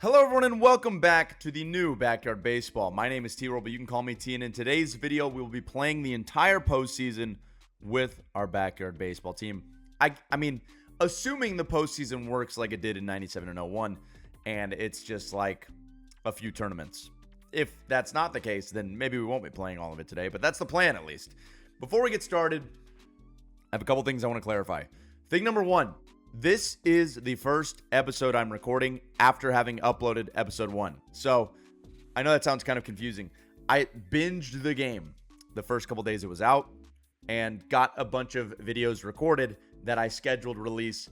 Hello everyone and welcome back to the new Backyard Baseball. My name is T-Roll, but you can call me T, and in today's video we will be playing the entire postseason with our Backyard Baseball team. I mean, assuming the postseason works like it did in 97 and 01, and it's just like a few tournaments. If that's not the case, then maybe we won't be playing all of it today, but that's the plan at least. Before we get started, I have a couple things I want to clarify. Thing number one, this is the first episode I'm recording after having uploaded episode 1. So, I know that sounds kind of confusing. I binged the game the first couple days it was out and got a bunch of videos recorded that I scheduled release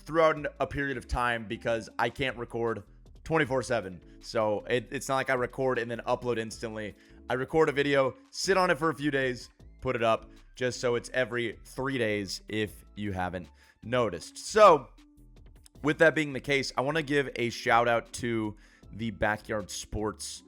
throughout a period of time because I can't record 24/7. So, it's not like I record and then upload instantly. I record a video, sit on it for a few days, put it up, just so it's every 3 days if you haven't noticed. So, with that being the case, I want to give a shout out to the Backyard Sports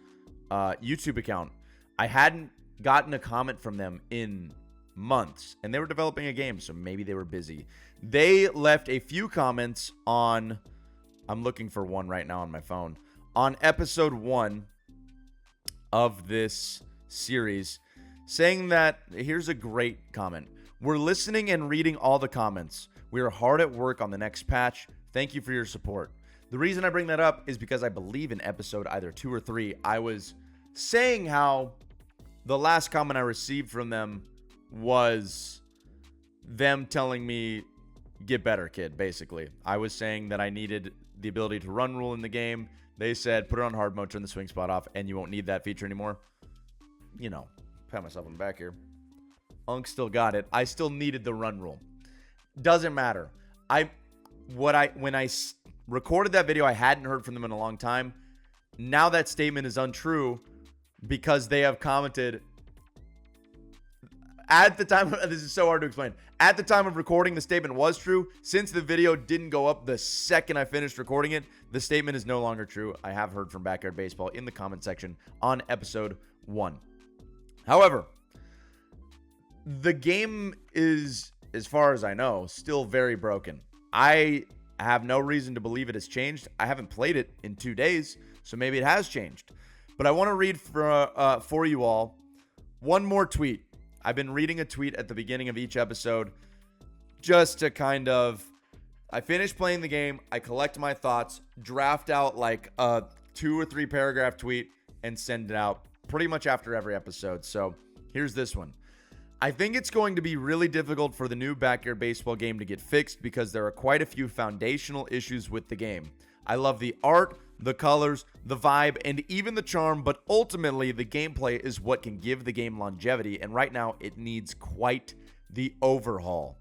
YouTube account. I hadn't gotten a comment from them in months, and they were developing a game, so maybe they were busy. They left a few comments on, I'm looking for one right now on my phone, on episode 1 of this series, saying that, here's a great comment. We're listening and reading all the comments. We are hard at work on the next patch. Thank you for your support. The reason I bring that up is because I believe in episode either 2 or 3, I was saying how the last comment I received from them was them telling me, get better, kid, basically. I was saying that I needed the ability to run rule in the game. They said, put it on hard mode, turn the swing spot off, and you won't need that feature anymore. You know, pat myself on the back here. Unk still got it. I still needed the run rule. Doesn't matter. When I recorded that video, I hadn't heard from them in a long time. Now that statement is untrue because they have commented at the time. This is so hard to explain. At the time of recording, the statement was true. Since the video didn't go up the second I finished recording it, the statement is no longer true. I have heard from Backyard Baseball in the comment section on episode 1. However, the game is, as far as I know, still very broken. I have no reason to believe it has changed. I haven't played it in 2 days, so maybe it has changed. But I want to read for you all one more tweet. I've been reading a tweet at the beginning of each episode just to kind of, I finish playing the game, I collect my thoughts, draft out like a 2 or 3 paragraph tweet, and send it out pretty much after every episode. So here's this one. I think it's going to be really difficult for the new Backyard Baseball game to get fixed because there are quite a few foundational issues with the game. I love the art, the colors, the vibe, and even the charm, but ultimately the gameplay is what can give the game longevity, and right now it needs quite the overhaul.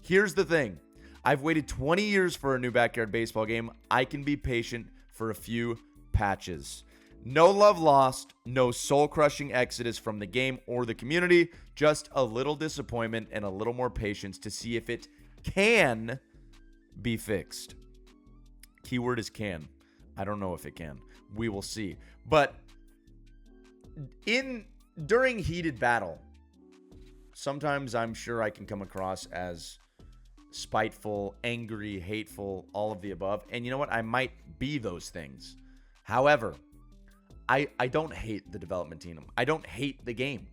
Here's the thing. I've waited 20 years for a new Backyard Baseball game. I can be patient for a few patches. No love lost, no soul-crushing exodus from the game or the community, just a little disappointment and a little more patience to see if it can be fixed. Keyword is can. I don't know if it can. We will see. But during heated battle, sometimes I'm sure I can come across as spiteful, angry, hateful, all of the above. And you know what? I might be those things. However, I don't hate the development team. I don't hate the game.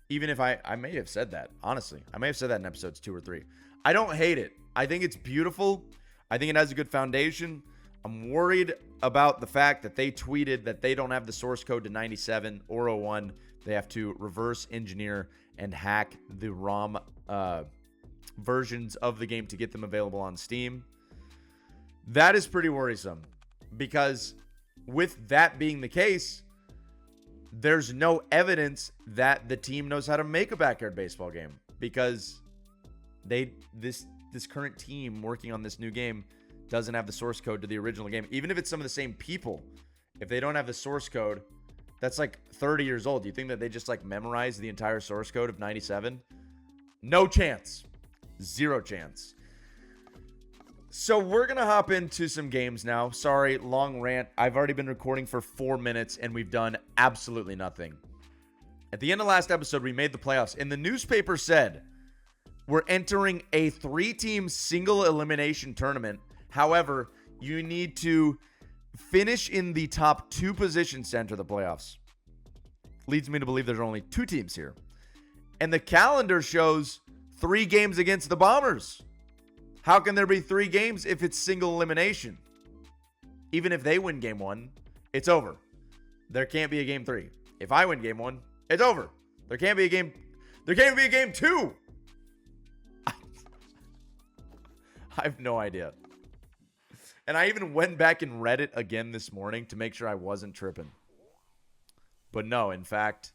Even if I may have said that, honestly. I may have said that in episodes 2 or 3. I don't hate it. I think it's beautiful. I think it has a good foundation. I'm worried about the fact that they tweeted that they don't have the source code to 97 or 01. They have to reverse engineer and hack the ROM versions of the game to get them available on Steam. That is pretty worrisome because with that being the case, there's no evidence that the team knows how to make a Backyard Baseball game because this current team working on this new game doesn't have the source code to the original game. Even if it's some of the same people, if they don't have the source code, that's like 30 years old. Do you think that they just like memorized the entire source code of 97? No chance. Zero chance. So we're going to hop into some games now. Sorry, long rant. I've already been recording for 4 minutes and we've done absolutely nothing. At the end of last episode, we made the playoffs and the newspaper said we're entering a 3-team single elimination tournament. However, you need to finish in the top 2 positions to enter the playoffs. Leads me to believe there's only 2 teams here. And the calendar shows 3 games against the Bombers. How can there be 3 games if it's single elimination? Even if they win game 1, it's over. There can't be a game 3. If I win game 1, it's over. There can't be a game 2. I have no idea. And I even went back and read it again this morning to make sure I wasn't tripping. But no, in fact,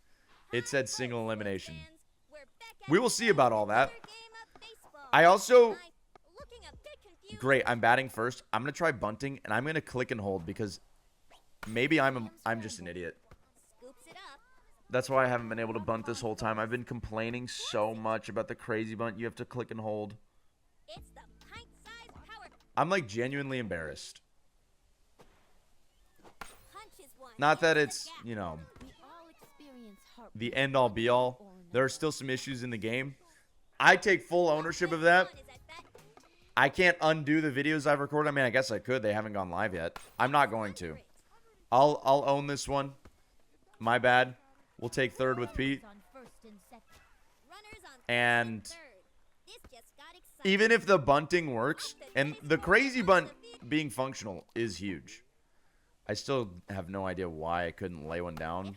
it said single elimination. We will see about all that. I also... Great, I'm batting first. I'm going to try bunting, and I'm going to click and hold because maybe I'm just an idiot. That's why I haven't been able to bunt this whole time. I've been complaining so much about the crazy bunt. You have to click and hold. I'm like genuinely embarrassed. Not that it's, you know, the end all be all. There are still some issues in the game. I take full ownership of that. I can't undo the videos I've recorded. I mean, I guess I could. They haven't gone live yet. I'm not going to. I'll own this one. My bad. We'll take third with Pete. And even if the bunting works, and the crazy bunt being functional is huge. I still have no idea why I couldn't lay one down.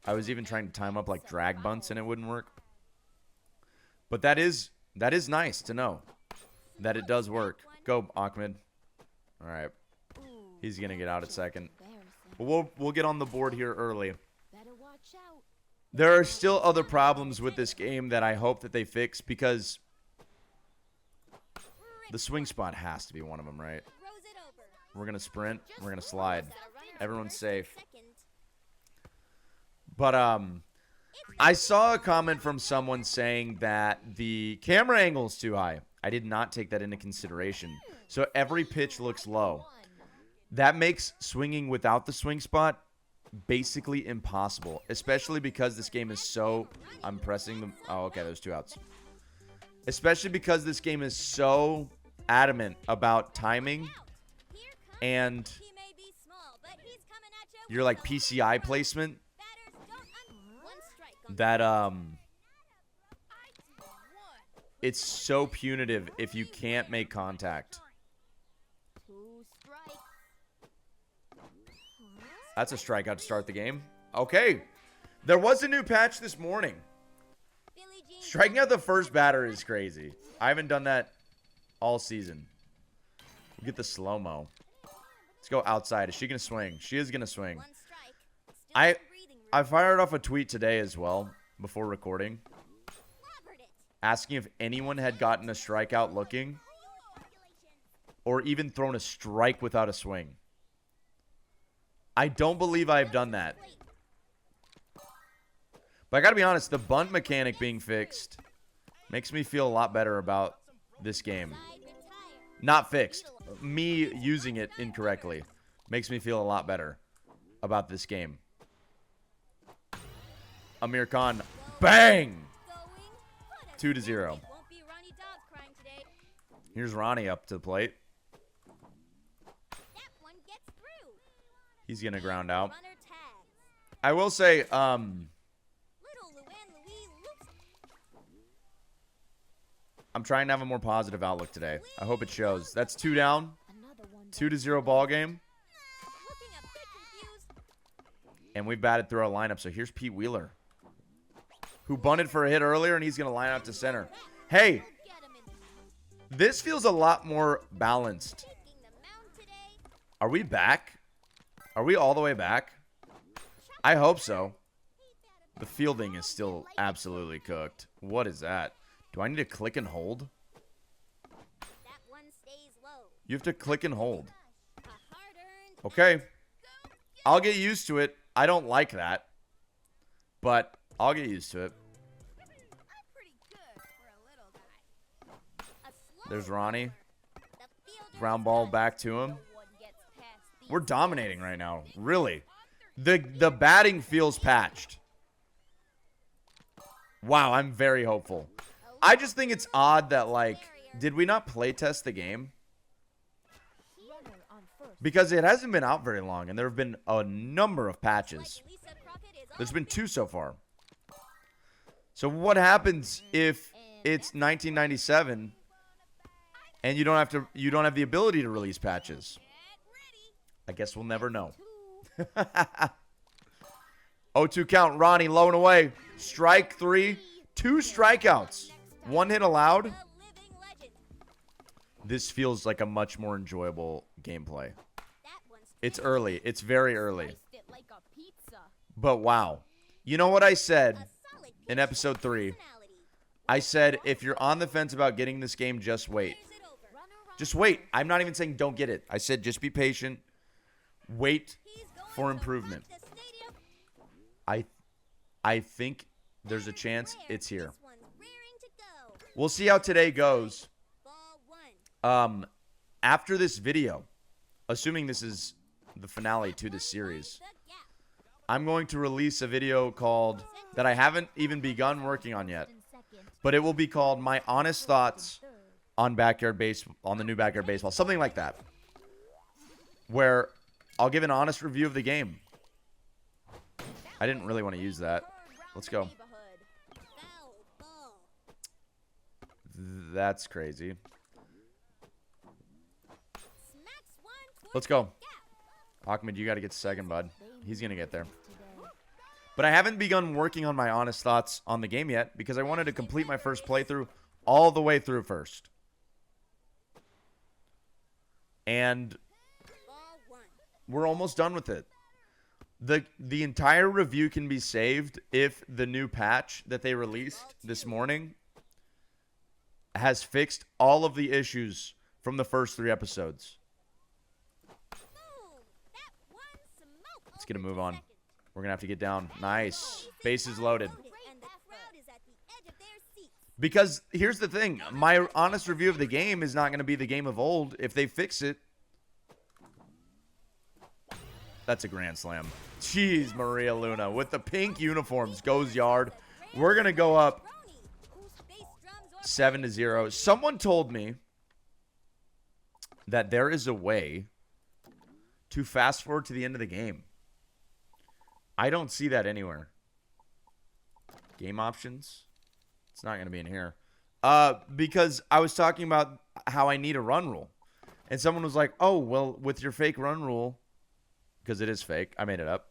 I was even trying to time up like drag bunts and it wouldn't work. But that is nice to know that it does work. Go, Ahmed. All right. He's going to get out at second. But we'll get on the board here early. There are still other problems with this game that I hope that they fix because the swing spot has to be one of them, right? We're going to sprint. We're going to slide. Everyone's safe. But I saw a comment from someone saying that the camera angle is too high. I did not take that into consideration. So every pitch looks low. That makes swinging without the swing spot basically impossible, especially because this game is so... I'm pressing them. Oh, okay, there's 2 outs. Especially because this game is so adamant about timing and your like PCI placement that it's so punitive if you can't make contact. That's a strikeout to start the game. Okay. There was a new patch this morning. Striking out the first batter is crazy. I haven't done that all season. We'll get the slow-mo. Let's go outside. Is she going to swing? She is going to swing. I fired off a tweet today as well before recording, asking if anyone had gotten a strikeout looking or even thrown a strike without a swing. I don't believe I've done that. But I got to be honest, the bunt mechanic being fixed makes me feel a lot better about this game. Not fixed. Me using it incorrectly makes me feel a lot better about this game. Amir Khan. Bang! 2-0. Here's Ronnie up to the plate. He's going to ground out. I will say, I'm trying to have a more positive outlook today. I hope it shows. That's 2 down. 2-0 ball game. And we batted through our lineup. So here's Pete Wheeler, who bunted for a hit earlier, and he's going to line out to center. Hey, this feels a lot more balanced. Are we back? Are we all the way back? I hope so. The fielding is still absolutely cooked. What is that? Do I need to click and hold? You have to click and hold. Okay. I'll get used to it. I don't like that, but I'll get used to it. There's Ronnie. Ground ball back to him. We're dominating right now. Really. The batting feels patched. Wow, I'm very hopeful. I just think it's odd that, like, did we not play test the game? Because it hasn't been out very long, and there have been a number of patches. There's been 2 so far. So what happens if it's 1997 and you don't have the ability to release patches? I guess we'll never know. 0-2 count. Ronnie low and away. Strike 3. 2 strikeouts. 1 hit allowed. This feels like a much more enjoyable gameplay. It's early. It's very early. But wow. You know what I said in episode 3? I said, if you're on the fence about getting this game, just wait. Just wait. I'm not even saying don't get it. I said just be patient. Wait for improvement. I think there's a chance it's here. We'll see how today goes. After this video, assuming this is the finale to this series, I'm going to release a video called, that I haven't even begun working on yet, but it will be called My Honest Thoughts on the new Backyard Baseball. Something like that. Where I'll give an honest review of the game. I didn't really want to use that. Let's go. That's crazy. Let's go. Ahmed, you got to get second, bud. He's going to get there. But I haven't begun working on my honest thoughts on the game yet because I wanted to complete my first playthrough all the way through first. And we're almost done with it. The entire review can be saved if the new patch that they released this morning has fixed all of the issues from the first 3 episodes. Let's get a move on. We're going to have to get down. Nice. Bases loaded. Because here's the thing. My honest review of the game is not going to be the game of old. If they fix it. That's a grand slam. Jeez, Maria Luna. With the pink uniforms. Goes yard. We're going to go up 7-0. Someone told me that there is a way to fast forward to the end of the game. I don't see that anywhere. Game options. It's not going to be in here. Because I was talking about how I need a run rule. And someone was like, oh, well, with your fake run rule, because it is fake, I made it up,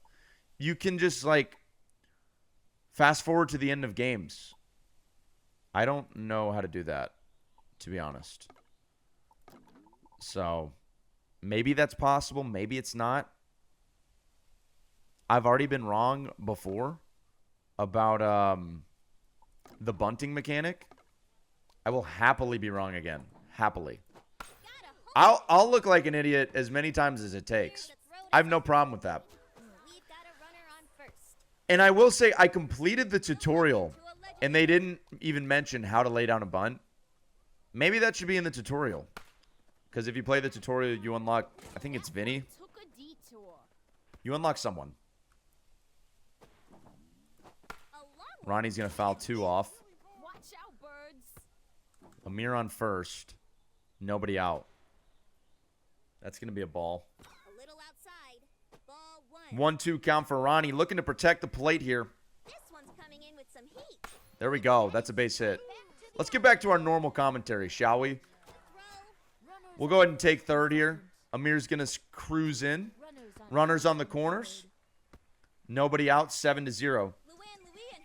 you can just, like, fast forward to the end of games. I don't know how to do that, to be honest. So, maybe that's possible. Maybe it's not. I've already been wrong before about the bunting mechanic. I will happily be wrong again. Happily. I'll look like an idiot as many times as it takes. I have no problem with that. And I will say I completed the tutorial and they didn't even mention how to lay down a bunt. Maybe that should be in the tutorial. Because if you play the tutorial, you unlock, I think it's Vinny. You unlock someone. Ronnie's going to foul 2 off. Amir on first. Nobody out. That's going to be a ball. 1-2 count for Ronnie. Looking to protect the plate here. There we go. That's a base hit. Let's get back to our normal commentary, shall we? We'll go ahead and take third here. Amir's going to cruise in. Runners on the corners. Nobody out. 7-0.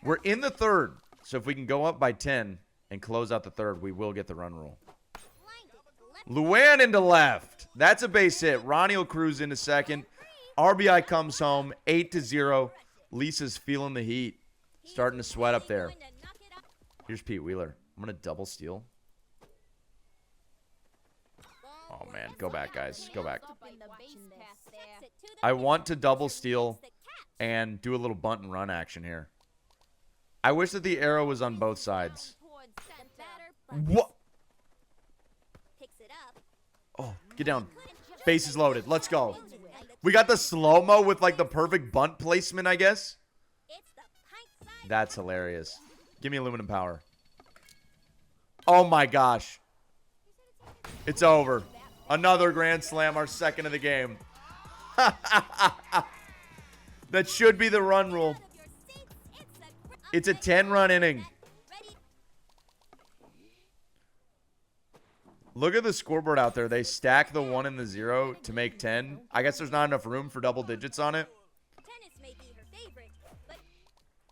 We're in the third, so if we can go up by 10 and close out the third, we will get the run rule. Luan into left. That's a base hit. Ronnie will cruise into second. RBI comes home, 8-0. Lisa's feeling the heat. Starting to sweat up there. Here's Pete Wheeler. I'm going to double steal. Oh, man. Go back, guys. Go back. I want to double steal and do a little bunt and run action here. I wish that the arrow was on both sides. What? Oh, get down. Bases loaded. Let's go. We got the slow-mo with, like, the perfect bunt placement, I guess. That's hilarious. Give me aluminum power. Oh, my gosh. It's over. Another grand slam, our second of the game. That should be the run rule. It's a 10-run inning. Look at the scoreboard out there. They stack the 1 and the 0 to make 10. I guess there's not enough room for double digits on it.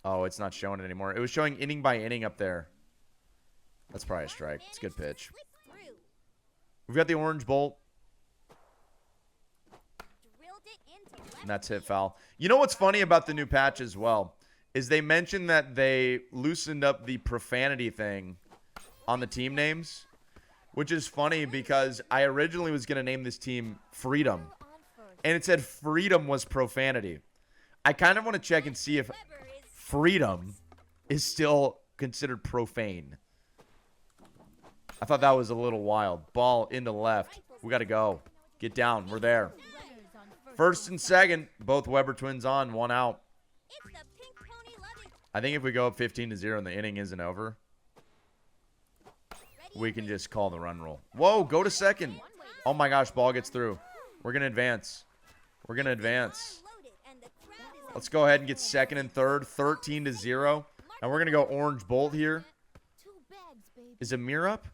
Oh, it's not showing it anymore. It was showing inning by inning up there. That's probably a strike. It's a good pitch. We've got the orange bolt. And that's hit foul. You know what's funny about the new patch as well is they mentioned that they loosened up the profanity thing on the team names, which is funny because I originally was going to name this team Freedom, and it said Freedom was profanity. I kind of want to check and see if Freedom is still considered profane. I thought that was a little wild. Ball into left. We got to go. Get down. We're there. First and second, both Weber twins on, 1 out. I think if we go up 15-0 and the inning isn't over, we can just call the run rule. Whoa, go to second. Oh my gosh, ball gets through. We're going to advance. We're going to advance. Let's go ahead and get second and third, 13-0. And we're going to go orange bolt here. Is Amir up?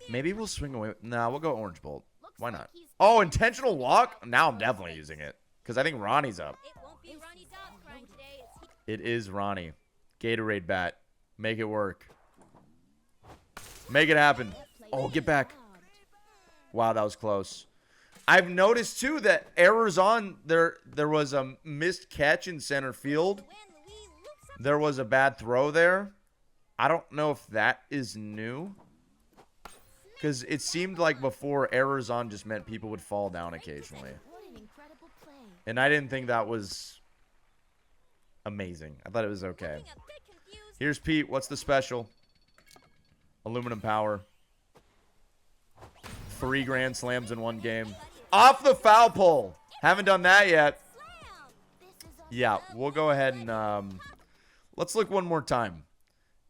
Maybe we'll swing away. Nah, we'll go orange bolt. Why not? Oh, intentional walk? Now I'm definitely using it. Because I think Ronnie's up. It is Ronnie. Gatorade bat. Make it work. Make it happen. Oh, get back. Wow, that was close. I've noticed, too, that errors on there. There was a missed catch in center field. There was a bad throw there. I don't know if that is new. Because it seemed like before, errors on just meant people would fall down occasionally. And I didn't think that was amazing. I thought it was okay. Here's Pete. What's the special? Aluminum power. 3 grand slams in 1 game. Off the foul pole. Haven't done that yet. Yeah, we'll go ahead and let's look one more time.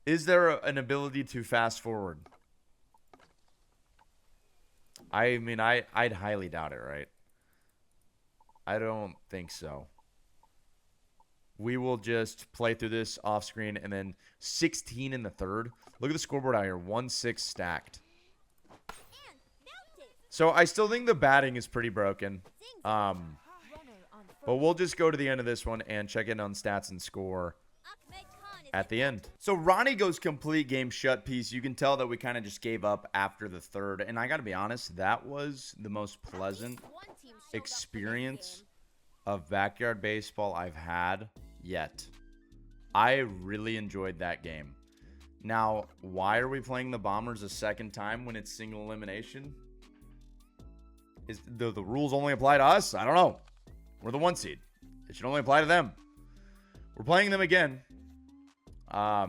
Is there an ability to fast forward? I mean, I'd highly doubt it, right? I don't think so. We will just play through this off screen and then 16 in the third. Look at the scoreboard out here. 1-6 stacked. So I still think the batting is pretty broken. But we'll just go to the end of this one and check in on stats and score at the end. So Ronnie goes complete game shut piece. You can tell that we kind of just gave up after the third. And I got to be honest, that was the most pleasant experience of backyard baseball I've had yet. I really enjoyed that game. Now, why are we playing the Bombers a second time when it's single elimination? Is the rules only apply to us? I don't know. We're the 1 seed. It should only apply to them. We're playing them again. I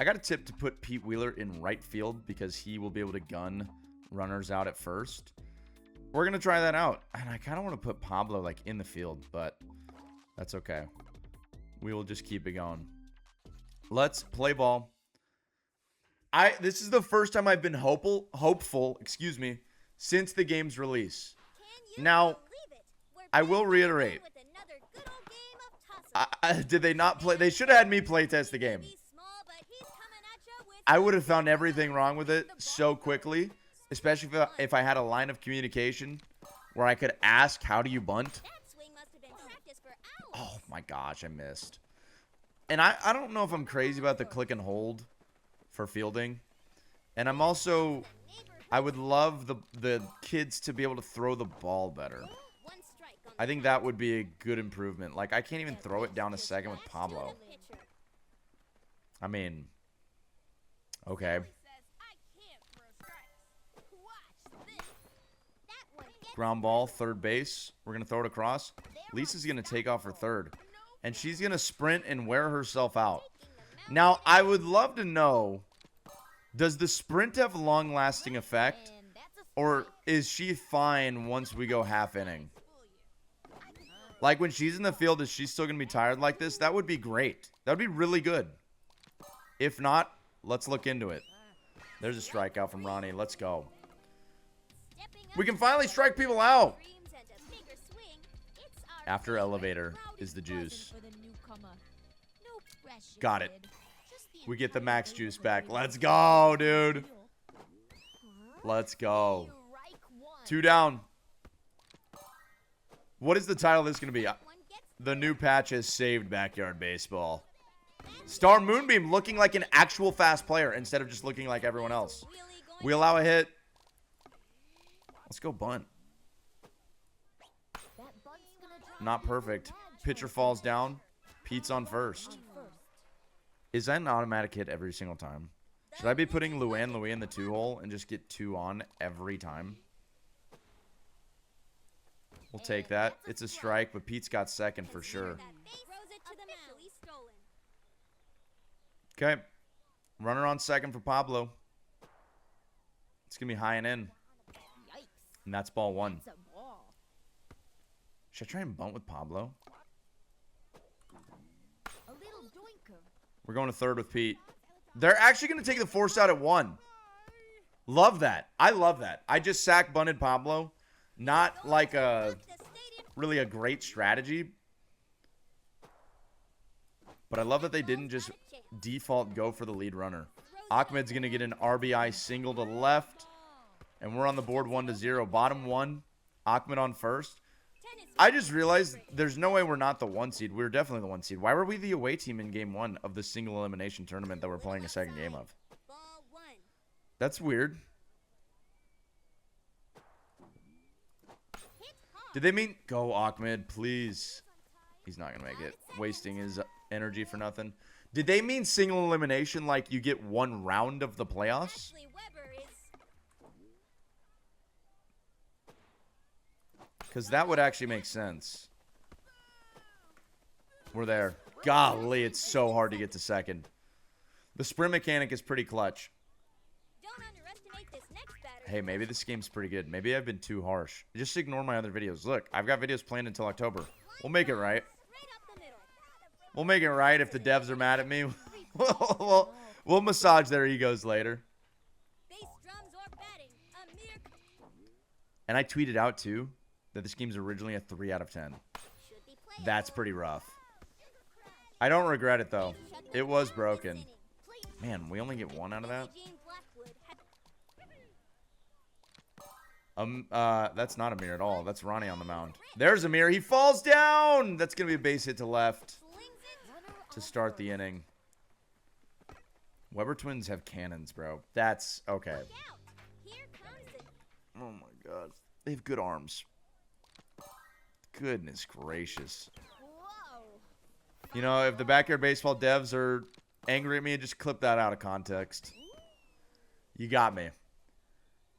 got a tip to put Pete Wheeler in right field because he will be able to gun runners out at first. We're going to try that out. And I kind of want to put Pablo like in the field, but that's okay. We will just keep it going. Let's play ball. This is the first time I've been hopeful, since the game's release. Now, I will reiterate. Did they not play? They should have had me play test the game. I would have found everything wrong with it so quickly, especially if I had a line of communication where I could ask, how do you bunt? Oh my gosh, I missed. And I don't know if I'm crazy about the click and hold for fielding. And I'm also, I would love the kids to be able to throw the ball better. I think that would be a good improvement. Like, I can't even throw it down a second with Pablo. I mean, okay. Ground ball, third base. We're going to throw it across. Lisa's going to take off for third. And she's going to sprint and wear herself out. Now, I would love to know, does the sprint have long-lasting effect? Or is she fine once we go half inning? Like, when she's in the field, is she still going to be tired like this? That would be great. That would be really good. If not, let's look into it. There's a strikeout from Ronnie. Let's go. We can finally strike people out. After elevator is the juice. Got it. We get the max juice back. Let's go, dude. Let's go. 2 down. What is the title of this going to be? The new patch has saved Backyard Baseball. Star Moonbeam looking like an actual fast player instead of just looking like everyone else. We allow a hit. Let's go bunt. Not perfect. Pitcher falls down. Pete's on first. Is that an automatic hit every single time? Should I be putting Luan Louis in the 2-hole and just get 2 on every time? We'll take that. It's a strike, but Pete's got second for sure. Okay. Runner on second for Pablo. It's going to be high and in. And that's ball 1. Should I try and bunt with Pablo? We're going to third with Pete. They're actually going to take the force out at 1. Love that. I love that. I just sack bunted Pablo. Not like really a great strategy. But I love that they didn't just default go for the lead runner. Ahmed's going to get an RBI single to left. And we're on the board 1-0. Bottom 1. Ahmed on first. I just realized there's no way we're not the 1 seed. We're definitely the 1 seed. Why were we the away team in game 1 of the single elimination tournament that we're playing a second game of? That's weird. Did they mean go Ahmed, please? He's not gonna make it. Wasting his energy for nothing. Did they mean single elimination like you get 1 round of the playoffs? Because that would actually make sense. We're there. Golly, it's so hard to get to second. The sprint mechanic is pretty clutch. Hey, maybe this game's pretty good. Maybe I've been too harsh. Just ignore my other videos. Look, I've got videos planned until October. We'll make it right. We'll make it right if the devs are mad at me. We'll massage their egos later. And I tweeted out, too, that this game's originally a 3 out of 10. That's pretty rough. I don't regret it, though. It was broken. Man, we only get 1 out of that? That's not Amir at all. That's Ronnie on the mound. There's Amir. He falls down! That's going to be a base hit to left to start the inning. Weber twins have cannons, bro. That's okay. Oh, my God. They have good arms. Goodness gracious. You know, if the Backyard Baseball devs are angry at me, just clip that out of context. You got me.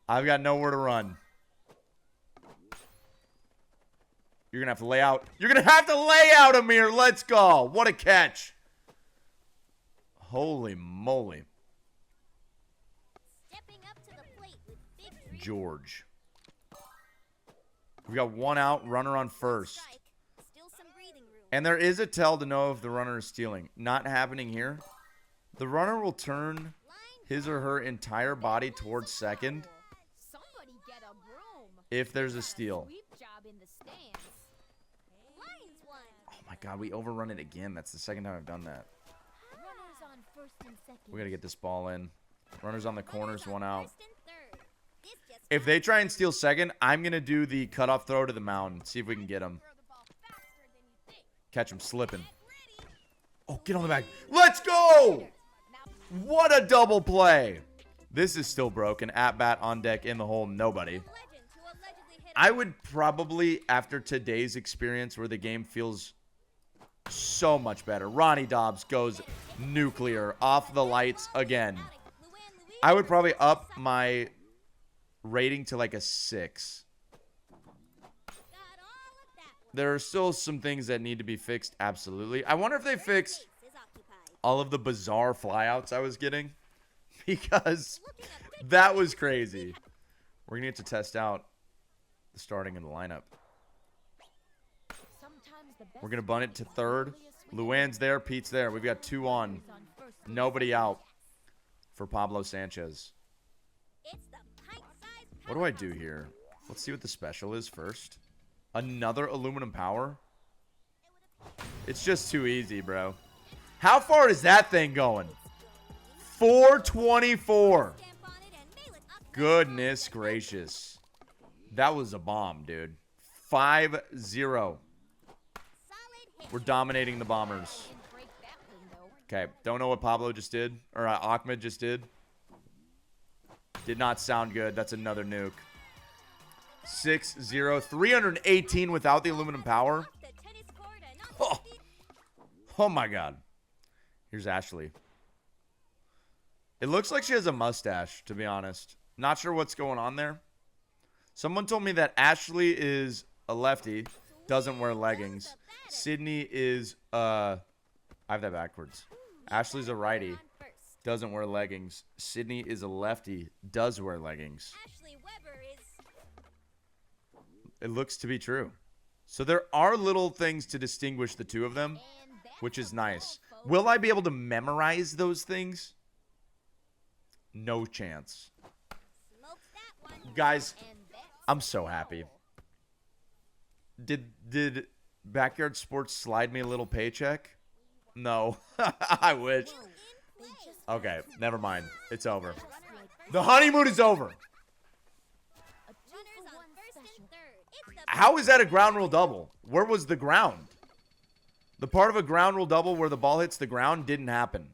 I've got nowhere to run. You're going to have to lay out. You're going to have to lay out, Amir. Let's go. What a catch. Holy moly. George. We got 1 out, runner on first. And there is a tell to know if the runner is stealing. Not happening here. The runner will turn his or her entire body towards second if there's a steal. Oh my God, we overrun it again. That's the second time I've done that. We got to get this ball in. Runners on the corners, 1 out. If they try and steal second, I'm going to do the cutoff throw to the mound. See if we can get him. Catch him slipping. Oh, get on the back. Let's go! What a double play. This is still broken. At bat, on deck, in the hole, nobody. I would probably, after today's experience where the game feels so much better. Ronnie Dobbs goes nuclear. Off the lights again. I would probably up my rating to like a 6. There are still some things that need to be fixed, absolutely. I wonder if they fixed all of the bizarre flyouts I was getting, because that was crazy. We're going to get to test out the starting in the lineup. We're going to bunt it to third. Luan's there, Pete's there. We've got 2 on. Nobody out for Pablo Sanchez. What do I do here? Let's see what the special is first. Another aluminum power? It's just too easy, bro. How far is that thing going? 424. Goodness gracious. That was a bomb, dude. 5-0. We're dominating the Bombers. Okay, don't know what Pablo just did. Or Ahmed just did. Did not sound good. That's another nuke. 6-0. 318 without the aluminum power. Oh. Oh my god. Here's Ashley. It looks like she has a mustache, to be honest. Not sure what's going on there. Someone told me that Ashley is a lefty, doesn't wear leggings. Sydney is I have that backwards. Ashley's a righty, doesn't wear leggings. Sydney is a lefty, does wear leggings. It looks to be true. So there are little things to distinguish the two of them, which is nice. Will I be able to memorize those things? No chance. Guys, I'm so happy. Did Backyard Sports slide me a little paycheck? No. I wish. Okay, never mind. It's over. The honeymoon is over. How is that a ground rule double? Where was the ground? The part of a ground rule double where the ball hits the ground didn't happen.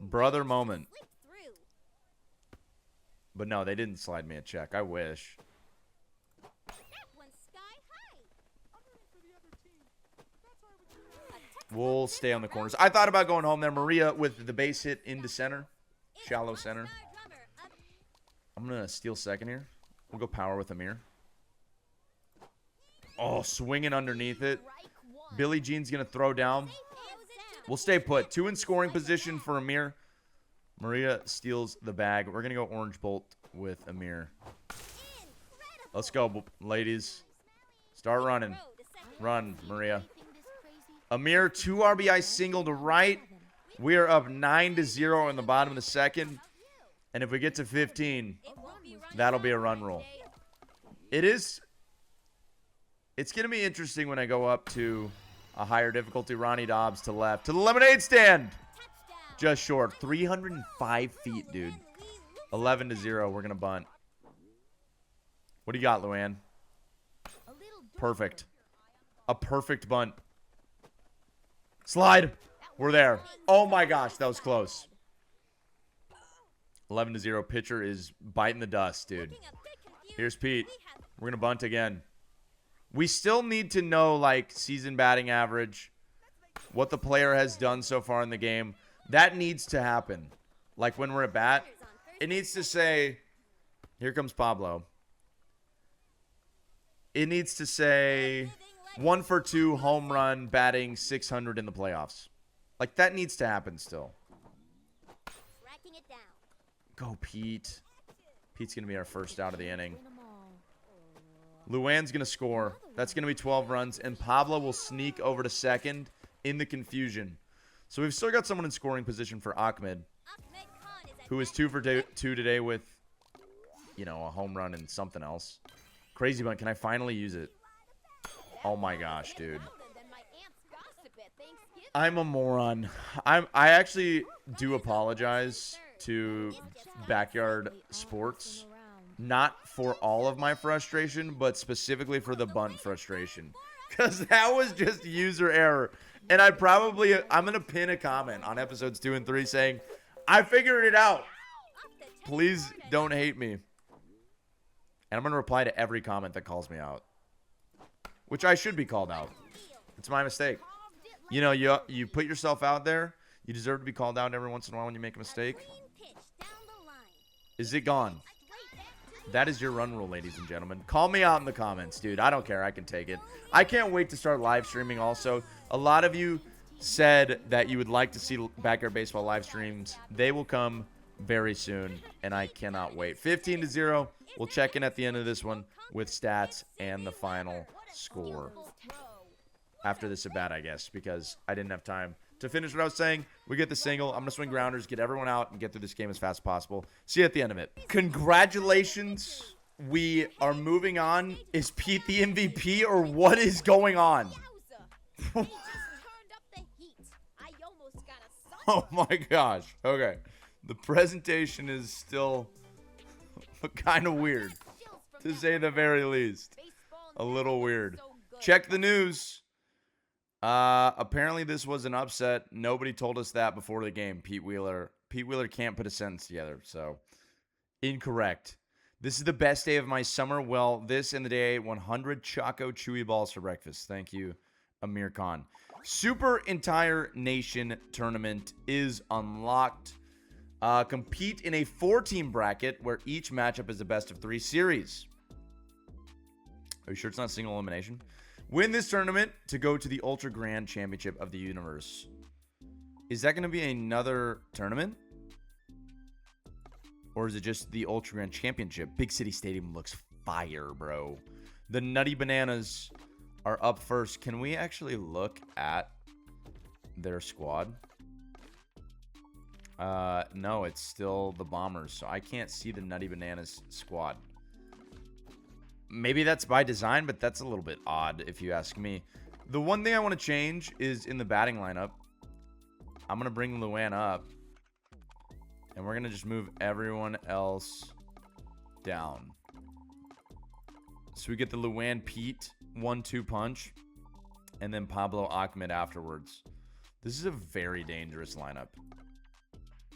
Brother moment. But no, they didn't slide me a check. I wish. We'll stay on the corners. I thought about going home there. Maria with the base hit into center. Shallow center. I'm going to steal second here. We'll go power with Amir. Oh, swinging underneath it. Billie Jean's going to throw down. We'll stay put. 2 in scoring position for Amir. Maria steals the bag. We're going to go orange bolt with Amir. Let's go, ladies. Start running. Run, Maria. Amir, 2 RBI single to right. We are up 9-0 in the bottom of the second. And if we get to 15, that'll be a run rule. It's going to be interesting when I go up to a higher difficulty. Ronnie Dobbs to left. To the lemonade stand. Just short. 305 feet, dude. 11-0. We're going to bunt. What do you got, Luann? Perfect. A perfect bunt. Slide. We're there. Oh, my gosh. That was close. 11-0. Pitcher is biting the dust, dude. Here's Pete. We're going to bunt again. We still need to know, like, season batting average, what the player has done so far in the game. That needs to happen. Like, when we're at bat, it needs to say, here comes Pablo. It needs to say 1 for 2 home run batting 600 in the playoffs. Like, that needs to happen still. Go, Pete. Pete's going to be our first out of the inning. Luann's going to score. That's going to be 12 runs. And Pablo will sneak over to second in the confusion. So we've still got someone in scoring position for Ahmed, who is 2 for 2 today with, you know, a home run and something else. Crazy bunt. Can I finally use it? Oh, my gosh, dude. I'm a moron. I actually do apologize to Backyard Sports. Not for all of my frustration, but specifically for the bunt frustration. Because that was just user error. And I'm going to pin a comment on episodes 2 and 3 saying, I figured it out. Please don't hate me. And I'm going to reply to every comment that calls me out. Which I should be called out. It's my mistake. You know, you put yourself out there. You deserve to be called out every once in a while when you make a mistake. Is it gone? That is your run rule, ladies and gentlemen. Call me out in the comments, dude. I don't care. I can take it. I can't wait to start live streaming also. A lot of you said that you would like to see Backyard Baseball live streams. They will come very soon, and I cannot wait. 15-0. We'll check in at the end of this one with stats and the final score. After this at bat, I guess, because I didn't have time to finish what I was saying, we get the single. I'm going to swing grounders, get everyone out, and get through this game as fast as possible. See you at the end of it. Congratulations. We are moving on. Is Pete the MVP, or what is going on? Oh my gosh. Okay. The presentation is still kind of weird, to say the very least. A little weird. Check the news. Apparently this was an upset. Nobody told us that before the game. Pete Wheeler can't put a sentence together, so incorrect. This is the best day of my summer. Well, this and the day 100 Choco Chewy balls for breakfast. Thank you, Amir Khan. Super Entire Nation Tournament is unlocked. Compete in a 4-team bracket where each matchup is a best-of-3 series. Are you sure it's not single elimination? Win this tournament to go to the Ultra Grand Championship of the Universe. Is that going to be another tournament? Or is it just the Ultra Grand Championship? Big City Stadium looks fire, bro. The Nutty Bananas are up first. Can we actually look at their squad? No, it's still the Bombers, so I can't see the Nutty Bananas squad. Maybe that's by design, but that's a little bit odd if you ask me. The one thing I want to change is in the batting lineup. I'm going to bring Luan up. And we're going to just move everyone else down. So we get the Luan Pete 1-2 punch. And then Pablo Ahmed afterwards. This is a very dangerous lineup.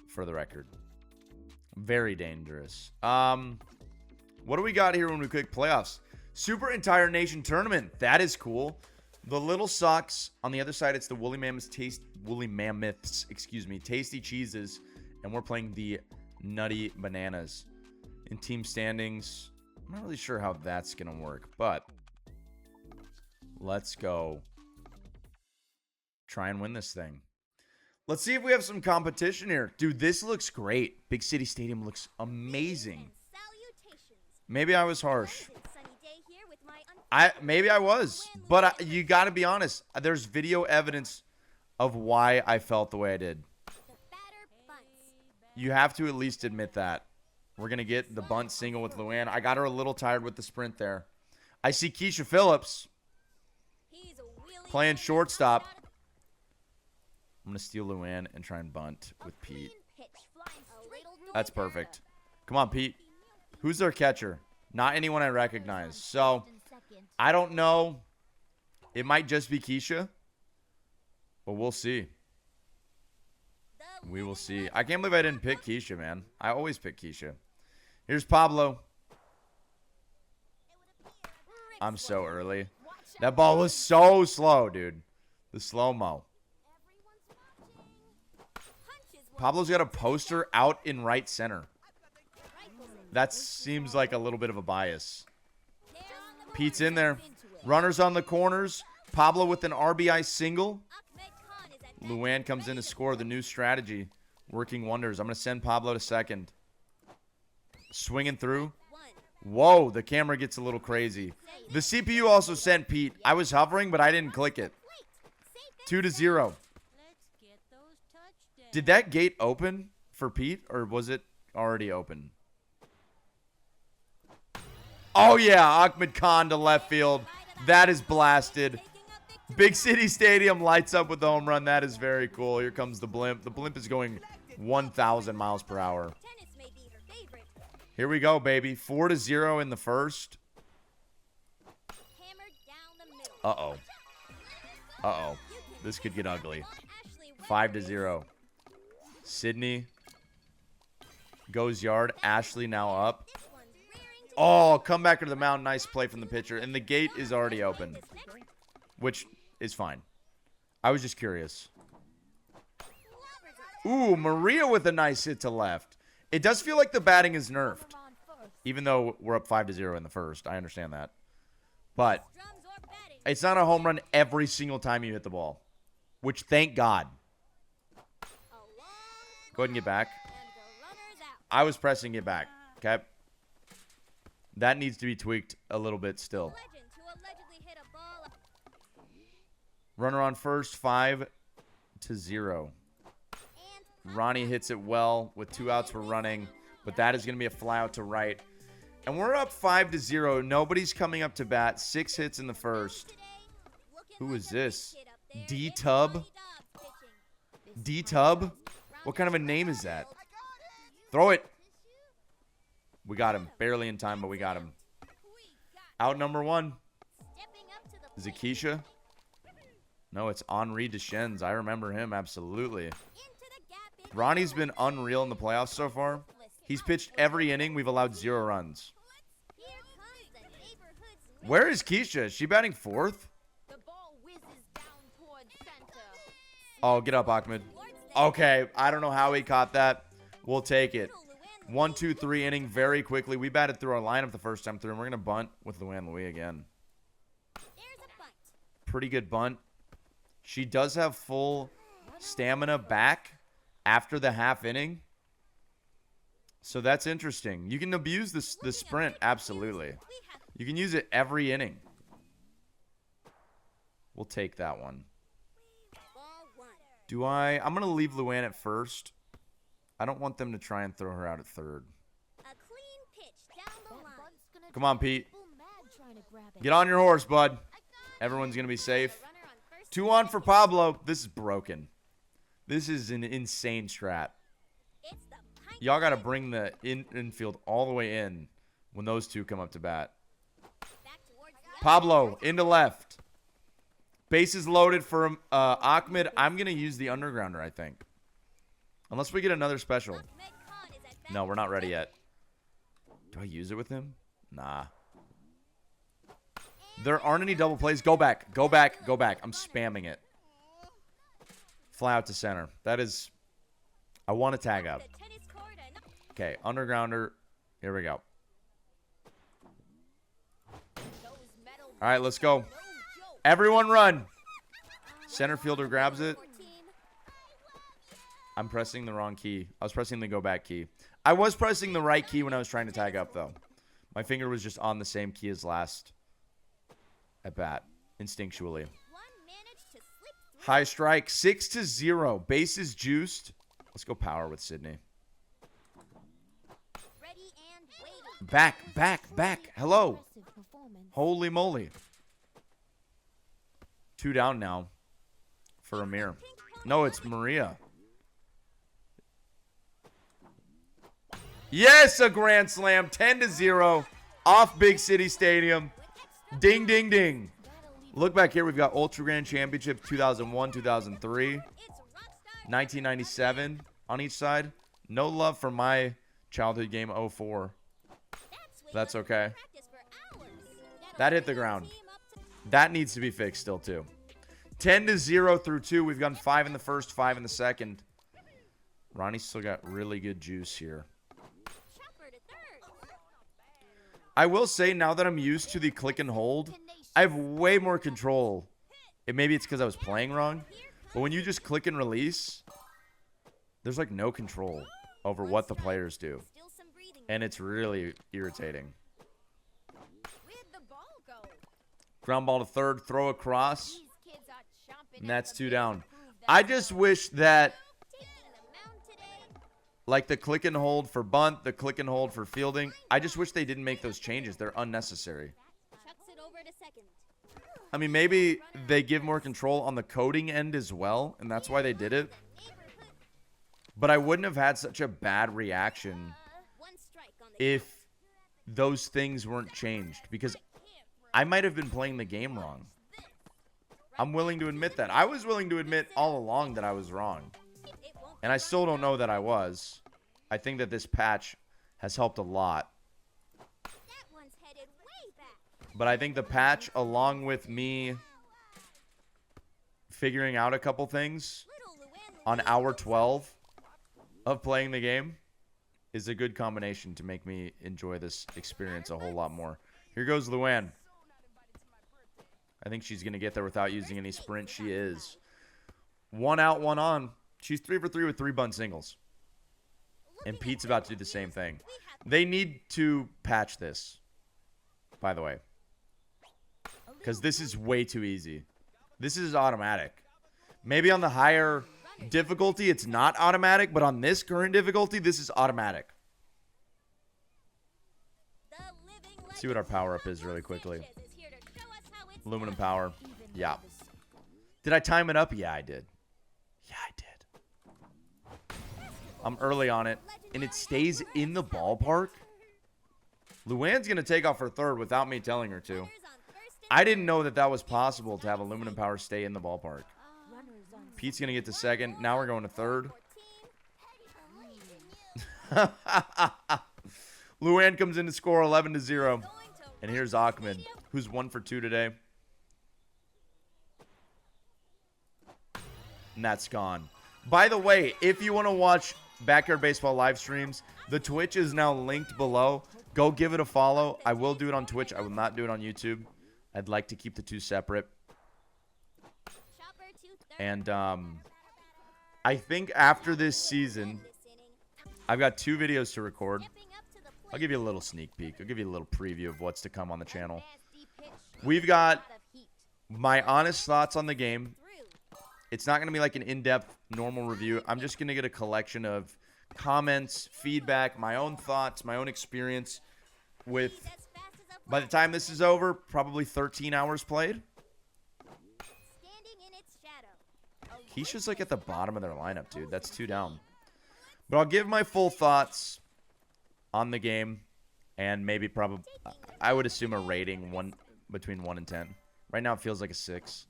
For the record. Very dangerous. What do we got here when we click playoffs? Super Entire Nation Tournament. That is cool. The Little Sox. On the other side, it's the Woolly Mammoths, Tasty Cheeses. And we're playing the Nutty Bananas. In team standings, I'm not really sure how that's going to work. But let's go try and win this thing. Let's see if we have some competition here. Dude, this looks great. Big City Stadium looks amazing. Maybe I was harsh. Maybe I was. But you got to be honest. There's video evidence of why I felt the way I did. You have to at least admit that. We're going to get the bunt single with Luan. I got her a little tired with the sprint there. I see Keisha Phillips playing shortstop. I'm going to steal Luan and try and bunt with Pete. That's perfect. Come on, Pete. Who's their catcher? Not anyone I recognize. So, I don't know. It might just be Keisha. But we'll see. We will see. I can't believe I didn't pick Keisha, man. I always pick Keisha. Here's Pablo. I'm so early. That ball was so slow, dude. The slow-mo. Pablo's got a poster out in right center. That seems like a little bit of a bias. Pete's in there. Runners on the corners. Pablo with an RBI single. Luan comes in to score. The new strategy. Working wonders. I'm going to send Pablo to second. Swinging through. Whoa, the camera gets a little crazy. The CPU also sent Pete. I was hovering, but I didn't click it. 2-0. Did that gate open for Pete, or was it already open? Oh, yeah, Ahmed Khan to left field. That is blasted. Big City Stadium lights up with the home run. That is very cool. Here comes the blimp. The blimp is going 1,000 miles per hour. Here we go, baby. 4-0 in the first. Uh-oh. Uh-oh. This could get ugly. 5-0. Sydney goes yard. Ashley now up. Oh, come back to the mound. Nice play from the pitcher. And the gate is already open, which is fine. I was just curious. Ooh, Maria with a nice hit to left. It does feel like the batting is nerfed, even though we're up 5-0 in the first. I understand that. But it's not a home run every single time you hit the ball, which thank God. Go ahead and get back. I was pressing get back. Okay. That needs to be tweaked a little bit still. Runner on first, 5-0 1-0. Ronnie hits it well with 2 outs. We're running, but that is going to be a fly out to right. And we're up 5-0. Nobody's coming up to bat. 6 hits in the first. Who is this? D-Tub? D-Tub? What kind of a name is that? Throw it. We got him. Barely in time, but we got him. Out number 1. Is it Keisha? No, it's Henri Deschennes. I remember him, absolutely. Ronnie's been unreal in the playoffs so far. He's pitched every inning. We've allowed 0 runs. Where is Keisha? Is she batting 4th? Oh, get up, Ahmed. Okay, I don't know how he caught that. We'll take it. 1, 2, 3 inning very quickly. We batted through our lineup the first time through, and we're going to bunt with Luann Louis again. Pretty good bunt. She does have full stamina back after the half inning. So that's interesting. You can abuse the sprint, absolutely. You can use it every inning. We'll take that one. I'm going to leave Luann at first. I don't want them to try and throw her out at third. Come on, Pete. Get on your horse, bud. Everyone's going to be safe. 2 on for Pablo. This is broken. This is an insane strat. Y'all got to bring the infield all the way in when those 2 come up to bat. Pablo into left. Bases loaded for Ahmed. I'm going to use the undergrounder, I think. Unless we get another special. No, we're not ready yet. Do I use it with him? Nah. There aren't any double plays. Go back. Go back. Go back. I'm spamming it. Fly out to center. That is... I want to tag out. Okay, undergrounder. Here we go. All right, let's go. Everyone run. Center fielder grabs it. I'm pressing the wrong key. I was pressing the go back key. I was pressing the right key when I was trying to tag up, though. My finger was just on the same key as last at bat, instinctually. High strike, 6-0. Bases juiced. Let's go power with Sydney. Back, back, back. Hello. Holy moly. 2 down now for Amir. No, it's Maria. Yes, a grand slam. 10-0 off Big City Stadium. Ding, ding, ding. Look back here. We've got Ultra Grand Championship 2001, 2003, 1997 on each side. No love for my childhood game 04. That's okay. That hit the ground. That needs to be fixed still, too. 10-0 through 2. We've gotten 5 in the first, 5 in the second. Ronnie's still got really good juice here. I will say, now that I'm used to the click and hold, I have way more control. Maybe it's because I was playing wrong. But when you just click and release, there's like no control over what the players do. And it's really irritating. Ground ball to third, throw across. And that's 2 down. I just wish that, like the click and hold for bunt, the click and hold for fielding, I just wish they didn't make those changes. They're unnecessary. I mean, maybe they give more control on the coding end as well, and that's why they did it. But I wouldn't have had such a bad reaction if those things weren't changed, because I might have been playing the game wrong. I'm willing to admit that. I was willing to admit all along that I was wrong. And I still don't know that I was. I think that this patch has helped a lot. But I think the patch, along with me figuring out a couple things on hour 12 of playing the game, is a good combination to make me enjoy this experience a whole lot more. Here goes Luann. I think she's going to get there without using any sprint. She is. 1 out, 1 on. She's 3 for 3 with 3 bunt singles. And Pete's about to do the same thing. They need to patch this, by the way. Because this is way too easy. This is automatic. Maybe on the higher difficulty, it's not automatic, but on this current difficulty, this is automatic. Let's see what our power-up is really quickly. Aluminum power. Yeah. Did I time it up? Yeah, I did. Yeah, I did. I'm early on it, and it stays in the ballpark. Luann's going to take off her third without me telling her to. I didn't know that that was possible to have aluminum power stay in the ballpark. Pete's going to get to second. Now we're going to third. Luann comes in to score 11-0. And here's Ahmed, who's 1 for 2 today. And that's gone. By the way, if you want to watch Backyard Baseball live streams, the Twitch is now linked below. Go give it a follow. I will do it on Twitch. I will not do it on YouTube. I'd like to keep the two separate. And I think after this season, I've got 2 videos to record. I'll give you a little sneak peek. I'll give you a little preview of what's to come on the channel. We've got my honest thoughts on the game. It's not going to be like an in-depth normal review. I'm just going to get a collection of comments, feedback, my own thoughts, my own experience with, by the time this is over, probably 13 hours played. Keisha's like at the bottom of their lineup, dude. That's 2 down. But I'll give my full thoughts on the game and maybe probably, I would assume a rating between 1 and 10. Right now it feels like a 6.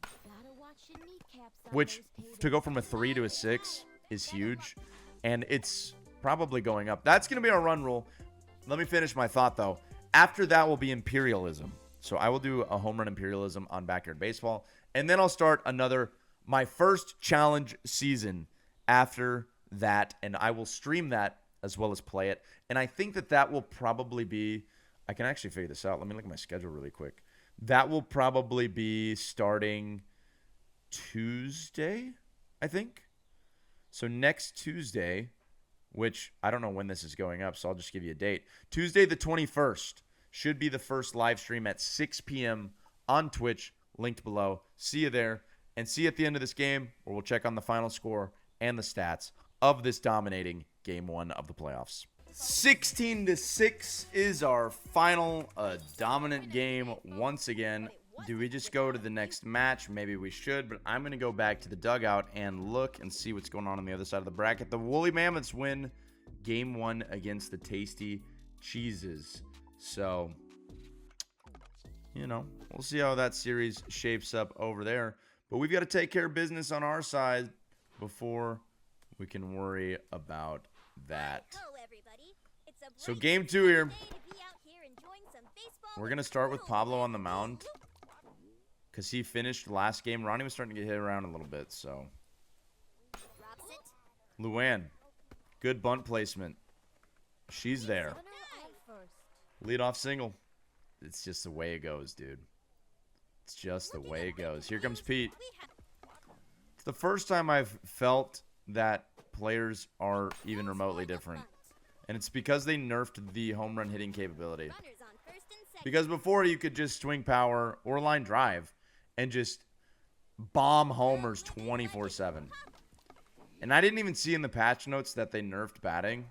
Which, to go from a 3 to a 6 is huge. And it's probably going up. That's going to be our run rule. Let me finish my thought, though. After that will be Imperialism. So I will do a home run Imperialism on Backyard Baseball. And then I'll start my first challenge season after that. And I will stream that as well as play it. And I think that will probably be... I can actually figure this out. Let me look at my schedule really quick. That will probably be starting Tuesday, I think. So next Tuesday, which I don't know when this is going up, so I'll just give you a date. Tuesday the 21st should be the first live stream at 6 p.m. on Twitch, linked below. See you there, and see you at the end of this game, where we'll check on the final score and the stats of this dominating Game 1 of the playoffs. 16-6 is our final dominant game once again. Do we just go to the next match? Maybe we should, but I'm going to go back to the dugout and look and see what's going on the other side of the bracket. The Woolly Mammoths win Game 1 against the Tasty Cheeses. So, we'll see how that series shapes up over there. But we've got to take care of business on our side before we can worry about that. So Game 2 here. We're going to start with Pablo on the mound, because he finished last game. Ronnie was starting to get hit around a little bit, so. Luann, good bunt placement. She's there. Leadoff single. It's just the way it goes, dude. It's just the way it goes. Here comes Pete. It's the first time I've felt that players are even remotely different. And it's because they nerfed the home run hitting capability. Because before you could just swing power or line drive and just bomb homers 24/7. And I didn't even see in the patch notes that they nerfed batting.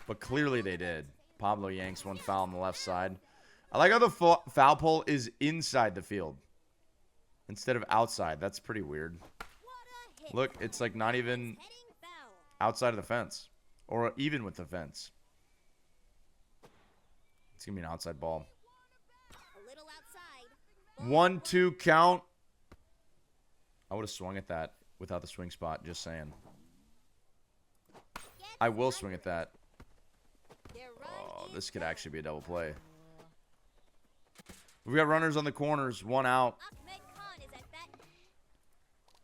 But clearly they did. Pablo yanks one foul on the left side. I like how the foul pole is inside the field instead of outside. That's pretty weird. Look, it's like not even outside of the fence. Or even with the fence. It's going to be an outside ball. 1-2 count. I would have swung at that without the swing spot, just saying. I will swing at that. Oh, this could actually be a double play. We've got runners on the corners, 1 out.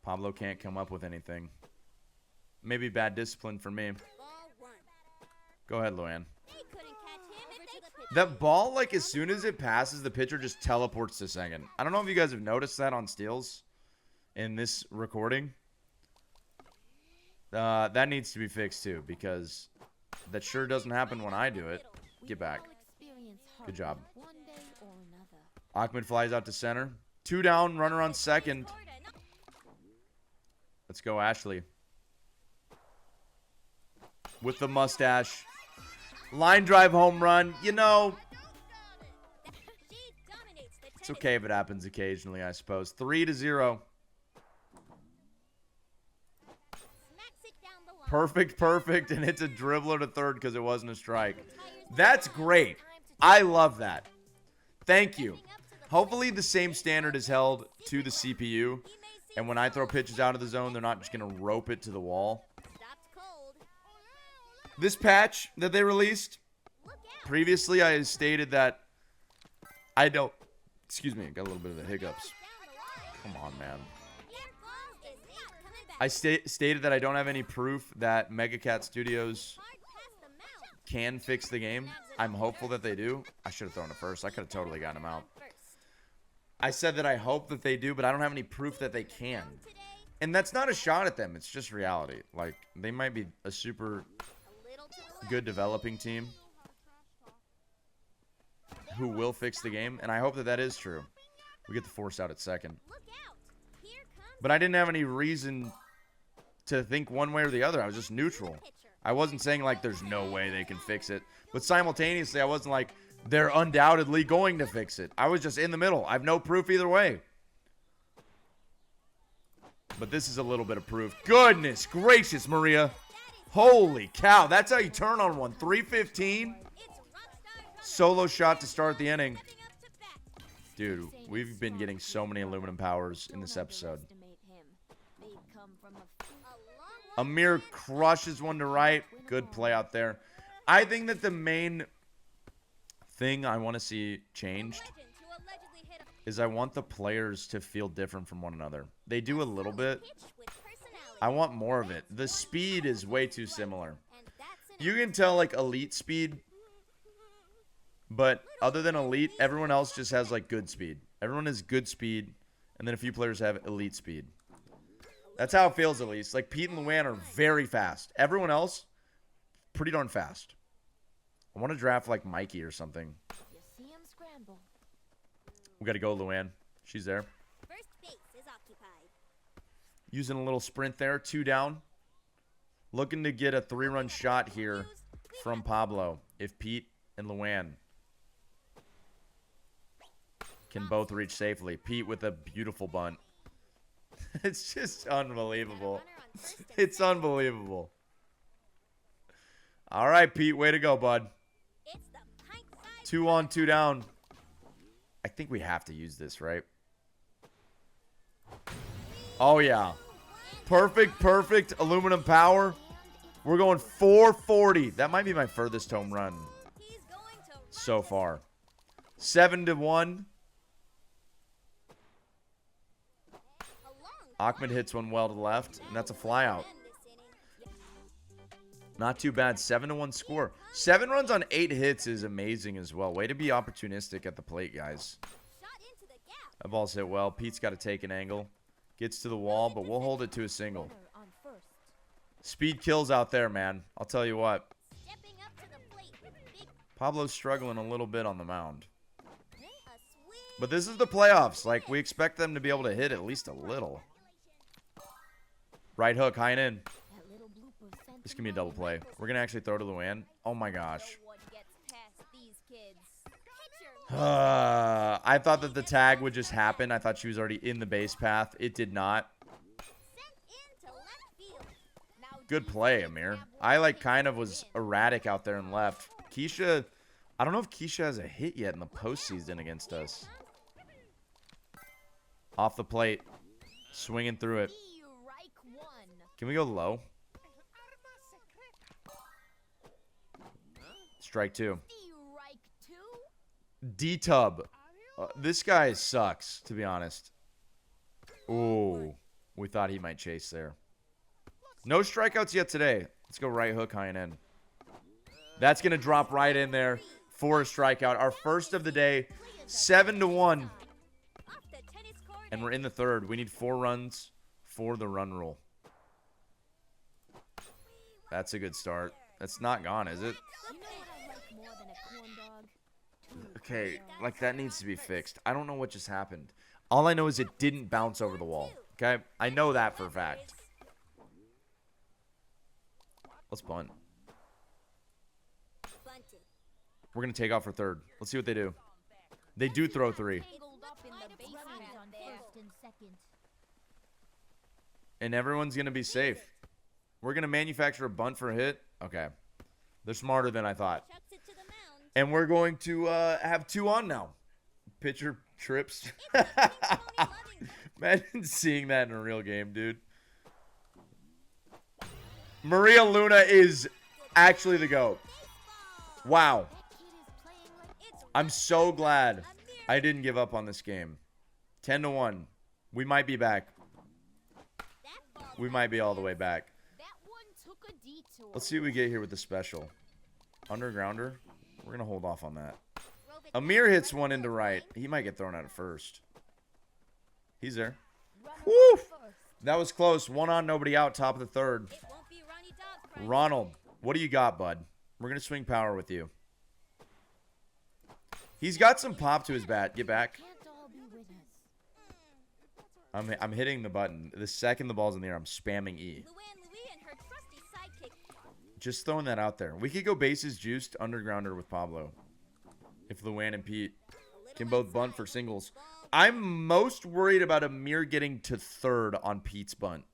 Pablo can't come up with anything. Maybe bad discipline for me. Go ahead, Luann. That ball, like, as soon as it passes, the pitcher just teleports to second. I don't know if you guys have noticed that on steals in this recording. That needs to be fixed, too, because that sure doesn't happen when I do it. Get back. Good job. Ahmed flies out to center. 2 down, runner on second. Let's go, Ashley. With the mustache. Line drive home run. You know, it's okay if it happens occasionally, I suppose. 3-0. Perfect, and it's a dribbler to third because it wasn't a strike. That's great. I love that. Thank you. Hopefully the same standard is held to the CPU, and when I throw pitches out of the zone, they're not just going to rope it to the wall. This patch that they released, previously I stated that I don't... Excuse me, I got a little bit of the hiccups. Come on, man. I stated that I don't have any proof that MegaCat Studios can fix the game. I'm hopeful that they do. I should have thrown it first. I could have totally gotten him out. I said that I hope that they do, but I don't have any proof that they can. And that's not a shot at them. It's just reality. Like, they might be a super good developing team who will fix the game, and I hope that that is true. We get the force out at second. But I didn't have any reason to think one way or the other. I was just neutral. I wasn't saying, like, there's no way they can fix it. But simultaneously, I wasn't like, they're undoubtedly going to fix it. I was just in the middle. I have no proof either way. But this is a little bit of proof. Goodness gracious, Maria. Holy cow. That's how you turn on one. 315. Solo shot to start the inning. Dude, we've been getting so many aluminum powers in this episode. Amir crushes one to right. Good play out there. I think that the main thing I want to see changed is I want the players to feel different from one another. They do a little bit. I want more of it. The speed is way too similar. You can tell, like, elite speed. But other than elite, everyone else just has, like, good speed. Everyone has good speed. And then a few players have elite speed. That's how it feels, at least. Like, Pete and Luann are very fast. Everyone else, pretty darn fast. I want to draft, like, Mikey or something. We got to go, Luann. She's there. First base is occupied. Using a little sprint there. 2 down. Looking to get a 3-run shot here from Pablo. If Pete and Luann can both reach safely. Pete with a beautiful bunt. It's just unbelievable. It's unbelievable. All right, Pete. Way to go, bud. 2 on, 2 down. I think we have to use this, right? Oh, yeah. Perfect. Aluminum power. We're going 440. That might be my furthest home run so far. 7-1. Ahmed hits one well to the left, and that's a flyout. Not too bad. 7-1 score. 7 runs on 8 hits is amazing as well. Way to be opportunistic at the plate, guys. That ball's hit well. Pete's got to take an angle. Gets to the wall, but we'll hold it to a single. Speed kills out there, man. I'll tell you what. Pablo's struggling a little bit on the mound. But this is the playoffs. Like, we expect them to be able to hit at least a little. Right hook, high and in. This can be a double play. We're going to actually throw to Luann. Oh, my gosh. I thought that the tag would just happen. I thought she was already in the base path. It did not. Good play, Amir. I, like, kind of was erratic out there and left. Keisha, I don't know if Keisha has a hit yet in the postseason against us. Off the plate. Swinging through it. Can we go low? Strike 2. D-Tub. This guy sucks, to be honest. Ooh. We thought he might chase there. No strikeouts yet today. Let's go right hook, high and in. That's going to drop right in there for a strikeout. Our first of the day. 7-1. And we're in the third. We need 4 runs for the run rule. That's a good start. That's not gone, is it? Okay, like, that needs to be fixed. I don't know what just happened. All I know is it didn't bounce over the wall. Okay? I know that for a fact. Let's punt. We're going to take off for third. Let's see what they do. They do throw 3. And everyone's going to be safe. We're going to manufacture a bunt for a hit. Okay. They're smarter than I thought. And we're going to have 2 on now. Pitcher trips. Imagine seeing that in a real game, dude. Maria Luna is actually the GOAT. Wow. I'm so glad I didn't give up on this game. 10-1. We might be back. We might be all the way back. Let's see what we get here with the special. Undergrounder. We're going to hold off on that. Amir hits one into right. He might get thrown out at first. He's there. Woo! That was close. 1 on, nobody out. Top of the third. Ronald, what do you got, bud? We're going to swing power with you. He's got some pop to his bat. Get back. I'm hitting the button. The second the ball's in the air, I'm spamming E. Just throwing that out there. We could go bases juiced undergrounder with Pablo. If Luann and Pete can both bunt for singles. I'm most worried about Amir getting to third on Pete's bunt.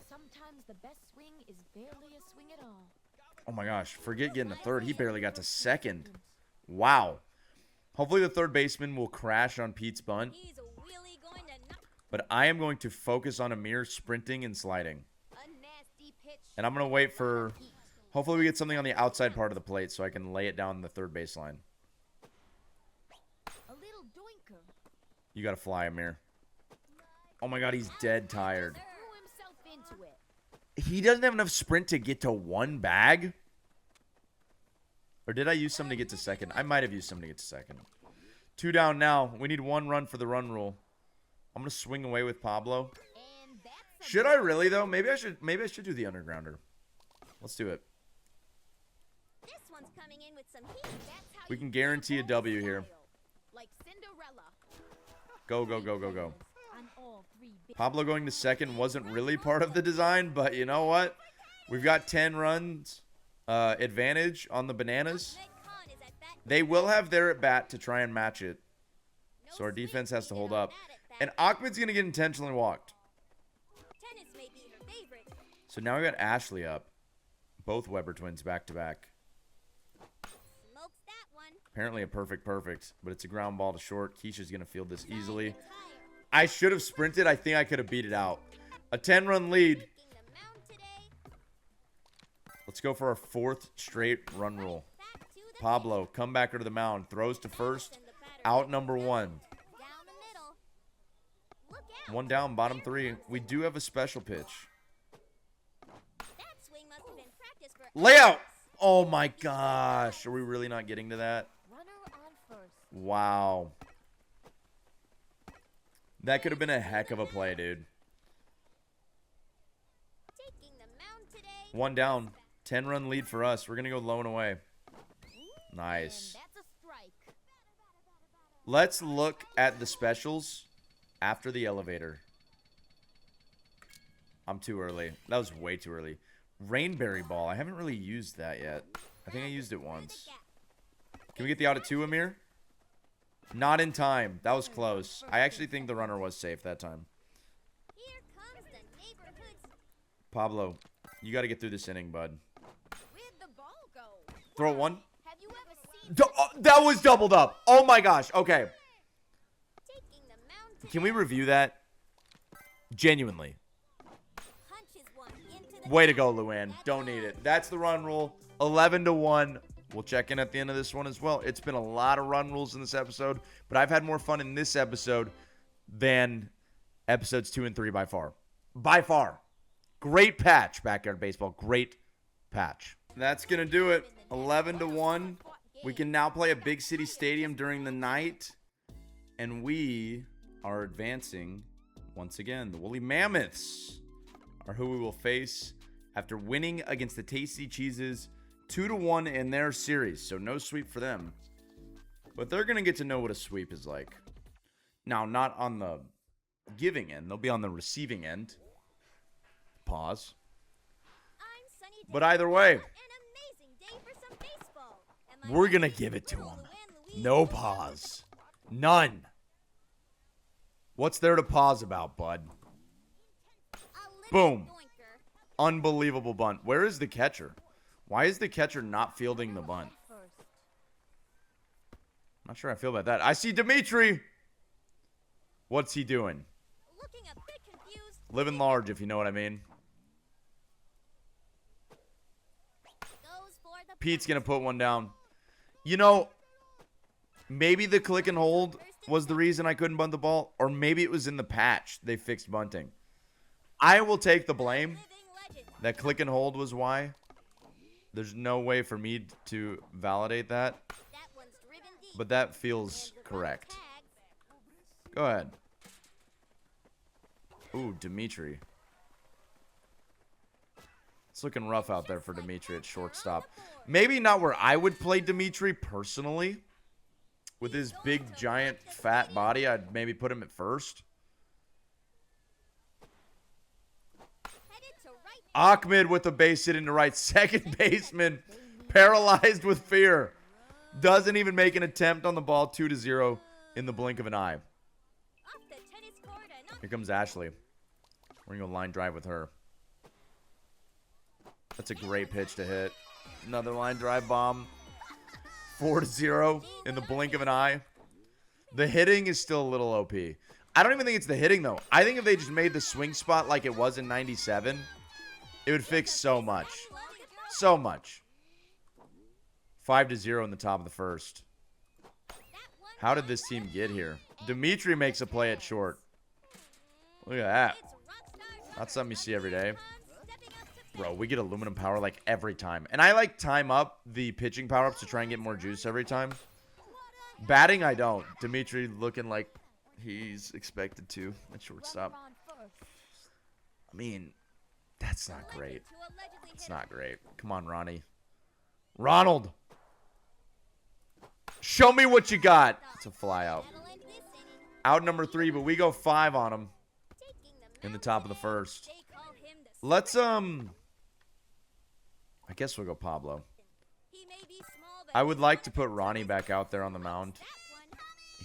Sometimes the best swing is barely a swing at all. Oh my gosh, forget getting to third. He barely got to second. Wow. Hopefully the third baseman will crash on Pete's bunt. But I am going to focus on Amir sprinting and sliding. And I'm going to wait for... Hopefully we get something on the outside part of the plate so I can lay it down the third baseline. You got to fly, Amir. Oh my god, he's dead tired. He doesn't have enough sprint to get to 1 bag? Or did I use some to get to second? I might have used some to get to second. 2 down now. We need 1 run for the run rule. I'm going to swing away with Pablo. Should I really, though? Maybe I should do the undergrounder. Let's do it. We can guarantee a W here. Go, go, go, go, go. Pablo going to second wasn't really part of the design, but you know what? We've got 10 runs advantage on the Bananas. They will have their at bat to try and match it. So our defense has to hold up. And Ahmed's going to get intentionally walked. So now we got Ashley up. Both Weber twins back to back. Apparently a perfect, but it's a ground ball to short. Keisha's going to field this easily. I should have sprinted. I think I could have beat it out. A 10-run lead. Let's go for our 4th straight run rule. Pablo, comebacker to the mound. Throws to first. Out number 1. 1 down, bottom 3. We do have a special pitch. Layout! Oh my gosh. Are we really not getting to that? Wow. That could have been a heck of a play, dude. 1 down. 10-run lead for us. We're going to go low and away. Nice. Let's look at the specials after the elevator. I'm too early. That was way too early. Rainberry ball. I haven't really used that yet. I think I used it once. Can we get the out of 2, Amir? Not in time. That was close. I actually think the runner was safe that time. Pablo, you got to get through this inning, bud. Throw 1. That was doubled up. Oh my gosh. Okay. Can we review that? Genuinely. Way to go, Luann. Don't need it. That's the run rule. 11-1. We'll check in at the end of this one as well. It's been a lot of run rules in this episode, but I've had more fun in this episode than episodes 2 and 3 by far. By far. Great patch, Backyard Baseball. Great patch. That's going to do it. 11-1. We can now play a big city stadium during the night, and we are advancing once again. The Woolly Mammoths are who we will face after winning against the Tasty Cheeses 2-1 in their series. So no sweep for them. But they're going to get to know what a sweep is like. Now, not on the giving end. They'll be on the receiving end. Pause. But either way, we're going to give it to him. No pause. None. What's there to pause about, bud? Boom. Unbelievable bunt. Where is the catcher? Why is the catcher not fielding the bunt? Not sure I feel about that. I see Dimitri. What's he doing? Living large, if you know what I mean. Pete's going to put one down. You know, maybe the click and hold was the reason I couldn't bunt the ball. Or maybe it was in the patch they fixed bunting. I will take the blame. That click and hold was why. There's no way for me to validate that. But that feels correct. Go ahead. Ooh, Dimitri. It's looking rough out there for Dimitri at shortstop. Maybe not where I would play Dimitri personally. With his big, giant, fat body, I'd maybe put him at first. Ahmed with the base hit into right. Second baseman paralyzed with fear. Doesn't even make an attempt on the ball. 2-0 in the blink of an eye. Here comes Ashley. We're going to go line drive with her. That's a great pitch to hit. Another line drive bomb. 4-0 in the blink of an eye. The hitting is still a little OP. I don't even think it's the hitting, though. I think if they just made the swing spot like it was in 97, it would fix so much. So much. 5-0 in the top of the first. How did this team get here? Dimitri makes a play at short. Look at that. Not something you see every day. Bro, we get aluminum power like every time. And I like time up the pitching power-ups to try and get more juice every time. Batting, I don't. Dimitri looking like he's expected to at shortstop. I mean, that's not great. It's not great. Come on, Ronnie. Ronald. Show me what you got. It's a fly out. Out number 3, but we go 5 on him in the top of the first. Let's, I guess we'll go Pablo. I would like to put Ronnie back out there on the mound.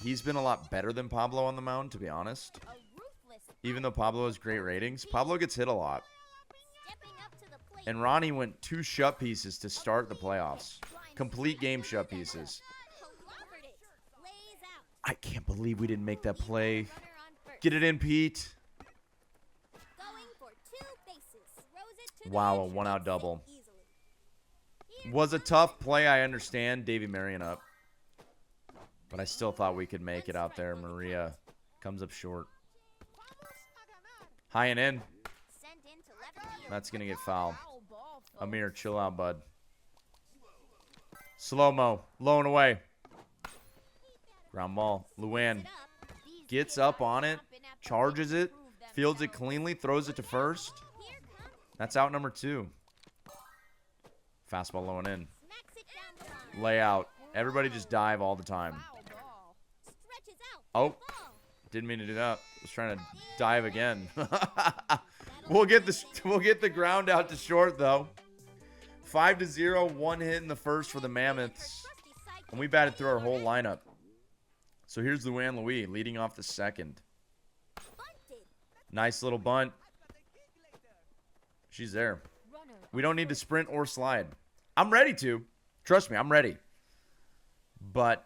He's been a lot better than Pablo on the mound, to be honest. Even though Pablo has great ratings, Pablo gets hit a lot. And Ronnie went 2 shut pieces to start the playoffs. Complete game shut pieces. I can't believe we didn't make that play. Get it in, Pete. Wow, a 1-out double. Was a tough play, I understand. Davey Marion up. But I still thought we could make it out there. Maria comes up short. High and in. That's going to get foul. Amir, chill out, bud. Slow-mo. Low and away. Ground ball. Luann gets up on it. Charges it. Fields it cleanly. Throws it to first. That's out number 2. Fastball low and in. Layout. Everybody just dive all the time. Oh. Didn't mean to do that. Was trying to dive again. We'll get the ground out to short, though. 5-0. 1 hit in the first for the Mammoths. And we batted through our whole lineup. So here's Luann Louis leading off the second. Nice little bunt. She's there. We don't need to sprint or slide. I'm ready to. Trust me, I'm ready. But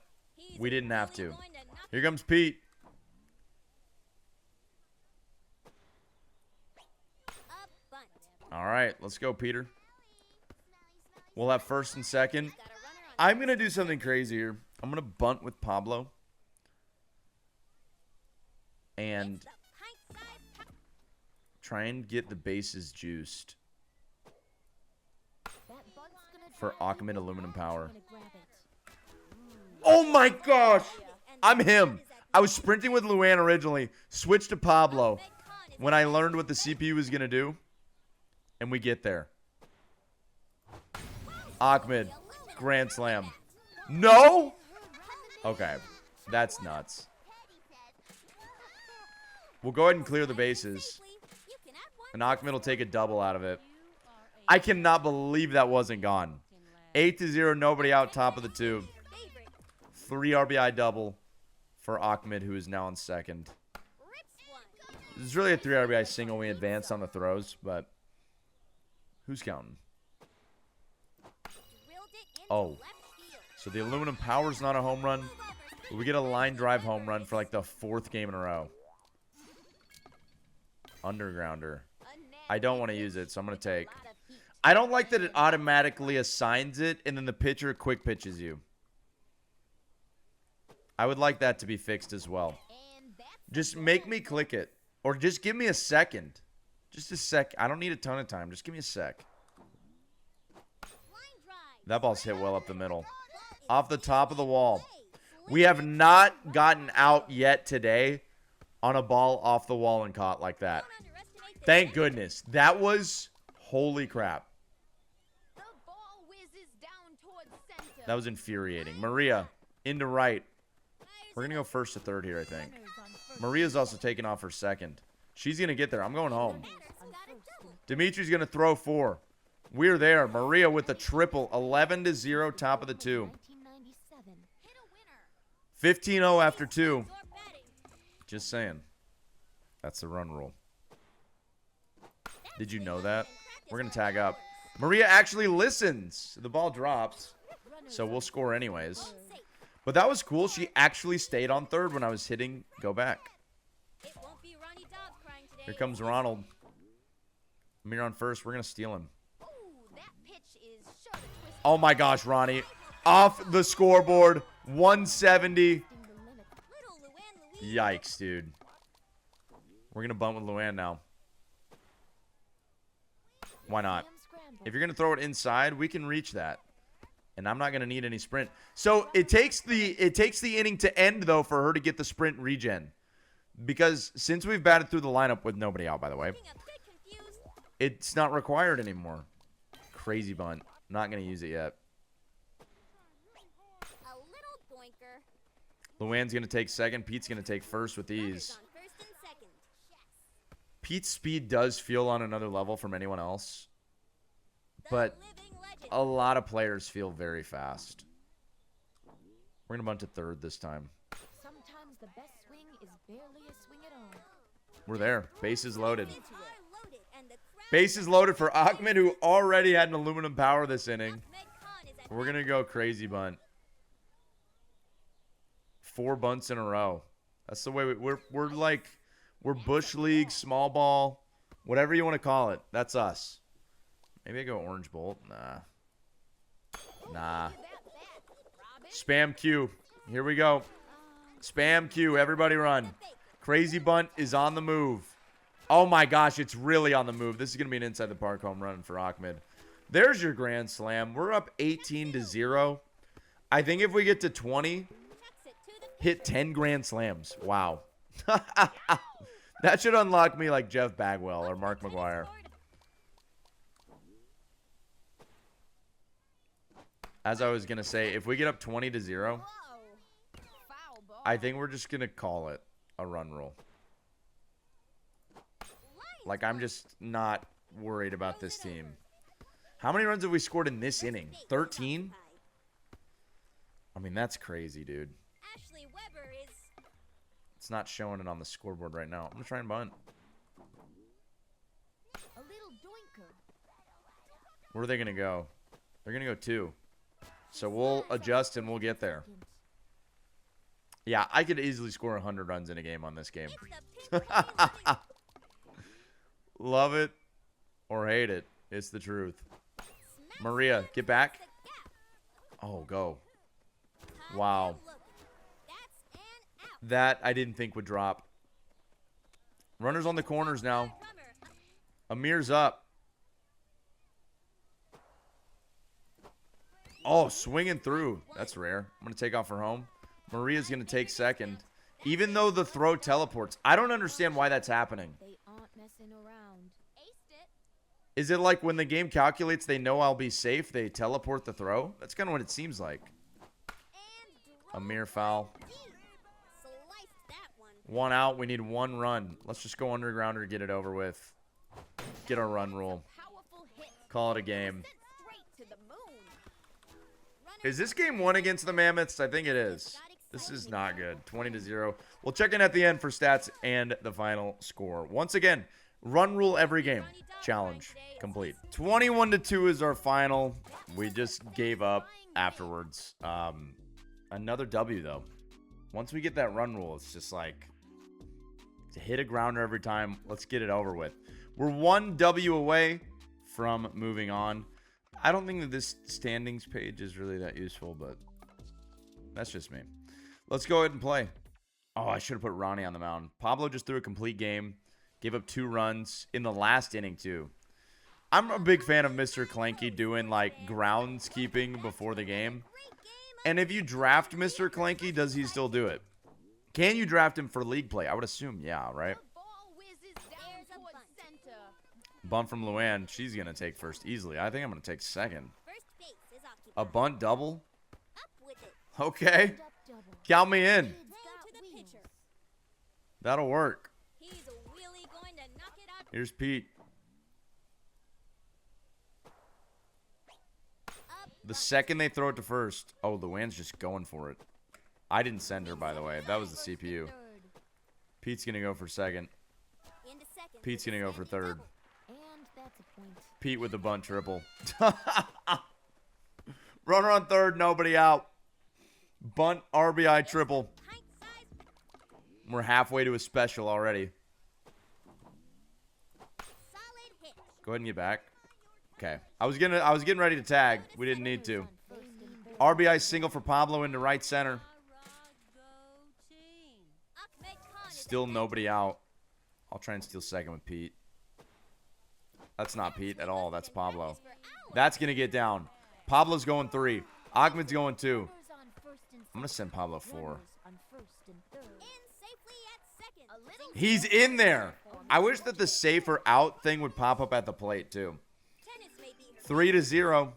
we didn't have to. Here comes Pete. All right, let's go, Peter. We'll have first and second. I'm going to do something crazy here. I'm going to bunt with Pablo. And try and get the bases juiced for Ahmed aluminum power. Oh my gosh! I'm him. I was sprinting with Luann originally. Switched to Pablo when I learned what the CPU was going to do. And we get there. Ahmed. Grand slam. No? Okay. That's nuts. We'll go ahead and clear the bases. And Ahmed will take a double out of it. I cannot believe that wasn't gone. 8-0, nobody out, top of the tube. 3 RBI double for Ahmed, who is now on second. It's really a 3 RBI single. We advanced on the throws, but who's counting? Oh, so the aluminum power's not a home run. But we get a line drive home run for like the 4th game in a row. Undergrounder. I don't want to use it, so I'm going to take. I don't like that it automatically assigns it and then the pitcher quick pitches you. I would like that to be fixed as well. Just make me click it. Or just give me a second. Just a sec. I don't need a ton of time. Just give me a sec. That ball's hit well up the middle. Off the top of the wall. We have not gotten out yet today on a ball off the wall and caught like that. Thank goodness. That was... Holy crap. That was infuriating. Maria, into right. We're going to go first to third here, I think. Maria's also taking off her second. She's going to get there. I'm going home. Dimitri's going to throw 4. We're there. Maria with the triple. 11-0, top of the 2. 15-0 after 2. Just saying. That's the run rule. Did you know that? We're going to tag up. Maria actually listens. The ball drops. So we'll score anyways. But that was cool. She actually stayed on third when I was hitting go back. Here comes Ronald. Amir on first. We're going to steal him. Oh my gosh, Ronnie. Off the scoreboard. 170. Yikes, dude. We're going to bunt with Luann now. Why not? If you're going to throw it inside, we can reach that. And I'm not going to need any sprint. So it takes the inning to end, though, for her to get the sprint regen. Because since we've batted through the lineup with nobody out, by the way, it's not required anymore. Crazy bunt. Not going to use it yet. Luann's going to take second. Pete's going to take first with these. Pete's speed does feel on another level from anyone else. But a lot of players feel very fast. We're going to bunt to third this time. Sometimes the best swing is barely a swing at all. We're there. Bases loaded. Bases loaded for Ahmed, who already had an aluminum power this inning. We're going to go crazy bunt. 4 bunts in a row. That's the way we're Bush League, small ball, whatever you want to call it. That's us. Maybe I go orange bolt. Nah. Spam Q. Here we go. Spam Q. Everybody run. Crazy bunt is on the move. Oh my gosh, it's really on the move. This is going to be an inside the park home run for Ahmed. There's your grand slam. We're up 18-0. I think if we get to 20, hit 10 grand slams. Wow. That should unlock me like Jeff Bagwell or Mark McGuire. As I was going to say, if we get up 20-0, I think we're just going to call it a run rule. Like, I'm just not worried about this team. How many runs have we scored in this inning? 13? I mean, that's crazy, dude. It's not showing it on the scoreboard right now. I'm going to try and bunt. Where are they going to go? They're going to go 2. So we'll adjust and we'll get there. Yeah, I could easily score 100 runs in a game on this game. Love it or hate it. It's the truth. Maria, get back. Oh, go. Wow. That I didn't think would drop. Runners on the corners now. Amir's up. Oh, swinging through. That's rare. I'm going to take off for home. Maria's going to take second. Even though the throw teleports. I don't understand why that's happening. Is it like when the game calculates they know I'll be safe, they teleport the throw? That's kind of what it seems like. Amir foul. 1 out. We need 1 run. Let's just go undergrounder, get it over with. Get our run rule. Call it a game. Is this game won against the Mammoths? I think it is. This is not good. 20-0. We'll check in at the end for stats and the final score. Once again, run rule every game. Challenge complete. 21-2 is our final. We just gave up afterwards. Another W, though. Once we get that run rule, it's just like to hit a grounder every time. Let's get it over with. We're 1 W away from moving on. I don't think that this standings page is really that useful, but that's just me. Let's go ahead and play. Oh, I should have put Ronnie on the mound. Pablo just threw a complete game. Gave up 2 runs in the last inning, too. I'm a big fan of Mr. Clanky doing, like, groundskeeping before the game. And if you draft Mr. Clanky, does he still do it? Can you draft him for league play? I would assume, yeah, right? Bunt from Luann. She's going to take first easily. I think I'm going to take second. A bunt double? Okay. Count me in. That'll work. Here's Pete. The second they throw it to first. Oh, Luann's just going for it. I didn't send her, by the way. That was the CPU. Pete's going to go for second. Pete's going to go for third. Pete with the bunt triple. Runner on third, nobody out. Bunt RBI triple. We're halfway to a special already. Go ahead and get back. Okay. I was getting ready to tag. We didn't need to. RBI single for Pablo into right center. Still nobody out. I'll try and steal second with Pete. That's not Pete at all. That's Pablo. That's going to get down. Pablo's going 3. Ahmed's going 2. I'm going to send Pablo 4. He's in there. I wish that the safer out thing would pop up at the plate, too. 3-0.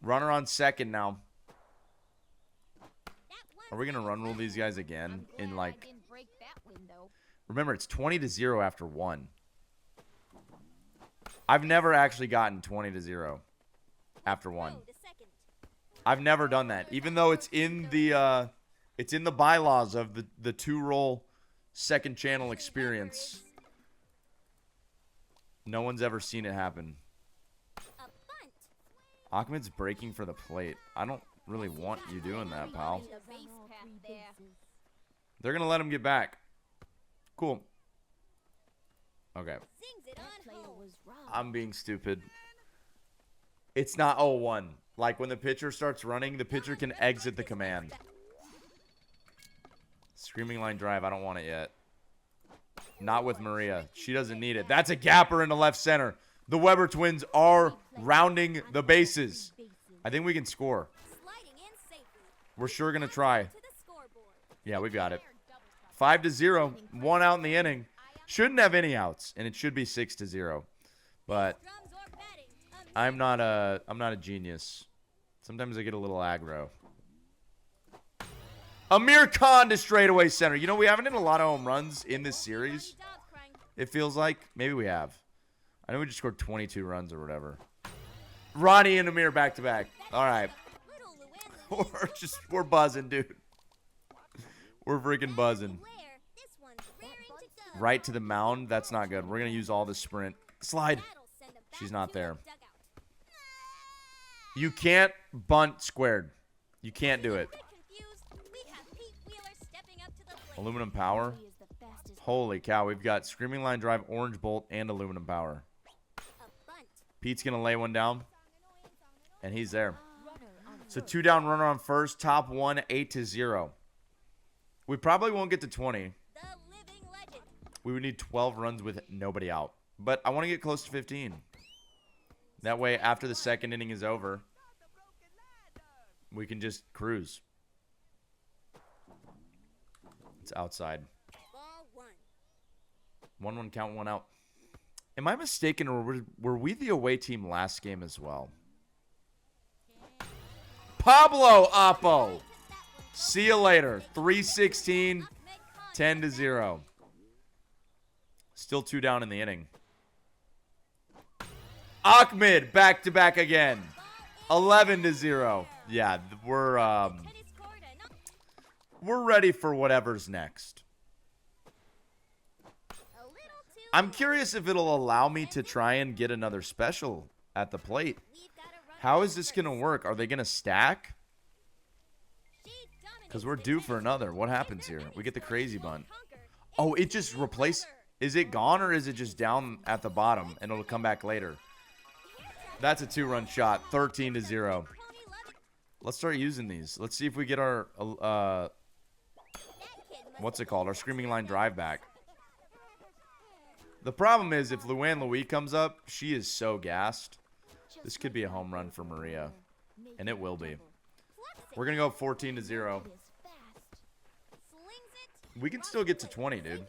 Runner on second now. Are we going to run rule these guys again? In like, remember, it's 20-0 after 1. I've never actually gotten 20-0 after 1. I've never done that, even though it's in the bylaws of the 2-roll second channel experience. No one's ever seen it happen. Ahmed's breaking for the plate. I don't really want you doing that, pal. They're going to let him get back. Cool. Okay. I'm being stupid. It's not 0-1. Like, when the pitcher starts running, the pitcher can exit the command. Screaming line drive. I don't want it yet. Not with Maria. She doesn't need it. That's a gapper into left center. The Weber twins are rounding the bases. I think we can score. We're sure going to try. Yeah, we got it. 5-0. 1 out in the inning. Shouldn't have any outs, and it should be 6-0. But I'm not a genius. Sometimes I get a little aggro. Amir Khan to straightaway center. You know, we haven't hit a lot of home runs in this series. It feels like. Maybe we have. I know we just scored 22 runs or whatever. Ronnie and Amir back-to-back. All right. We're buzzing, dude. We're freaking buzzing. Right to the mound. That's not good. We're going to use all the sprint. Slide. She's not there. You can't bunt squared. You can't do it. Aluminum power. Holy cow. We've got screaming line drive, orange bolt, and aluminum power. Pete's going to lay one down. And he's there. So 2 down, runner on first. Top 1, 8-0. We probably won't get to 20. We would need 12 runs with nobody out. But I want to get close to 15. That way, after the second inning is over, we can just cruise. It's outside. 1-1 count, 1 out. Am I mistaken, or were we the away team last game as well? Pablo Oppo. See you later. 3-16, 10-0. Still 2 down in the inning. Ahmed back to back again. 11-0. Yeah, we're ready for whatever's next. I'm curious if it'll allow me to try and get another special at the plate. How is this going to work? Are they going to stack? Because we're due for another. What happens here? We get the crazy bunt. Oh, it just replaced. Is it gone or is it just down at the bottom and it'll come back later? That's a 2-run shot. 13-0. Let's start using these. Let's see if we get our, what's it called? Our screaming line drive back. The problem is if Luann Louis comes up, she is so gassed. This could be a home run for Maria. And it will be. We're going to go 14-0. We can still get to 20, dude.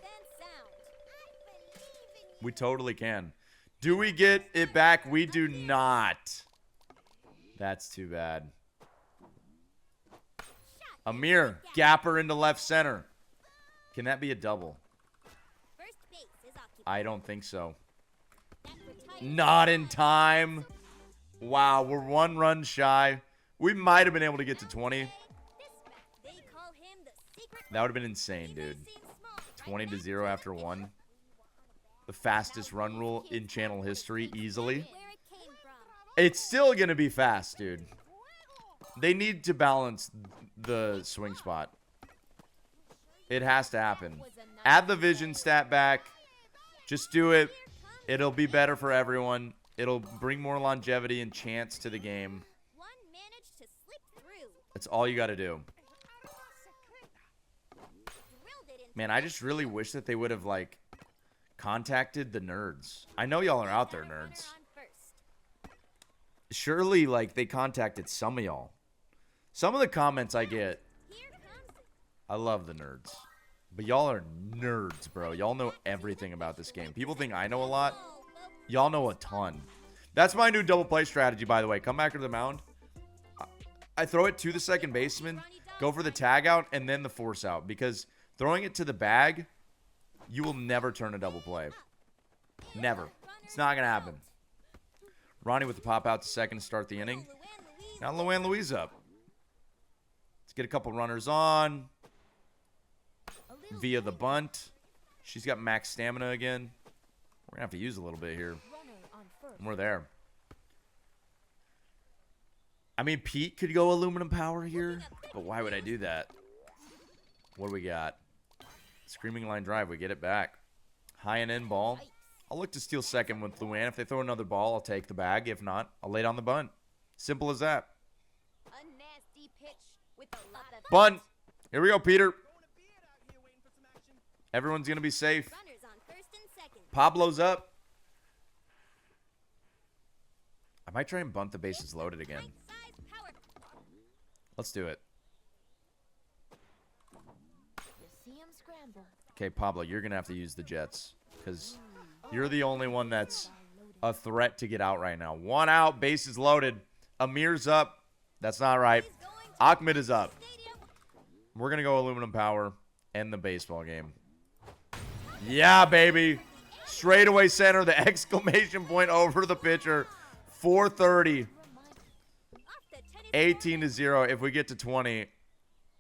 We totally can. Do we get it back? We do not. That's too bad. Amir, gapper into left center. Can that be a double? I don't think so. Not in time. Wow, we're 1 run shy. We might have been able to get to 20. That would have been insane, dude. 20-0 after 1. The fastest run rule in channel history, easily. It's still going to be fast, dude. They need to balance the swing spot. It has to happen. Add the vision stat back. Just do it. It'll be better for everyone. It'll bring more longevity and chance to the game. That's all you got to do. Man, I just really wish that they would have, like, contacted the nerds. I know y'all are out there, nerds. Surely, like, they contacted some of y'all. Some of the comments I get, I love the nerds. But y'all are nerds, bro. Y'all know everything about this game. People think I know a lot. Y'all know a ton. That's my new double play strategy, by the way. Come back to the mound. I throw it to the second baseman, go for the tag out, and then the force out. Because throwing it to the bag, you will never turn a double play. Never. It's not going to happen. Ronnie with the pop out to second to start the inning. Now Luann Louise up. Let's get a couple runners on. Via the bunt. She's got max stamina again. We're going to have to use a little bit here. And we're there. I mean, Pete could go aluminum power here. But why would I do that? What do we got? Screaming line drive. We get it back. High and in ball. I'll look to steal second with Luann. If they throw another ball, I'll take the bag. If not, I'll lay down the bunt. Simple as that. Bunt. Here we go, Peter. Everyone's going to be safe. Pablo's up. I might try and bunt the bases loaded again. Let's do it. Okay, Pablo, you're going to have to use the Jets. Because you're the only one that's a threat to get out right now. 1 out, bases loaded. Amir's up. That's not right. Ahmed is up. We're going to go aluminum power. End the baseball game. Yeah, baby. Straightaway center. The exclamation point over the pitcher. 4:30. 18-0. If we get to 20,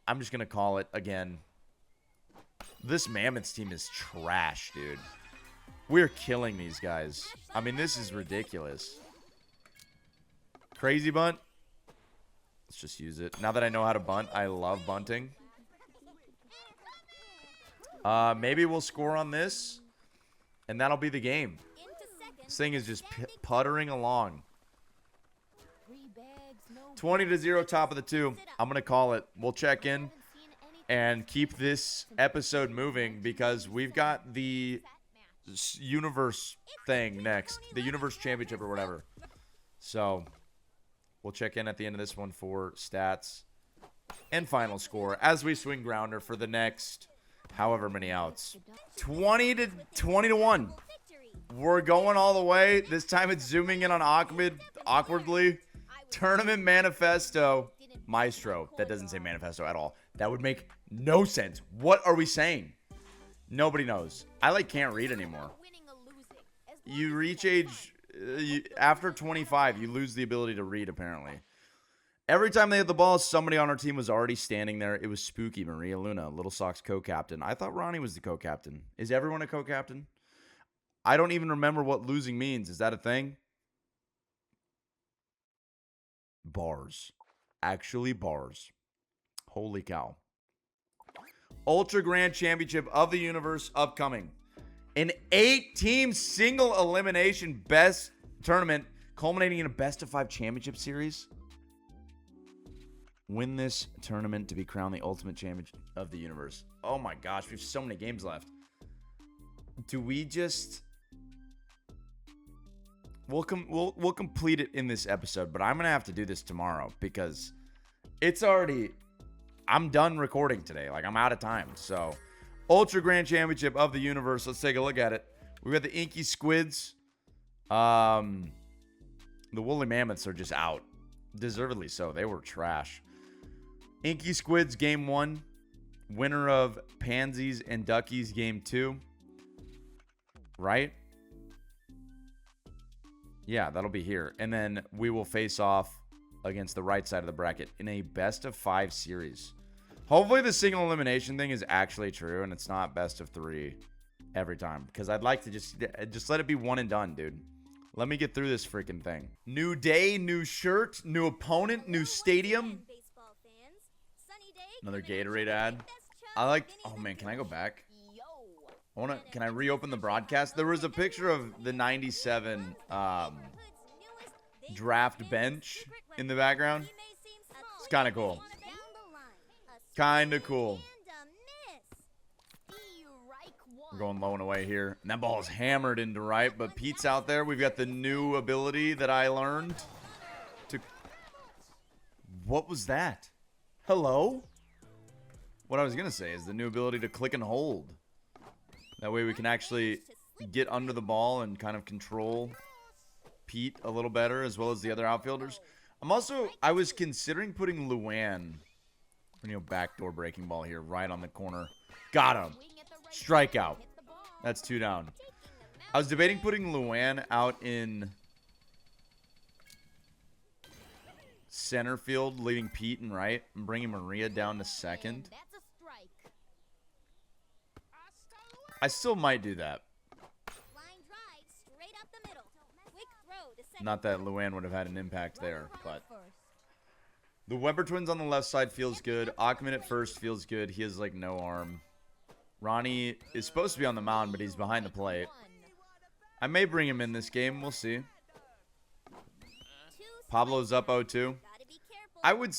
I'm just going to call it again. This Mammoths team is trash, dude. We're killing these guys. I mean, this is ridiculous. Crazy bunt. Let's just use it. Now that I know how to bunt, I love bunting. Maybe we'll score on this, and that'll be the game. This thing is just puttering along. 20-0, top of the 2. I'm going to call it. We'll check in and keep this episode moving because we've got the universe thing next. The universe championship or whatever. So we'll check in at the end of this one for stats and final score as we swing grounder for the next however many outs. 20-1. We're going all the way. This time it's zooming in on Ahmed awkwardly. Tournament manifesto. Maestro. That doesn't say manifesto at all. That would make no sense. What are we saying? Nobody knows. I can't read anymore. You reach age after 25, you lose the ability to read, apparently. Every time they had the ball, somebody on our team was already standing there. It was spooky. Maria Luna, Little Sox co-captain. I thought Ronnie was the co-captain. Is everyone a co-captain? I don't even remember what losing means. Is that a thing? Bars. Actually, bars. Holy cow. Ultra Grand Championship of the Universe upcoming. An 8-team single elimination best tournament culminating in a best-of-5 championship series. Win this tournament to be crowned the ultimate champion of the universe. Oh my gosh, we have so many games left. Do we just... We'll complete it in this episode, but I'm going to have to do this tomorrow because it's already... I'm done recording today. Like, I'm out of time. So, Ultra Grand Championship of the Universe. Let's take a look at it. We've got the Inky Squids. The Woolly Mammoths are just out. Deservedly so. They were trash. Inky Squids, Game 1. Winner of Pansies and Duckies, Game 2. Right? Yeah, that'll be here. And then we will face off against the right side of the bracket in a best-of-5 series. Hopefully the single elimination thing is actually true and it's not best of 3 every time. Because I'd like to just let it be one and done, dude. Let me get through this freaking thing. New day, new shirt, new opponent, new stadium. Another Gatorade ad. I like... Oh, man, can I go back? Can I reopen the broadcast? There was a picture of the 97 draft bench in the background. It's kind of cool. Kind of cool. We're going low and away here. And that ball is hammered into right, but Pete's out there. We've got the new ability that I learned. What was that? Hello? What I was going to say is the new ability to click and hold. That way we can actually get under the ball and kind of control Pete a little better, as well as the other outfielders. I was considering putting Luan, backdoor breaking ball here, right on the corner. Got him. Strikeout. That's 2 down. I was debating putting Luan out in center field, leaving Pete in right, and bringing Maria down to second. I still might do that. Not that Luan would have had an impact there, but the Weber twins on the left side feels good. Achman at first feels good. He has like no arm. Ronnie is supposed to be on the mound, but he's behind the plate. I may bring him in this game. We'll see. Pablo's up 0-2. I would...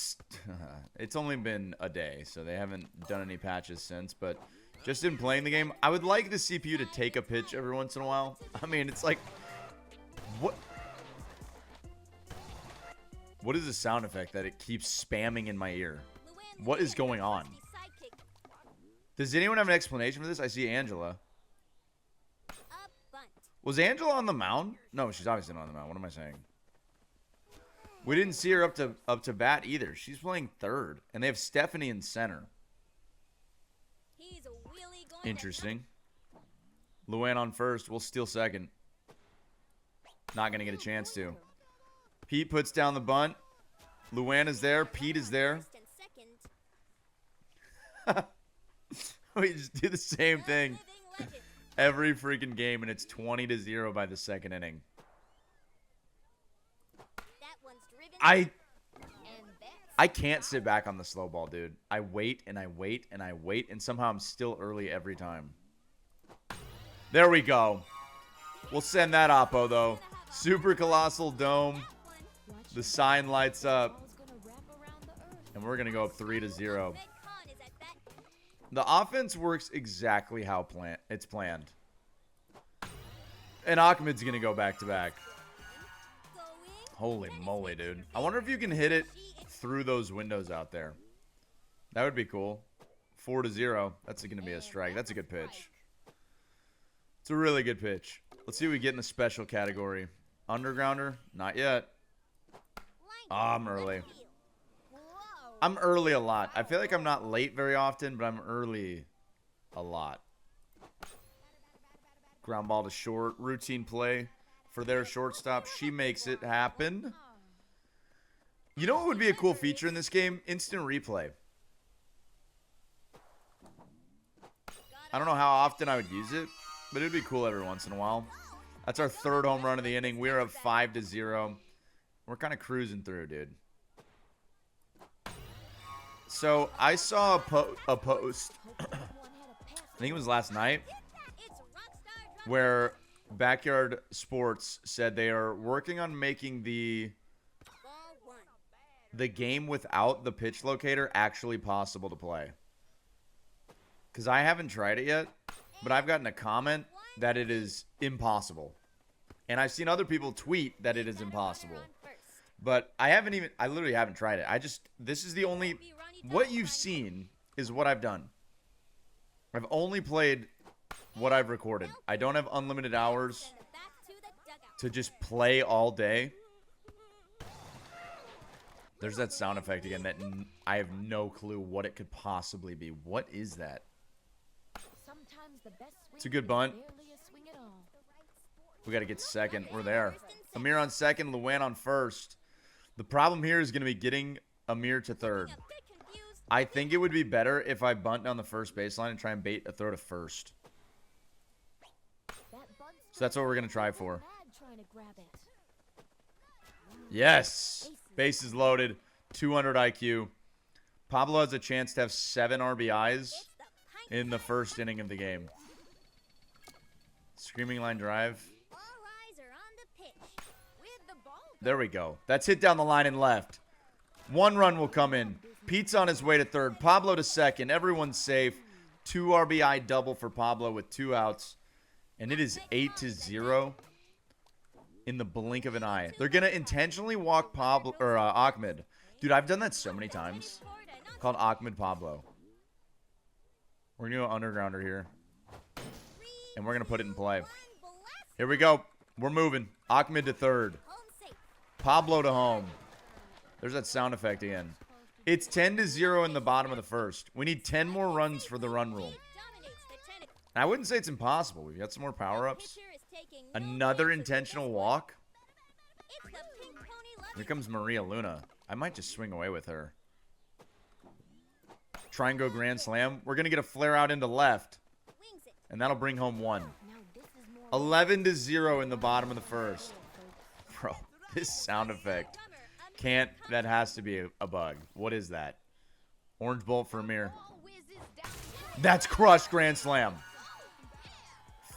It's only been a day, so they haven't done any patches since, but just in playing the game, I would like the CPU to take a pitch every once in a while. I mean, it's like... What is the sound effect that it keeps spamming in my ear? What is going on? Does anyone have an explanation for this? I see Angela. Was Angela on the mound? No, she's obviously not on the mound. What am I saying? We didn't see her up to bat either. She's playing third, and they have Stephanie in center. Interesting. Luan on first. We'll steal second. Not going to get a chance to. Pete puts down the bunt. Luan is there. Pete is there. We just do the same thing every freaking game, and it's 20-0 by the second inning. I can't sit back on the slow ball, dude. I wait and I wait and I wait, and somehow I'm still early every time. There we go. We'll send that oppo, though. Super Colossal Dome. The sign lights up. And we're going to go up 3-0. The offense works exactly how it's planned. And Ahmed's going to go back-to-back. Holy moly, dude. I wonder if you can hit it through those windows out there. That would be cool. 4-0. That's going to be a strike. That's a good pitch. It's a really good pitch. Let's see what we get in the special category. Undergrounder? Not yet. Oh, I'm early. I'm early a lot. I feel like I'm not late very often, but I'm early a lot. Ground ball to short. Routine play. for their shortstop. She makes it happen. You know what would be a cool feature in this game? Instant replay. I don't know how often I would use it, but it'd be cool every once in a while. That's our third home run of the inning. We're up 5-0. We're kind of cruising through, dude. So I saw a post, I think it was last night, where Backyard Sports said they are working on making the game without the pitch locator actually possible to play. Because I haven't tried it yet, but I've gotten a comment that it is impossible. And I've seen other people tweet that it is impossible. But I literally haven't tried it. This is the only, what you've seen is what I've done. I've only played what I've recorded. I don't have unlimited hours to just play all day. There's that sound effect again that I have no clue what it could possibly be. What is that? It's a good bunt. We got to get second. We're there. Amir on second, Luan on first. The problem here is going to be getting Amir to third. I think it would be better if I bunt down the first baseline and try and bait a throw to first. So that's what we're going to try for. Yes. Bases loaded. 200 IQ. Pablo has a chance to have 7 RBIs in the first inning of the game. Screaming line drive. There we go. That's hit down the line and left. 1 run will come in. Pete's on his way to third. Pablo to second. Everyone's safe. 2 RBI double for Pablo with 2 outs. And it is 8-0 in the blink of an eye. They're going to intentionally walk Pablo or Ahmed. Dude, I've done that so many times. Called Ahmed Pablo. We're going to go undergrounder here. And we're going to put it in play. Here we go. We're moving. Ahmed to third. Pablo to home. There's that sound effect again. It's 10-0 in the bottom of the first. We need 10 more runs for the run rule. And I wouldn't say it's impossible. We've got some more power-ups. Another intentional walk. Here comes Maria Luna. I might just swing away with her. Try and go grand slam. We're going to get a flare out into left. And that'll bring home 1. 11-0 in the bottom of the first. Bro, this sound effect. That has to be a bug. What is that? Orange Bolt for Amir. That's crushed grand slam.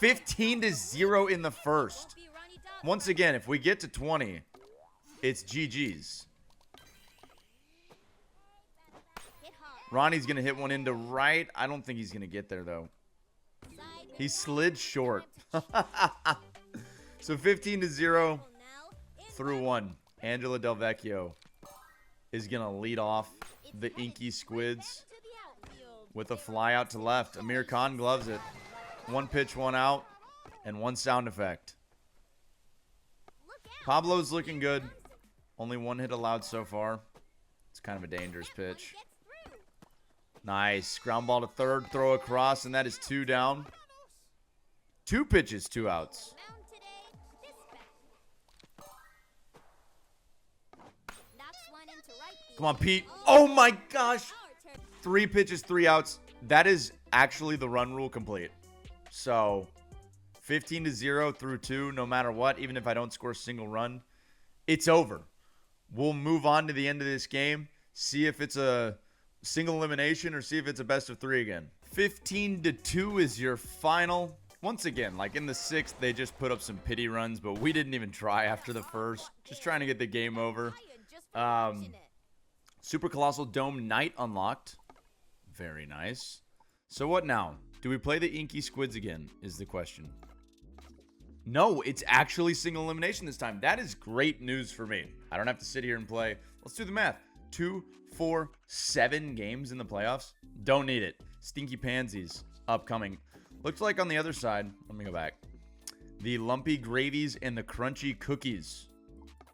15-0 in the first. Once again, if we get to 20, it's GG's. Ronnie's going to hit one into right. I don't think he's going to get there, though. He slid short. So 15-0 through 1. Angela Del Vecchio is going to lead off the Inky Squids with a fly out to left. Amir Khan gloves it. 1 pitch, 1 out, and 1 sound effect. Pablo's looking good. Only 1 hit allowed so far. It's kind of a dangerous pitch. Nice. Ground ball to third, throw across, and that is 2 down. 2 pitches, 2 outs. Come on, Pete. Oh, my gosh. 3 pitches, 3 outs. That is actually the run rule complete. So, 15-0 through 2, no matter what, even if I don't score a single run, it's over. We'll move on to the end of this game, see if it's a single elimination or see if it's a best of 3 again. 15-2 is your final. Once again, like in the 6th, they just put up some pity runs, but we didn't even try after the first. Just trying to get the game over. Super Colossal Dome Night unlocked. Very nice. So what now? Do we play the Inky Squids again, is the question. No, it's actually single elimination this time. That is great news for me. I don't have to sit here and play. Let's do the math. 2, 4, 7 games in the playoffs. Don't need it. Stinky Pansies upcoming. Looks like on the other side, let me go back. The Lumpy Gravies and the Crunchy Cookies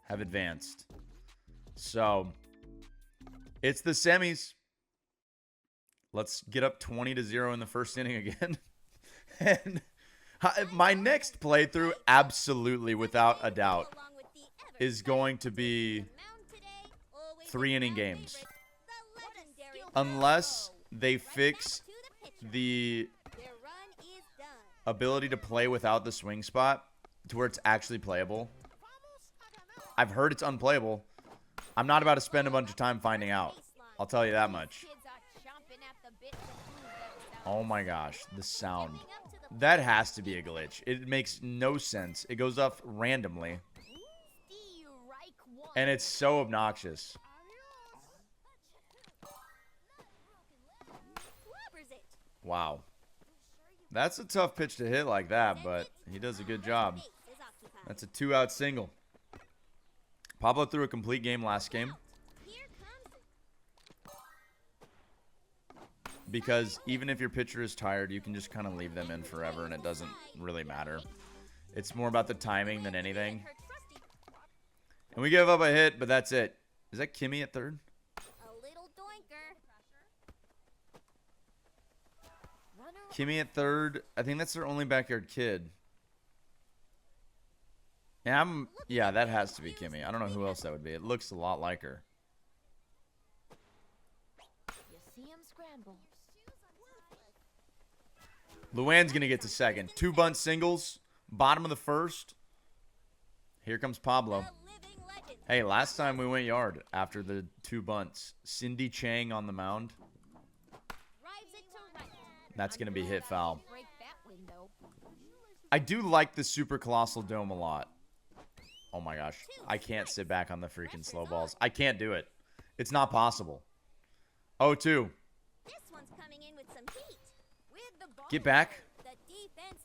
have advanced. So, it's the semis. Let's get up 20-0 in the first inning again. And My next playthrough, absolutely, without a doubt, is going to be 3-inning games. Unless they fix the ability to play without the swing spot to where it's actually playable. I've heard it's unplayable. I'm not about to spend a bunch of time finding out. I'll tell you that much. Oh my gosh, the sound. That has to be a glitch. It makes no sense. It goes off randomly. And it's so obnoxious. Wow. That's a tough pitch to hit like that, but he does a good job. That's a 2-out single. Pablo threw a complete game last game. Because even if your pitcher is tired, you can just kind of leave them in forever and it doesn't really matter. It's more about the timing than anything. And we give up a hit, but that's it. Is that Kimmy at third? Kimmy at third. I think that's their only backyard kid. Yeah, that has to be Kimmy. I don't know who else that would be. It looks a lot like her. You see him scramble. Luann's going to get to second. 2 bunt singles. Bottom of the first. Here comes Pablo. Hey, last time we went yard after the 2 bunts. Cindy Chang on the mound. That's going to be hit foul. I do like the Super Colossal Dome a lot. Oh my gosh. I can't sit back on the freaking slow balls. I can't do it. It's not possible. 0-2. Get back.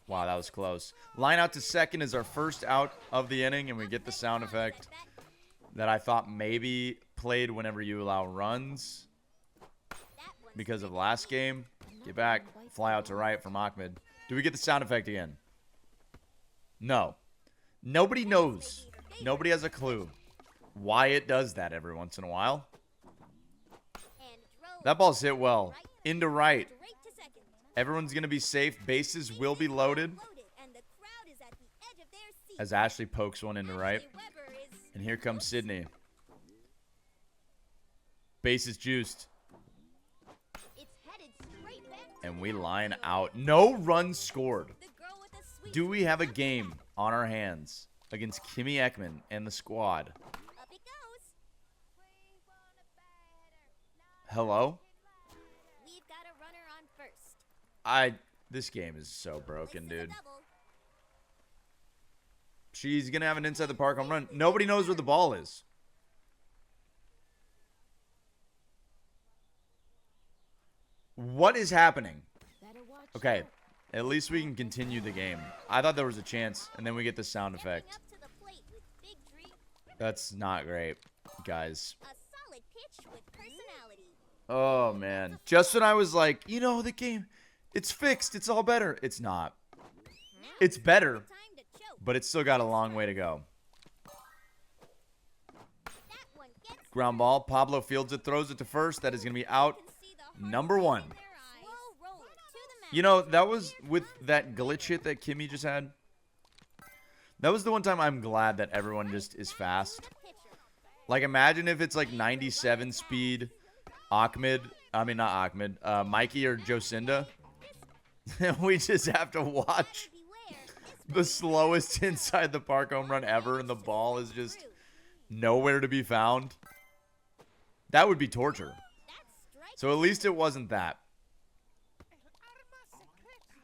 Wow, that was close. Line out to second is our first out of the inning, and we get the sound effect that I thought maybe played whenever you allow runs because of last game. Get back. Fly out to right from Ahmed. Do we get the sound effect again? No. Nobody knows. Nobody has a clue why it does that every once in a while. That ball's hit well. Into right. Everyone's going to be safe. Bases will be loaded. As Ashley pokes one into right. And here comes Sydney. Bases juiced. And we line out. No runs scored. Do we have a game on our hands against Kimmy Ekman and the squad? Hello? This game is so broken, dude. She's going to have an inside the park home run. Nobody knows where the ball is. What is happening? Okay, at least we can continue the game. I thought there was a chance, and then we get the sound effect. That's not great, guys. Oh, man. Just when I was like, you know, the game, it's fixed. It's all better. It's not. It's better, but it's still got a long way to go. Ground ball. Pablo fields it, throws it to first. That is going to be out. Number 1. You know, that was with that glitch hit that Kimmy just had. That was the one time I'm glad that everyone just is fast. Like, imagine if it's like 97 speed Mikey or Jocinda. We just have to watch the slowest inside the park home run ever, and the ball is just nowhere to be found. That would be torture. So at least it wasn't that.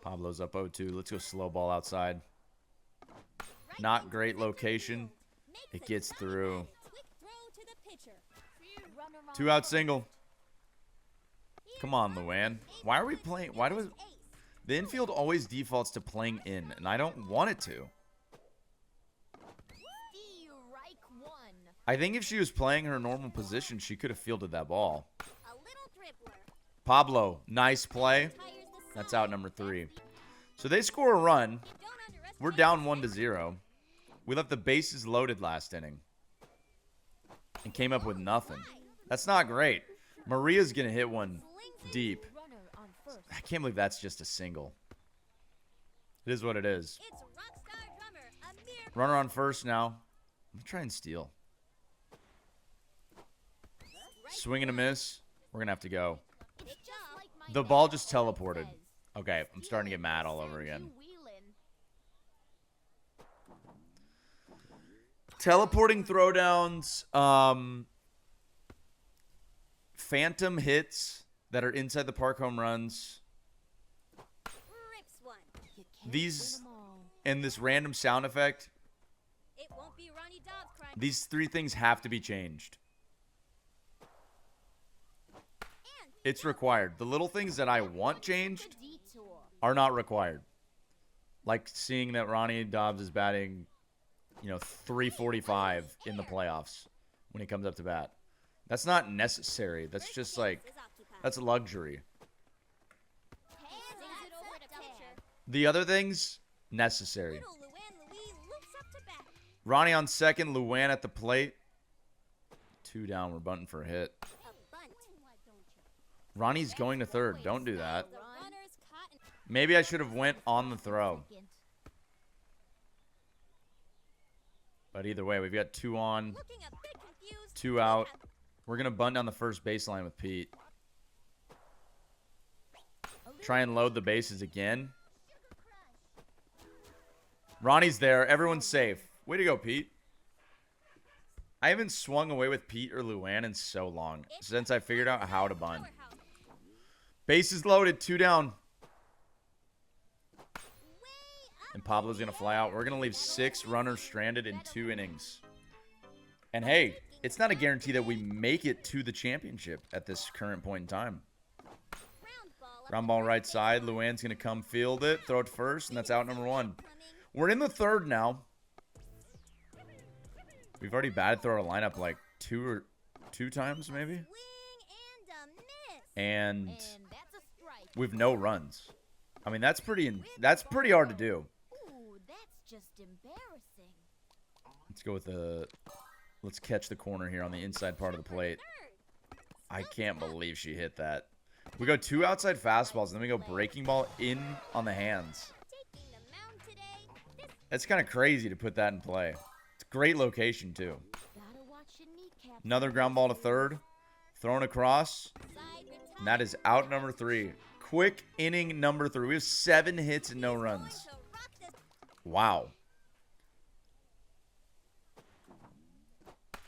Pablo's up 0-2. Let's go slow ball outside. Not great location. It gets through. 2-out single. Come on, Luann. Why are we playing? Why do we... The infield always defaults to playing in, and I don't want it to. I think if she was playing her normal position, she could have fielded that ball. Pablo, nice play. That's out number 3. So they score a run. We're down 1-0. We left the bases loaded last inning and came up with nothing. That's not great. Maria's going to hit one deep. I can't believe that's just a single. It is what it is. It's rockstar drummer Amir. Runner on first now. I'm going to try and steal. Swing and a miss. We're going to have to go. It's just like my The ball just teleported. Okay, I'm starting to get mad all over again. Teleporting throwdowns, phantom hits that are inside the park home runs. rips one. These and this random sound effect, It won't be Ronnie Dobbs crying. these three things have to be changed. And It's required. The little things that I want changed are not required. Like seeing that Ronnie Dobbs is batting, you know, 345 in the playoffs when he comes up to bat. That's not necessary. That's just like, is occupied. that's a luxury. Sings it over to pitcher. The other things, necessary. Little Luann Louis looks up to bat. Ronnie on second, Luann at the plate. 2 down, we're bunting for a hit. A bunt. Ronnie's going to third. Don't do that. The runner's caught in Maybe I should have went on the throw. But either way, we've got 2 on, looking a bit confused. 2 out. We're going to bunt down the first baseline with Pete. Try and load the bases again. Ronnie's there. Everyone's safe. Way to go, Pete. I haven't swung away with Pete or Luann in so long, since I figured out how to bunt. Powerhouse. Bases loaded, 2 down. Way up. And Pablo's going to fly out. We're going to leave 6 runners stranded in 2 innings. And hey, it's not a guarantee that we make it to the championship at this current point in time. Ground ball. up Ground the ball first right base. side. Luann's going to come field it, throw it first, and that's out number 1. Coming. We're in the third now. We've already batted through our lineup like 2 times maybe. Swing and a miss. And And that's a strike. we've no runs. I mean, that's pretty hard to do. Ooh, that's just embarrassing. Let's go with let's catch the corner here on the inside part of the plate. Third. I can't believe she hit that. We go 2 outside fastballs, and then we go breaking ball in on the hands. Taking the mound today. This That's kind of crazy to put that in play. It's a great location, too. Gotta watch your kneecaps. Another ground ball to third. Thrown across. side retired. And that is out number 3. Quick inning number 3. We have 7 hits and no Going runs. to rock this. Wow.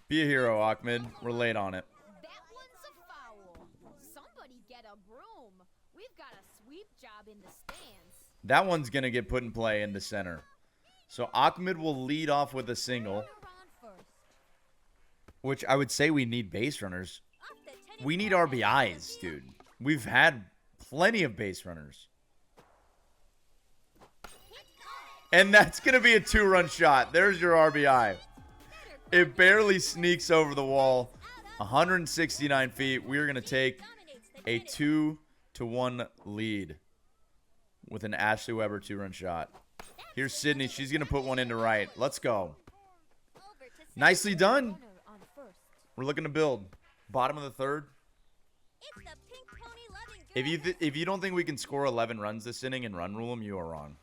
Be a hero, Ahmed. We're late on it. That one's a foul. Somebody get a broom. We've got a sweep job in the stands. That one's going to get put in play in the center. So Ahmed will lead off with a single, Runner on first. which I would say we need base runners. Off the tennis We need ball. RBIs, dude. We've had plenty of base runners. And that's going to be a 2-run shot. There's your RBI. It barely sneaks over the wall. 169 feet. We're going to take Dominates the a tennis. 2-1 lead with an Ashley Weber 2-run shot. Here's Sydney. She's going to put one into right. Let's go. Over to second. Nicely done. Runner on first. We're looking to build. Bottom of the third. It's the pink pony loving girl. If you don't think we can score 11 runs this inning and run rule them, you are wrong.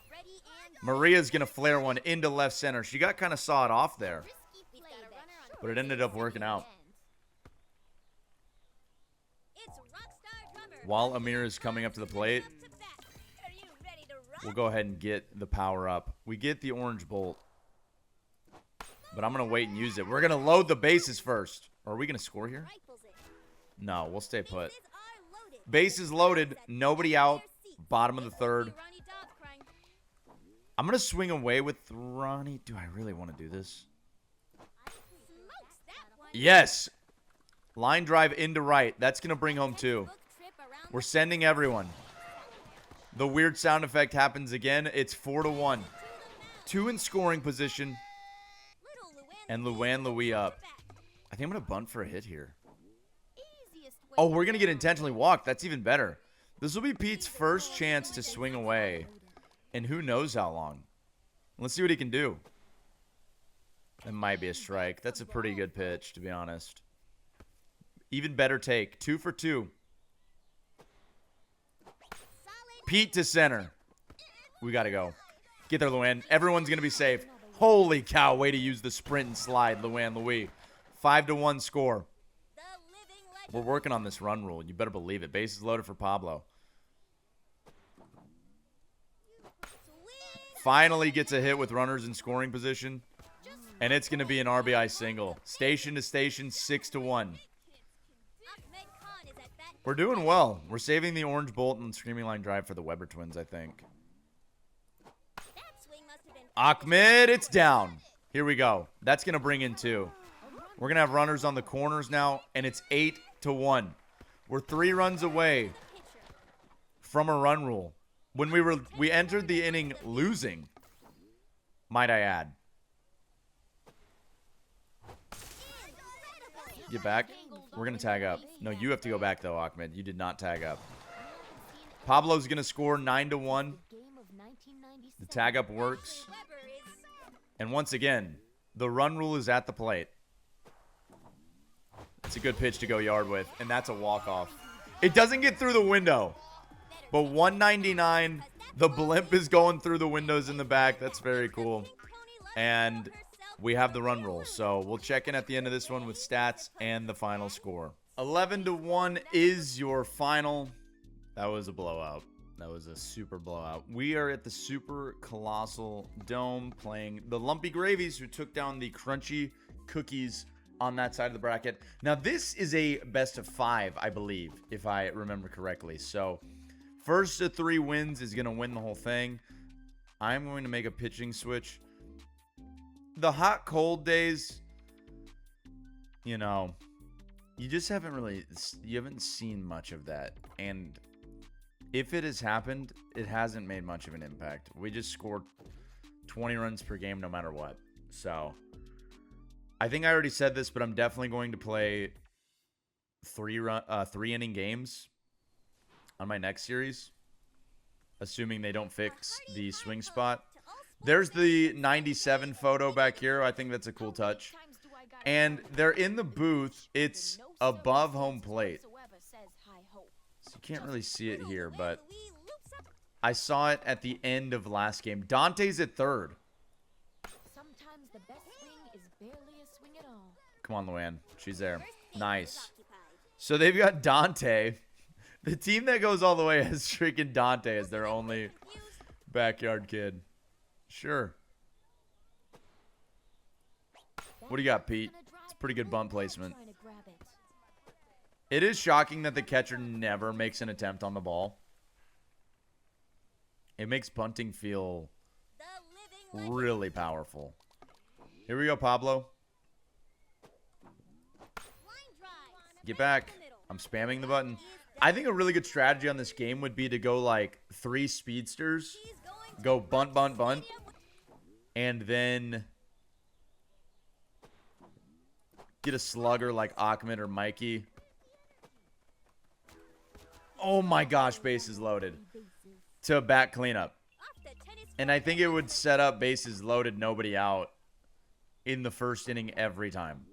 Ready and Maria's going to flare one into left center. She got kind of sawed off there, Risky We've play got a that runner on should but it ended up working out. end. it's rockstar drummer. While Amir is coming up to the plate, Up to bat. Are you ready to rock? we'll go ahead and get the power up. We get the orange bolt, but I'm going to wait and use it. We're going to load the bases first. Are we going to score here? Rifles it. No, we'll stay put. Bases are loaded. Bases loaded. Nobody out. Their seats. Bottom of the It won't third. be Ronnie Dobbs crying. I'm going to swing away with Ronnie. Do I really want to do this? Smokes that one. Yes. Line drive into right. That's going to bring home 2. Textbook trip around We're the sending everyone. The weird sound effect happens again. It's 4-1. 2 in scoring position. little Luann And Louise Luann Louis up up. to bat. I think I'm going to bunt for a hit here. Easiest way Oh, to we're going to get go. intentionally walked. That's even better. This will be Pete's first chance to swing away. And who knows how long. Let's see what he can do. That might be a strike. That's a pretty good pitch, to be honest. Even better take. 2 for 2. Solid. Pete to center. We got to go. Get there, Luann. Everyone's going to be safe. Holy cow. Way to use the sprint and slide, Luann Louis. 5-1 score. We're working on this run rule. You better believe it. Bases loaded for Pablo. Finally gets a hit with runners in scoring position. And it's going to be an RBI single. Station to station, 6-1. We're doing well. We're saving the orange bolt and screaming line drive for the Weber twins, I think. Ahmed, it's down. Here we go. That's going to bring in 2. We're going to have runners on the corners now, and it's 8-1. We're 3 runs away from a run rule. When we entered the inning losing, might I add. Get back. We're going to tag up. No, you have to go back, though, Ahmed. You did not tag up. Pablo's going to score 9-1. The tag up works. And once again, the run rule is at the plate. It's a good pitch to go yard with, and that's a walk-off. It doesn't get through the window, but 199, the blimp is going through the windows in the back. That's very cool. And we have the run rule, so we'll check in at the end of this one with stats and the final score. 11-1 is your final. That was a blowout. That was a super blowout. We are at the Super Colossal Dome playing the Lumpy Gravies, who took down the Crunchy Cookies on that side of the bracket. Now, this is a best of 5, I believe, if I remember correctly. So, first of 3 wins is going to win the whole thing. I'm going to make a pitching switch. The hot, cold days, you know, you just haven't seen much of that. And if it has happened, it hasn't made much of an impact. We just scored 20 runs per game no matter what. So, I think I already said this, but I'm definitely going to play 3-inning games on my next series, assuming they don't fix the swing spot. There's the 97 photo back here. I think that's a cool touch. And they're in the booth. It's above home plate. So you can't really see it here, but I saw it at the end of last game. Dante's at third. Sometimes the best swing is barely a swing at all. Come on, Luann. She's there. Nice. So they've got Dante. The team that goes all the way has freaking Dante as their only backyard kid. Sure. What do you got, Pete? It's pretty good bunt placement. It is shocking that the catcher never makes an attempt on the ball. It makes bunting feel really powerful. Here we go, Pablo. Get back. I'm spamming the button. I think a really good strategy on this game would be to go like 3 speedsters. Go bunt, bunt, bunt. And then get a slugger like Ahmed or Mikey. Oh my gosh, bases loaded. To back cleanup. And I think it would set up bases loaded, nobody out in the first inning every time.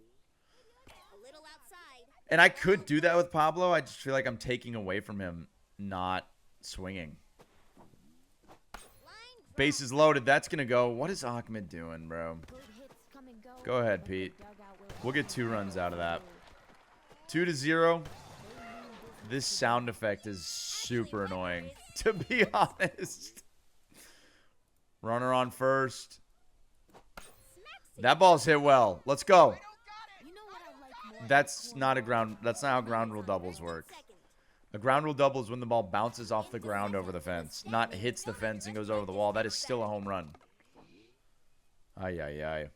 And I could do that with Pablo. I just feel like I'm taking away from him not swinging. Bases loaded. That's going to go. What is Ahmed doing, bro? Go ahead, Pete. We'll get 2 runs out of that. 2-0. This sound effect is super annoying, to be honest. Runner on first. That ball's hit well. Let's go. That's not how ground rule doubles work. A ground rule double is when the ball bounces off the ground over the fence, not hits the fence and goes over the wall. That is still a home run. Ay, ay,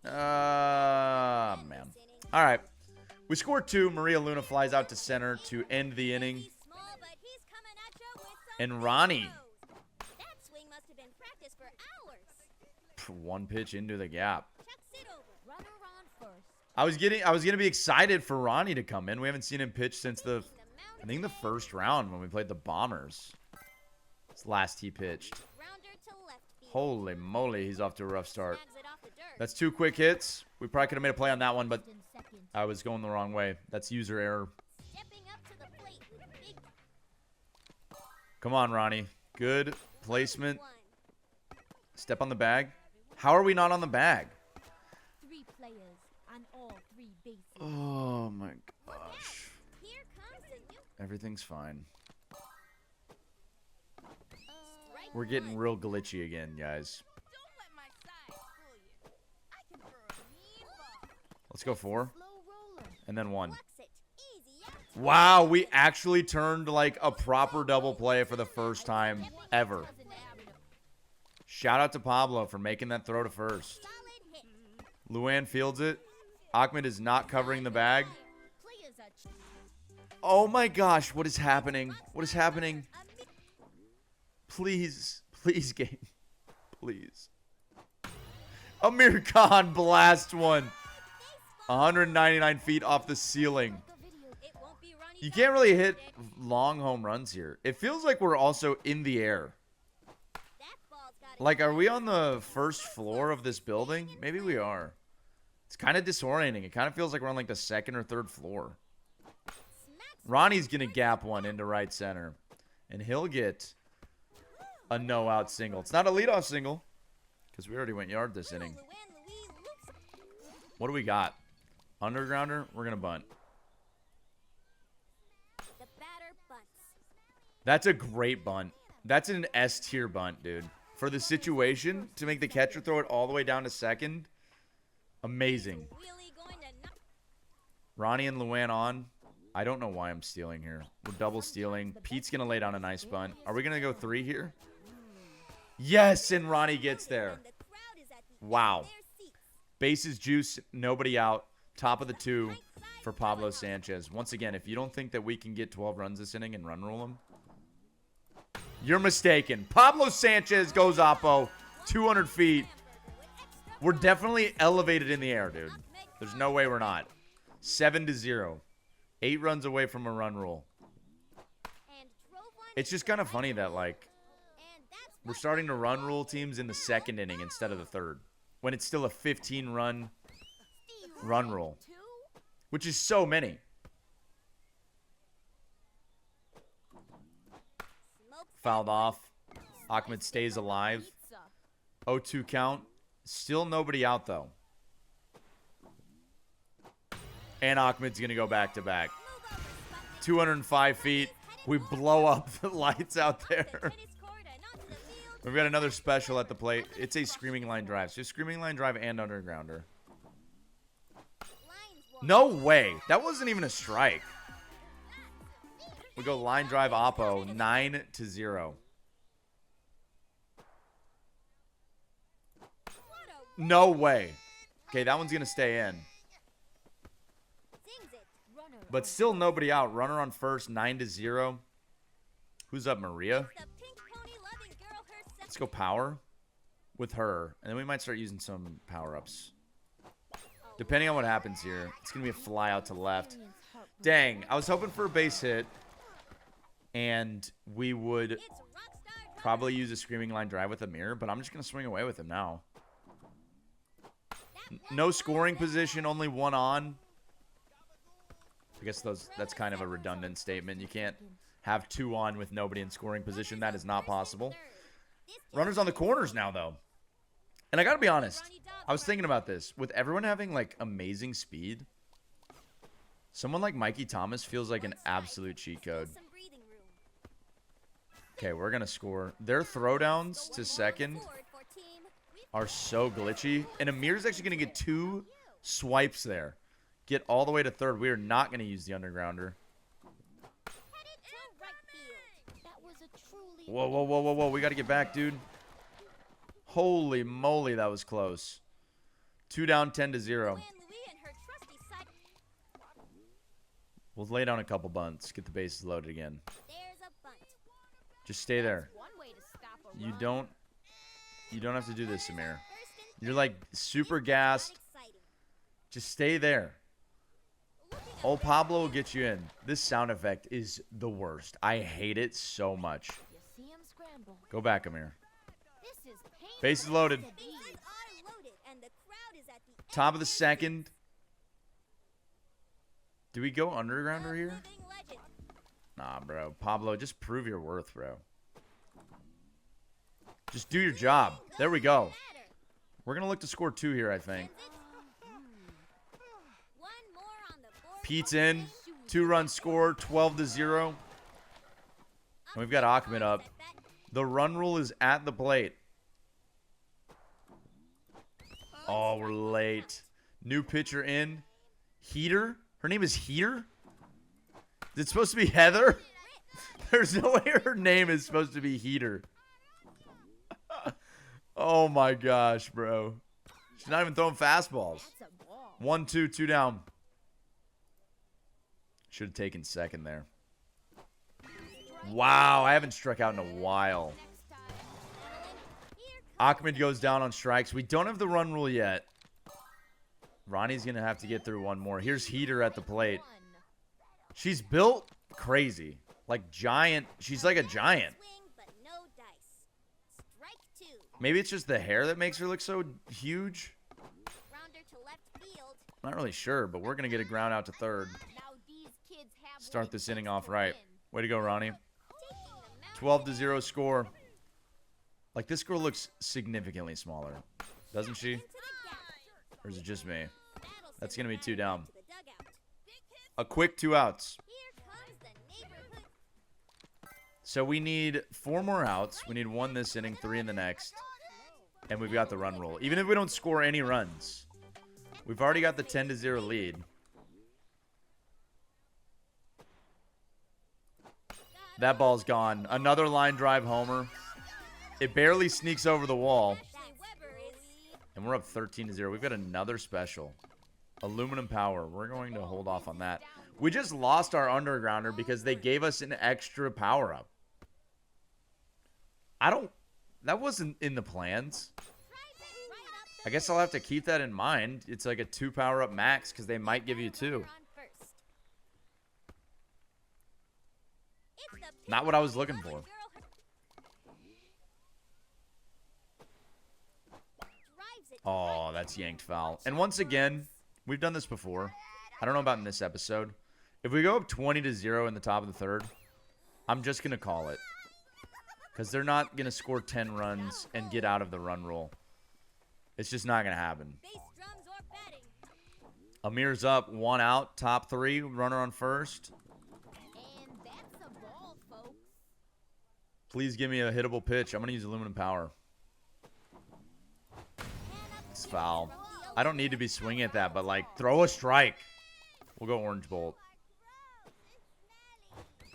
ay. Man. All right. We scored 2. Maria Luna flies out to center to end the inning. And Ronnie. 1 pitch into the gap. I was gonna be excited for Ronnie to come in. We haven't seen him pitch since I think the first round when we played the Bombers. It's last he pitched. Holy moly, he's off to a rough start. That's 2 quick hits. We probably could have made a play on that one, but I was going the wrong way. That's user error. Come on, Ronnie. Good placement. Step on the bag. How are we not on the bag? 3 players on all 3 bases. Oh, my gosh. Here comes a new Everything's fine. We're getting real glitchy again, guys. Don't let my size fool you. I can throw a mean ball. Let's go 4. Slow roller. And then 1. Bucks it. Easy out. Wow, we actually turned like a proper double play for the first time ever. Shout out to Pablo for making that throw to first. Solid hit. Luan fields it. Ahmed is not covering the bag. Players are Oh my gosh, what is happening? What is happening? Please, please, game. Please. Amir Khan blast one. 199 feet off the ceiling. It won't be runny. You can't really hit long home runs here. It feels like we're also in the air. That ball's got Like, are we on the first floor of this building? Maybe we are. It's kind of disorienting. It kind of feels like we're on like the 2nd or 3rd floor. Ronnie's going to gap one into right center. And he'll get a no-out single. It's not a leadoff single because we already went yard this inning. What do we got? Undergrounder? We're going to bunt. The batter bunts. That's a great bunt. That's an S-tier bunt, dude. For the situation, to make the catcher throw it all the way down to 2nd, amazing. Really going to knock. Ronnie and Luan on. I don't know why I'm stealing here. We're double stealing. Pete's going to lay down a nice bunt. Are we going to go 3 here? Yes, and Ronnie gets there. And the crowd is at the Wow. edge of their seats. Bases juice, nobody out. Top of the 2 for Pablo Sanchez. Once again, if you don't think that we can get 12 runs this inning and run rule them, you're mistaken. Pablo Sanchez goes oppo. 200 feet. We're definitely elevated in the air, dude. There's no way we're not. 7-0. 8 runs away from a run rule. And drove one It's just kind of funny that, like, and that's we're starting to run rule teams in the 2nd inning instead of the 3rd. When it's still a 15-run run rule. 2. Which is so many. smoke. Fouled off. Ahmed stays alive. Pizza. 0-2 count. Still nobody out, though. And Ahmed's going to go back-to-back. 205 feet. We blow up the lights out there. Tennis court and onto the field. We've got another special at the plate. It's a screaming line drive. So screaming line drive and undergrounder. Lines one. No way. That wasn't even a strike. We go line drive oppo. 9-0. No way. Okay, that one's going to stay in. Sings it. Runner. But still nobody out. Runner on first, 9-0. Who's up, Maria? The pink pony loving girl herself. Let's go power with her. And then we might start using some power-ups. Depending on what happens here. It's going to be a fly out to left. Dang, I was hoping for a base hit. And we would It's rockstar probably use a screaming line drive with Amir. But I'm just going to swing away with him now. No scoring position, only 1 on. I guess that's kind of a redundant statement. You can't have 2 on with nobody in scoring position. That is not possible. Runners on the corners now, though. And I got to be honest. I was thinking about this. With everyone having, like, amazing speed, someone like Mikey Thomas feels like an absolute cheat code. some breathing room. Okay, we're going to score. Their throwdowns to 2nd Forward for team. We've are so glitchy. And Amir's actually going to get 2 swipes there. Get all the way to 3rd. We are not going to use the undergrounder. headed to right field. That was a truly. Whoa, whoa, whoa, whoa, whoa. We got to get back, dude. Holy moly, that was close. 2 down, 10-0. Luan Louis and her trusty side. We'll lay down a couple bunts. Get the bases loaded again. There's a bunt. Just stay there. One way to stop a You run. don't have to do this, Amir. First and You're like super gassed. exciting. Just stay there. Old Pablo will get you in. This sound effect is the worst. I hate it so much. You see him scramble. Go back, Amir. This is painful. Bases loaded. Bases are loaded, and the crowd is at the Top of edge the their 2nd. seats. Do we go undergrounder here? Living legend. Nah, bro. Pablo, just prove your worth, bro. Just do your job. There we go. We're going to look to score 2 here, I think. One more on the board. Pete's in. 2-run score, 12-0. And we've got Ahmed up. The run rule is at the plate. Oh, we're late. New pitcher in. Heater? Her name is Heater? Is it supposed to be Heather? There's no way her name is supposed to be Heater. Oh my gosh, bro. She's not even throwing fastballs. That's a ball. 1-2, 2 down. Should have taken second there. Wow, I haven't struck out in a while. Ahmed goes down on strikes. We don't have the run rule yet. Ronnie's going to have to get through one more. Here's Heater at the plate. She's built crazy. Like giant. She's like a giant. Swing, but no dice. Strike 2. Maybe it's just the hair that makes her look so huge. Grounder to left field. Not really sure, but we're going to get a ground out to third. Now these kids have Start what it this inning takes off to right. win. Way to go, Ronnie. Taking the mound. 12-0 score. Like, this girl looks significantly smaller. Doesn't she? Into the gap. Or is it just me? That'll That's send going to be the 2 batter down. to the dugout. A quick 2 outs. Here comes the neighborhood. So we need 4 more outs. We need 1 this inning, 3 in the next. And we've got the run rule. Even if we don't score any runs, we've already got the 10-0 lead. That ball's gone. Another line drive homer. It barely sneaks over the wall. That Weber is. And we're up 13-0. We've got another special. Aluminum power. We're going to hold off on that. We just lost our undergrounder because they gave us an extra power up. That wasn't in the plans. I guess I'll have to keep that in mind. It's like a 2 power up max because they might give you 2. Not what I was looking for. Oh, that's yanked foul. And once again, we've done this before. I don't know about in this episode. If we go up 20-0 in the top of the third, I'm just going to call it. Because they're not going to score 10 runs and get out of the run rule. It's just not going to happen. Amir's up, 1 out, top 3, runner on first. And that's a ball, folks. Please give me a hittable pitch. I'm going to use aluminum power. It's foul. I don't need to be swinging at that, but, like, throw a strike. We'll go orange bolt.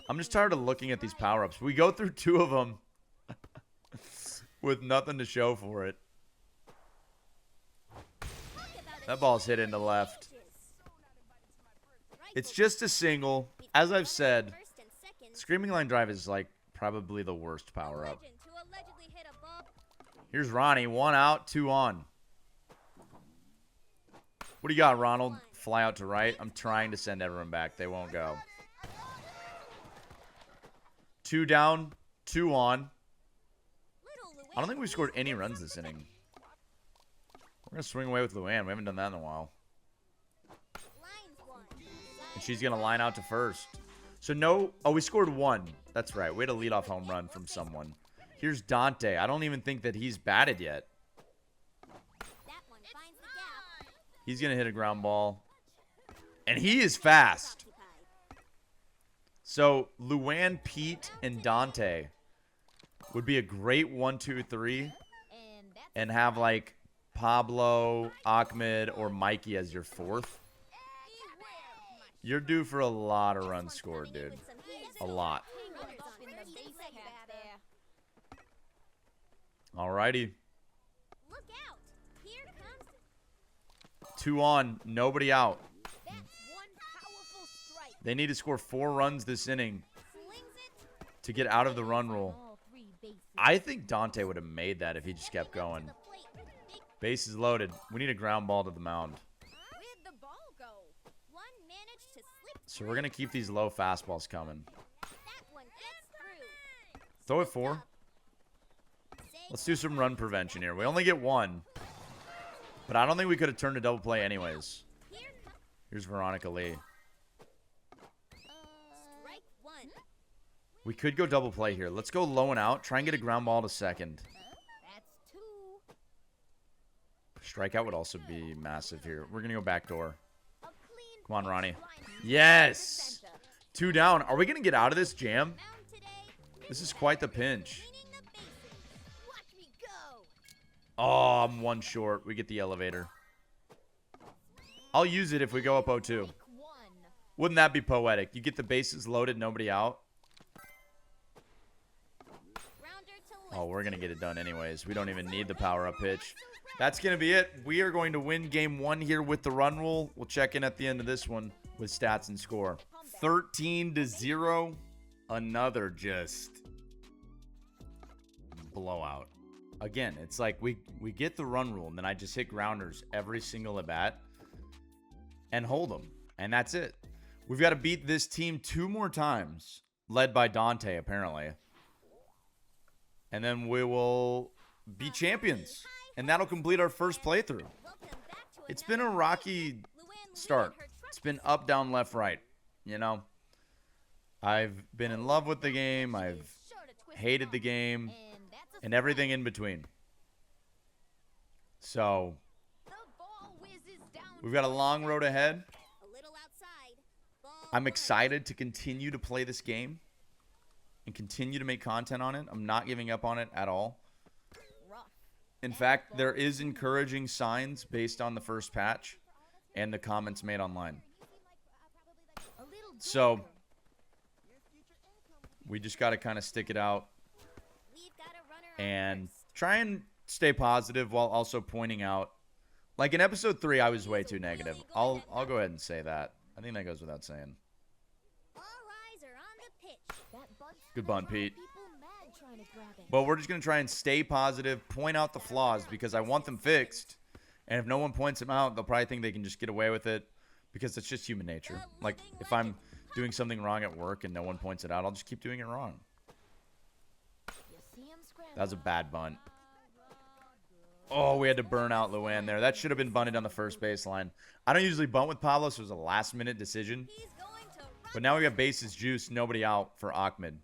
I'm just tired of looking at these power-ups. We go through 2 of them with nothing to show for it. That ball's hit into left. It's just a single. As I've said, screaming line drive is, like, probably the worst power-up. Here's Ronnie. 1 out, 2 on. What do you got, Ronald? Fly out to right. I'm trying to send everyone back. They won't go. 2 down, 2 on. I don't think we've scored any runs this inning. We're going to swing away with Luann. We haven't done that in a while. And she's going to line out to first. So no. Oh, we scored 1. That's right. We had a leadoff home run from someone. Here's Dante. I don't even think that he's batted yet. He's going to hit a ground ball. And he is fast. So Luann, Pete, and Dante would be a great 1, 2, 3. And have, like, Pablo, Ahmed, or Mikey as your 4th. You're due for a lot of runs scored, dude. A lot. Alrighty. 2 on, nobody out. They need to score 4 runs this inning to get out of the run rule. I think Dante would have made that if he just kept going. Bases loaded. We need a ground ball to the mound. So we're going to keep these low fastballs coming. Throw it 4. Let's do some run prevention here. We only get 1. But I don't think we could have turned a double play anyways. Here's Veronica Lee. We could go double play here. Let's go low and out. Try and get a ground ball to second. Strikeout would also be massive here. We're going to go back door. A clean Come on, Ronnie. line to Yes! center. 2 down. Are we going to get out of this jam? Mound today. This is quite the pinch. Cleaning the bases. Watch me go. Oh, I'm 1 short. We get the elevator. I'll use it if we go up 0-2. Take one. Wouldn't that be poetic? You get the bases loaded, nobody out. Rounder to Oh, left. we're going to get it done anyways. We don't even need the power-up pitch. That's going to be it. We are going to win game 1 here with the run rule. We'll check in at the end of this one with stats and score. 13-0. Another just blowout. Again, it's like we get the run rule, and then I just hit grounders every single at bat and hold them. And that's it. We've got to beat this team 2 more times, led by Dante, apparently. And then we will be champions. And that'll complete our first playthrough. Welcome back to It's been a another rocky Luann start. and her truck It's been up, down, left, right. You know? I've been in love with the game. I've sure to twist hated it the off. game. And that's a And everything in between. So, the ball whizzes down we've got a long road ahead. A little outside. Ball I'm one. excited to continue to play this game and continue to make content on it. I'm not giving up on it at all. rough. In fact, there is encouraging signs based on the first patch and the comments made online. A little So, darker. we just got to kind of stick it out We've got a runner on and first. try and stay positive while also pointing out. Like in episode 3, I was way too negative. I'll go ahead and say that. I think that goes without saying. All eyes are on the pitch. That bunt's Good gonna bunt, drive Pete. people mad trying to grab it. But we're just going to try and stay positive, point out the flaws because I want them fixed. And if no one points them out, they'll probably think they can just get away with it because it's just human nature. Like if I'm doing something wrong at work and no one points it out, I'll just keep doing it wrong. You see him scramble. That was a bad bunt. Oh, we had to burn out Luann there. That should have been bunted on the first baseline. I don't usually bunt with Pablo, so it was a last-minute decision. He's going to run. But now we got bases juice, nobody out for Ahmed.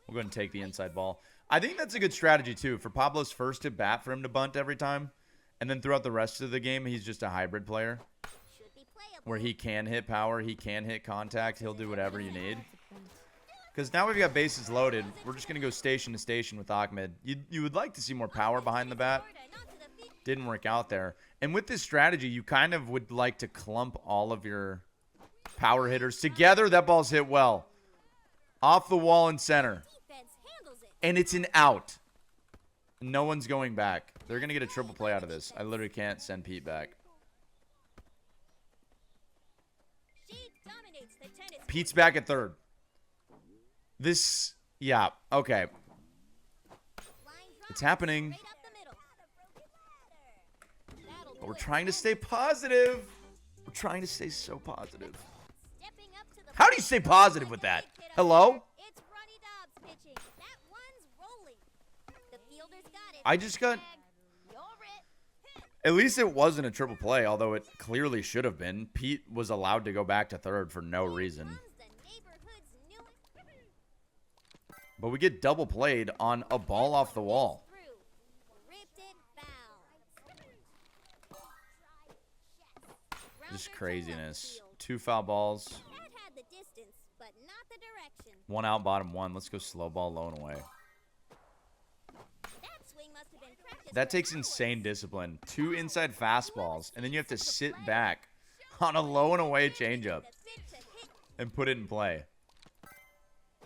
We'll go ahead and take the inside ball. I think that's a good strategy, too, for Pablo's first at bat for him to bunt every time. And then throughout the rest of the game, he's just a hybrid player Should be playable. where he can hit power, he can hit contact, he'll do whatever you need. That's a bunt. Because now we've got bases loaded, we're just going to go station to station with Ahmed. You would like to see more power behind the bat. And onto the field. Didn't work out there. And with this strategy, you kind of would like to clump all of your power hitters together. That ball's hit well. Off the wall in center. Defense handles it. And it's an out. No one's going back. They're going to get a triple play out of this. I literally can't send Pete back. She dominates the tennis. Pete's back at third. This, yeah, okay. Line drive It's happening. straight up the middle. That'll But do we're it. trying to stay positive. We're trying to stay so positive. Stepping up to the How do you stay positive with that? Hello? It's Ronnie Dobbs pitching. That one's rolling. The fielder's got it. I just got... You're it. At least it wasn't a triple play, although it clearly should have been. Pete was allowed to go back to third for no reason. Comes the neighborhood's newest. But we get double played on a ball off the wall. Through. Ripped it foul. Just Grounder to craziness. left field. 2 foul balls. That had the distance, but not the direction. 1 out, bottom 1. Let's go slow ball, low and away. That swing must have been practiced That for takes hours. insane discipline. 2 inside fastballs, and then you have to sit back on a low and away changeup The fit to hit and put it in play.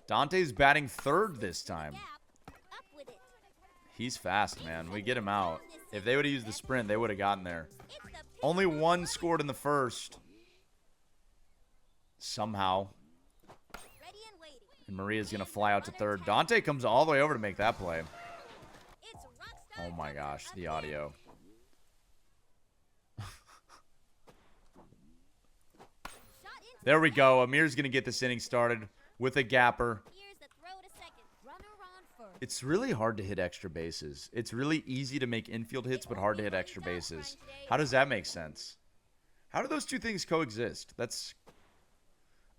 Dante's batting third this time. gap. Up with it. He's fast, man. We get him out. If they would have used the sprint, they would have gotten there. It's the pitch Only 1 scored in the first. Somehow. ready and waiting. And Maria's going to fly out to third. Dante comes all the way over to make that play. It's Rockstar. Oh my gosh, the audio. Shot into There we go. Amir's going to get this inning started with a gapper. Here's the throw to second. Runner on first. It's really hard to hit extra bases. It's really easy to make infield hits, but hard to hit extra bases. How does that make sense? How do those two things coexist?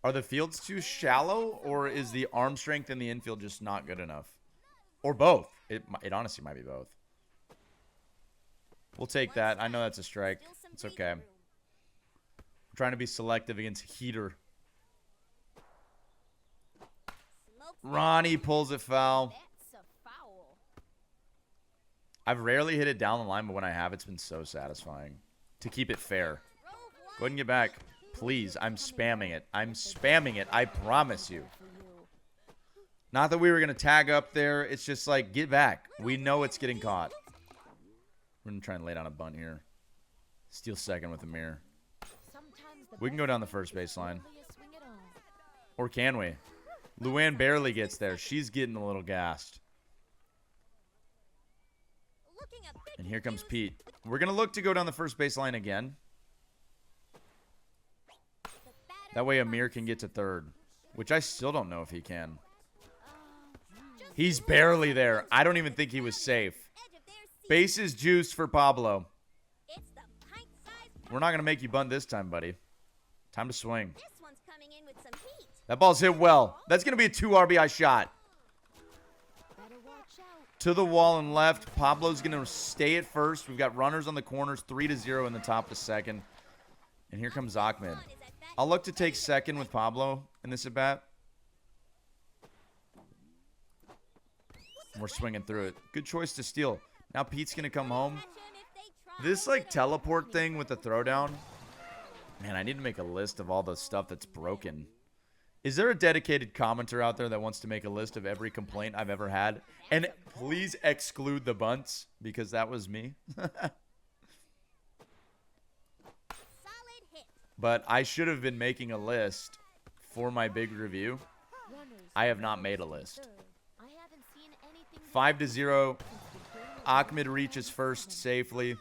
Are the fields too shallow, or is the arm strength in the infield just not good enough? Or both. It honestly might be both. We'll take that. I know that's a strike. It's okay. I'm trying to be selective against Heater. Ronnie pulls it foul. That's a foul. I've rarely hit it down the line, but when I have, it's been so satisfying. To keep it fair. Go ahead and get back. Please, I'm spamming it. I'm spamming it. I promise you. Not that we were going to tag up there. It's just like, get back. We know it's getting caught. We're going to try and lay down a bunt here. Steal second with Amir. We can go down the first baseline. Or can we? Luann barely gets there. She's getting a little gassed. And here comes Pete. We're going to look to go down the first baseline again. That way Amir can get to third. Which I still don't know if he can. He's barely there. I don't even think he was safe. Bases juice for Pablo. We're not going to make you bunt this time, buddy. Time to swing. That ball's hit well. That's going to be a 2 RBI shot. To the wall and left. Pablo's going to stay at first. We've got runners on the corners. 3-0 in the top of second. And here comes Ahmed. I'll look to take second with Pablo in this at-bat. We're swinging through it. Good choice to steal. Now Pete's going to come home. This, like, teleport thing with the throwdown. Man, I need to make a list of all the stuff that's broken. Is there a dedicated commenter out there that wants to make a list of every complaint I've ever had? And please exclude the bunts, because that was me. But I should have been making a list for my big review. I have not made a list. 5-0. Ahmed reaches first safely.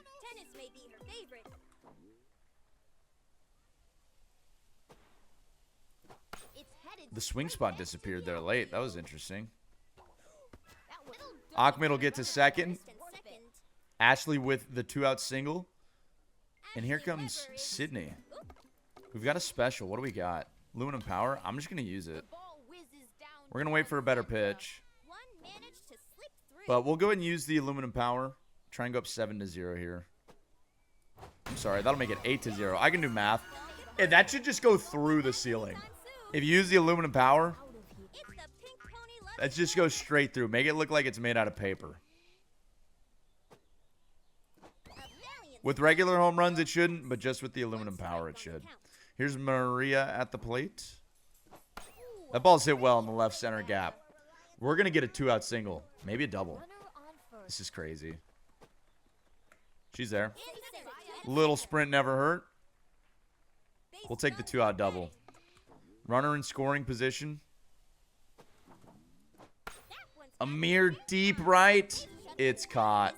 The swing spot disappeared there late. That was interesting. Ahmed will get to second. Ashley with the 2-out single. And here comes Sydney. We've got a special. What do we got? Aluminum power. I'm just going to use it. We're going to wait for a better pitch. But we'll go ahead and use the aluminum power. Try and go up 7-0 here. I'm sorry. That'll make it 8-0. I can do math. And that should just go through the ceiling. If you use the aluminum power, that just goes straight through. Make it look like it's made out of paper. With regular home runs, it shouldn't. But just with the aluminum power, it should. Here's Maria at the plate. That ball's hit well in the left center gap. We're going to get a 2-out single. Maybe a double. This is crazy. She's there. Little sprint never hurt. We'll take the 2-out double. Runner in scoring position. Amir deep right. It's caught.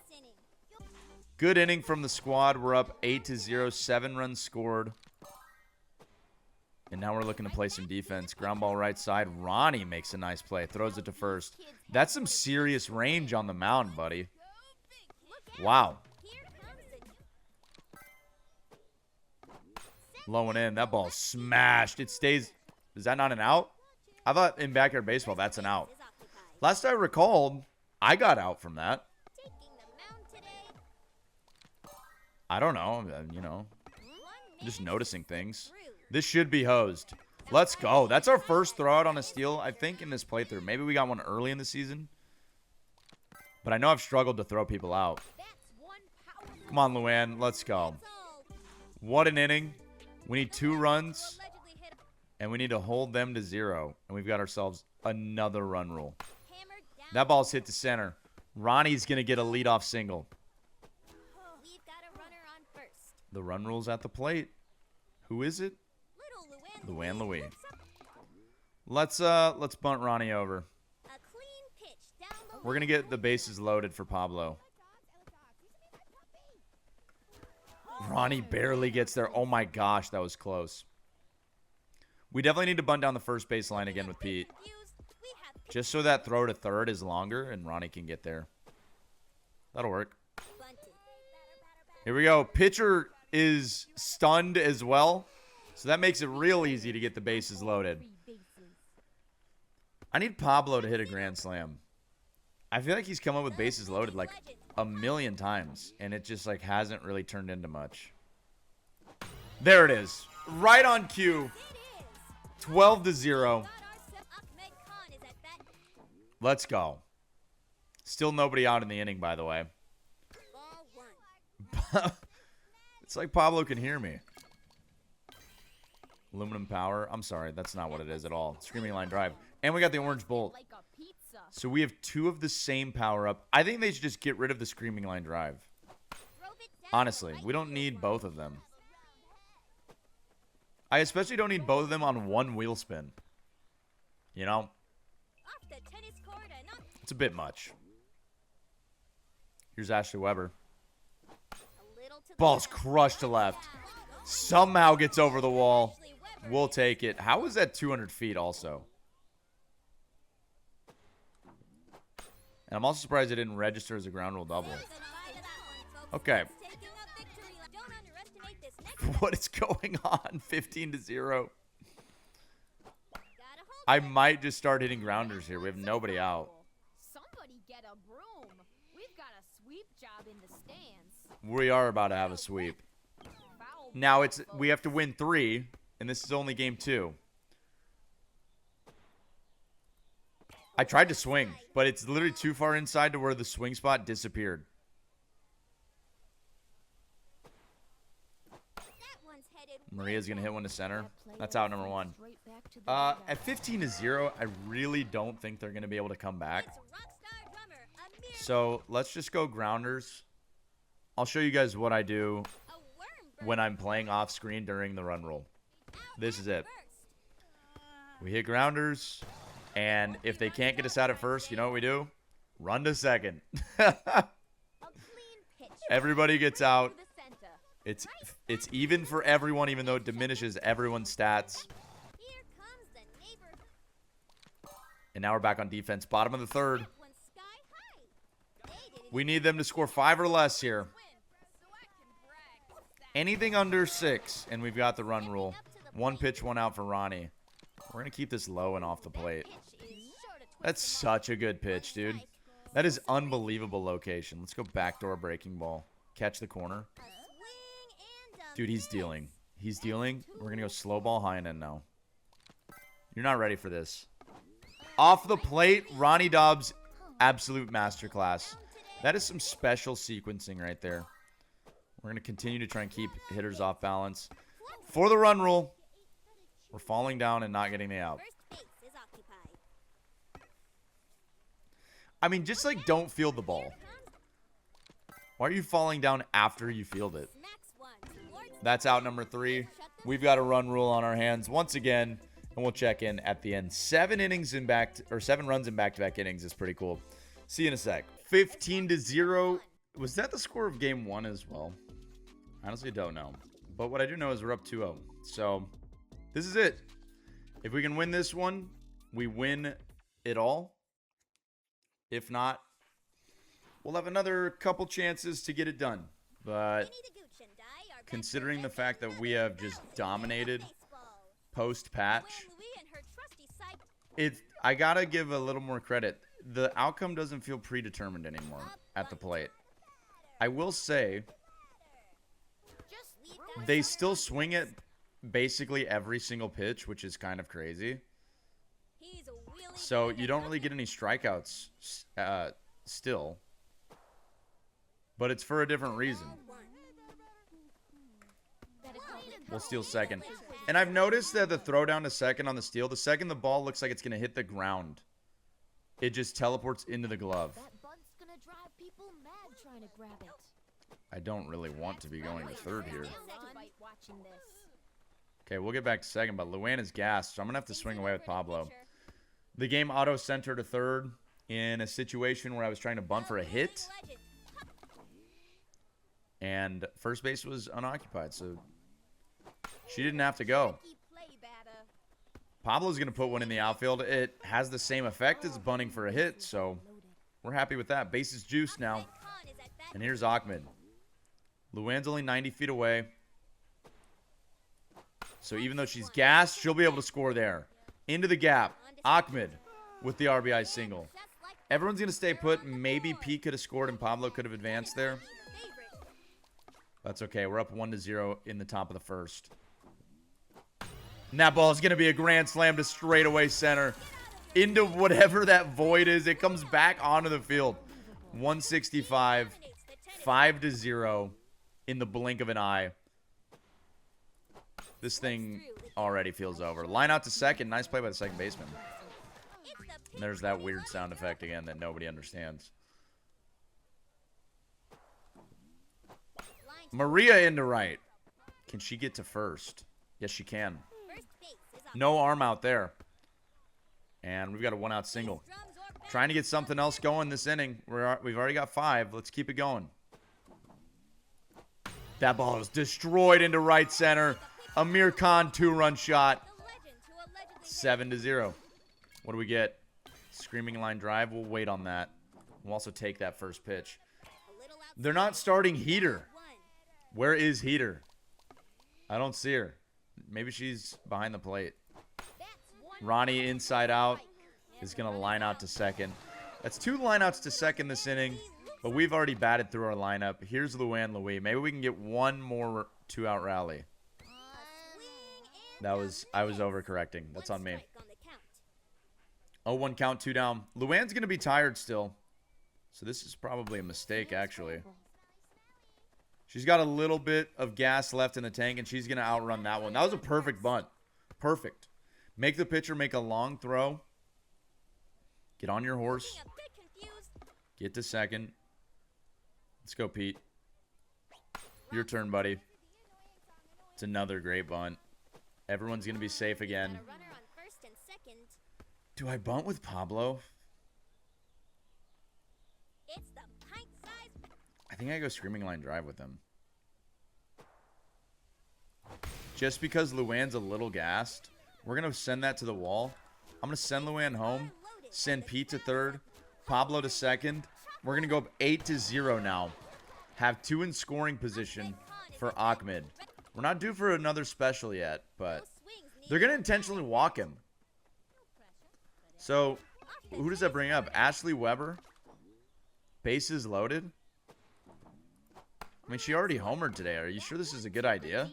Good inning from the squad. We're up 8-0. 7 runs scored. And now we're looking to play some defense. Ground ball right side. Ronnie makes a nice play. Throws it to first. That's some serious range on the mound, buddy. Wow. Low and in. That ball smashed. It stays. Is that not an out? I thought in backyard baseball, that's an out. Last I recalled, I got out from that. I don't know. You know, just noticing things. This should be hosed. Let's go. That's our first throw out on a steal, I think, in this playthrough. Maybe we got one early in the season. But I know I've struggled to throw people out. Come on, Luann. Let's go. What an inning. We need 2 runs. And we need to hold them to 0. And we've got ourselves another run rule. That ball's hit to center. Ronnie's going to get a leadoff single. The run rule's at the plate. Who is it? Luann Louie. Let's bunt Ronnie over. We're going to get the bases loaded for Pablo. Ronnie barely gets there. Oh my gosh, that was close. We definitely need to bunt down the first baseline again with Pete. Just so that throw to third is longer and Ronnie can get there. That'll work. Here we go. Pitcher is stunned as well. So that makes it real easy to get the bases loaded. I need Pablo to hit a grand slam. I feel like he's come up with bases loaded like a million times, and it just like hasn't really turned into much. There it is. Right on cue. 12-0. Let's go. Still nobody out in the inning, by the way. It's like Pablo can hear me. Aluminum power. I'm sorry. That's not what it is at all. Screaming line drive. And we got the orange bolt. So we have 2 of the same power up. I think they should just get rid of the screaming line drive. Honestly, we don't need both of them. I especially don't need both of them on one wheel spin. You know? It's a bit much. Here's Ashley Weber. Ball's crushed to left. Somehow gets over the wall. We'll take it. How was that 200 feet also? And I'm also surprised it didn't register as a ground rule double. Okay. What is going on? 15-0. I might just start hitting grounders here. We have nobody out. Somebody get a broom. We've got a sweep job in the stands. We are about to have a sweep. Now we have to win 3, and this is only game 2. I tried to swing, but it's literally too far inside to where the swing spot disappeared. Maria's going to hit one to center. That's out number 1. At 15-0, I really don't think they're going to be able to come back. So let's just go grounders. I'll show you guys what I do when I'm playing off screen during the run roll. This is it. We hit grounders, and if they can't get us out at first, you know what we do? Run to second. Everybody gets out. It's even for everyone, even though it diminishes everyone's stats. And now we're back on defense. Bottom of the 3rd. We need them to score 5 or less here. Anything under 6, and we've got the run rule. 1 pitch, 1 out for Ronnie. We're going to keep this low and off the plate. That's such a good pitch, dude. That is unbelievable location. Let's go backdoor breaking ball. Catch the corner. Dude, he's dealing. He's dealing. We're going to go slow ball high and in now. You're not ready for this. Off the plate, Ronnie Dobbs, absolute masterclass. That is some special sequencing right there. We're going to continue to try and keep hitters off balance. For the run rule, we're falling down and not getting the out. I mean, just like don't field the ball. Why are you falling down after you field it? That's out number 3. We've got a run rule on our hands once again, and we'll check in at the end. 7 runs in back-to-back innings is pretty cool. See you in a sec. 15-0. Was that the score of game 1 as well? Honestly, don't know. But what I do know is we're up 2-0. So this is it. If we can win this one, we win it all. If not, we'll have another couple chances to get it done. But considering the fact that we have just dominated post-patch, I gotta give a little more credit. The outcome doesn't feel predetermined anymore at the plate. I will say they still swing it basically every single pitch, which is kind of crazy. So you don't really get any strikeouts still. But it's for a different reason. We'll steal second. And I've noticed that the throw down to second on the steal, the second the ball looks like it's going to hit the ground, it just teleports into the glove. That bunt's gonna drive people mad trying to grab it. I don't really want to be going to third here. Okay, we'll get back to second, but Luann is gassed, so I'm going to have to swing away with Pablo. The game auto-centered to third in a situation where I was trying to bunt for a hit. And first base was unoccupied, so she didn't have to go. Pablo's going to put one in the outfield. It has the same effect as bunting for a hit, so we're happy with that. Base is juiced now. And here's Ahmed. Luann's only 90 feet away. So even though she's gassed, she'll be able to score there. Into the gap. Ahmed with the RBI single. Everyone's going to stay put. Maybe Pete could have scored and Pablo could have advanced there. That's okay. We're up 1-0 in the top of the first. And that ball is going to be a grand slam to straightaway center. Into whatever that void is. It comes back onto the field. 165. 5-0 in the blink of an eye. This thing already feels over. Line out to second. Nice play by the second baseman. And there's that weird sound effect again that nobody understands. Maria into right. Can she get to first? Yes, she can. No arm out there. And we've got a one-out single. Trying to get something else going this inning. We've already got 5. Let's keep it going. That ball is destroyed into right center. Amir Khan 2-run shot. 7-0. What do we get? Screaming line drive. We'll wait on that. We'll also take that first pitch. They're not starting Heater. Where is Heater? I don't see her. Maybe she's behind the plate. Ronnie inside out is going to line out to second. That's 2 lineouts to second this inning, but we've already batted through our lineup. Here's Luann Louis. Maybe we can get one more 2-out rally. I was overcorrecting. That's on me. 0-1 count, 2 down. Luann's going to be tired still. So this is probably a mistake, actually. She's got a little bit of gas left in the tank, and she's going to outrun that one. That was a perfect bunt. Perfect. Make the pitcher make a long throw. Get on your horse. Get to second. Let's go, Pete. Your turn, buddy. It's another great bunt. Everyone's going to be safe again. Do I bunt with Pablo? I think I go screaming line drive with him. Just because Luann's a little gassed, we're going to send that to the wall. I'm going to send Luann home, send Pete to third, Pablo to second. We're going to go up 8-0 now. Have 2 in scoring position for Ahmed. We're not due for another special yet, but they're going to intentionally walk him. So, who does that bring up? Ashley Weber? Bases loaded? I mean, she already homered today. Are you sure this is a good idea?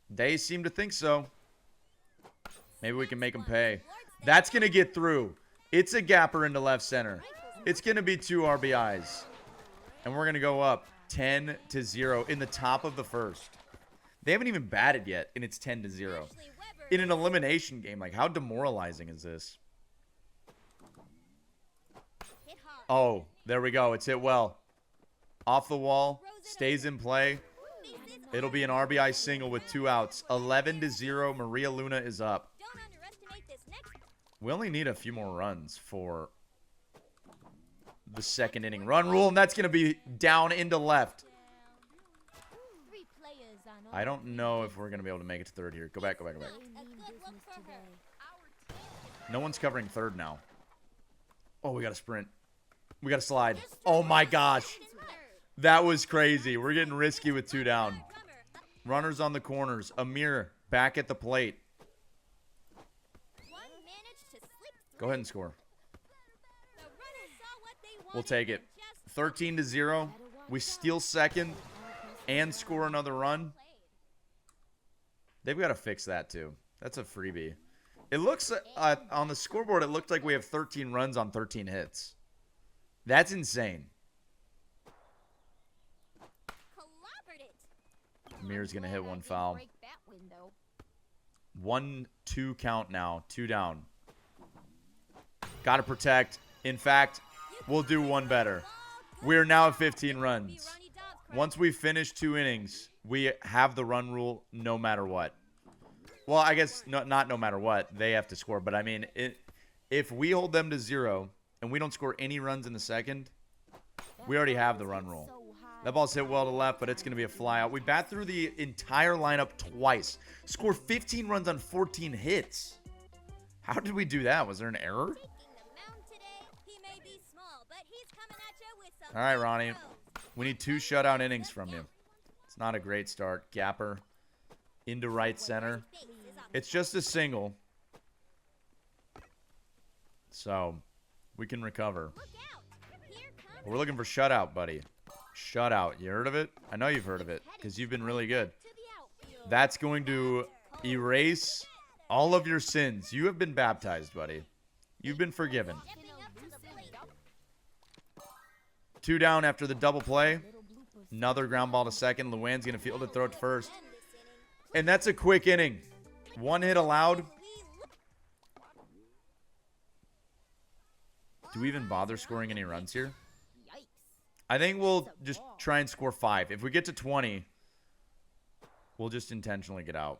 They seem to think so. Maybe we can make them pay. That's going to get through. It's a gapper into left center. It's going to be 2 RBIs. And we're going to go up 10-0 in the top of the first. They haven't even batted yet, and it's 10-0. In an elimination game, like, how demoralizing is this? Oh, there we go. It's hit well. Off the wall. Stays in play. It'll be an RBI single with 2 outs. 11-0. Maria Luna is up. We only need a few more runs for the second inning run rule, and that's going to be down into left. I don't know if we're going to be able to make it to third here. Go back, go back, go back. No one's covering third now. Oh, we got to sprint. We got to slide. Oh, my gosh. That was crazy. We're getting risky with 2 down. Runners on the corners. Amir back at the plate. Go ahead and score. We'll take it. 13-0. We steal second and score another run. They've got to fix that too. That's a freebie. It looks on the scoreboard, it looked like we have 13 runs on 13 hits. That's insane. Amir's going to hit one foul. 1-2 count now. 2 down. Got to protect. In fact, we'll do one better. We're now at 15 runs. Once we finish 2 innings, we have the run rule no matter what. Well, I guess not no matter what. They have to score. But, I mean, if we hold them to 0 and we don't score any runs in the second, we already have the run rule. That ball's hit well to left, but it's going to be a fly out. We bat through the entire lineup twice. Score 15 runs on 14 hits. How did we do that? Was there an error? All right, Ronnie. We need 2 shutout innings from you. It's not a great start. Gapper into right center. It's just a single. So we can recover. Look out! Here comes We're looking for shutout, buddy. Shutout. You heard of it? I know you've heard of it because you've been really good. to the outfield. That's going to erase all of your sins. You have been baptized, buddy. You've been forgiven. Stepping up to the plate. 2 down after the double play. Another ground ball to second. Luann's going to field it, throw it to first. End this inning. And that's a quick inning. 1 hit allowed. Do we even bother scoring any runs here? Yikes. I think we'll just try and score 5. If we get to 20, we'll just intentionally get out.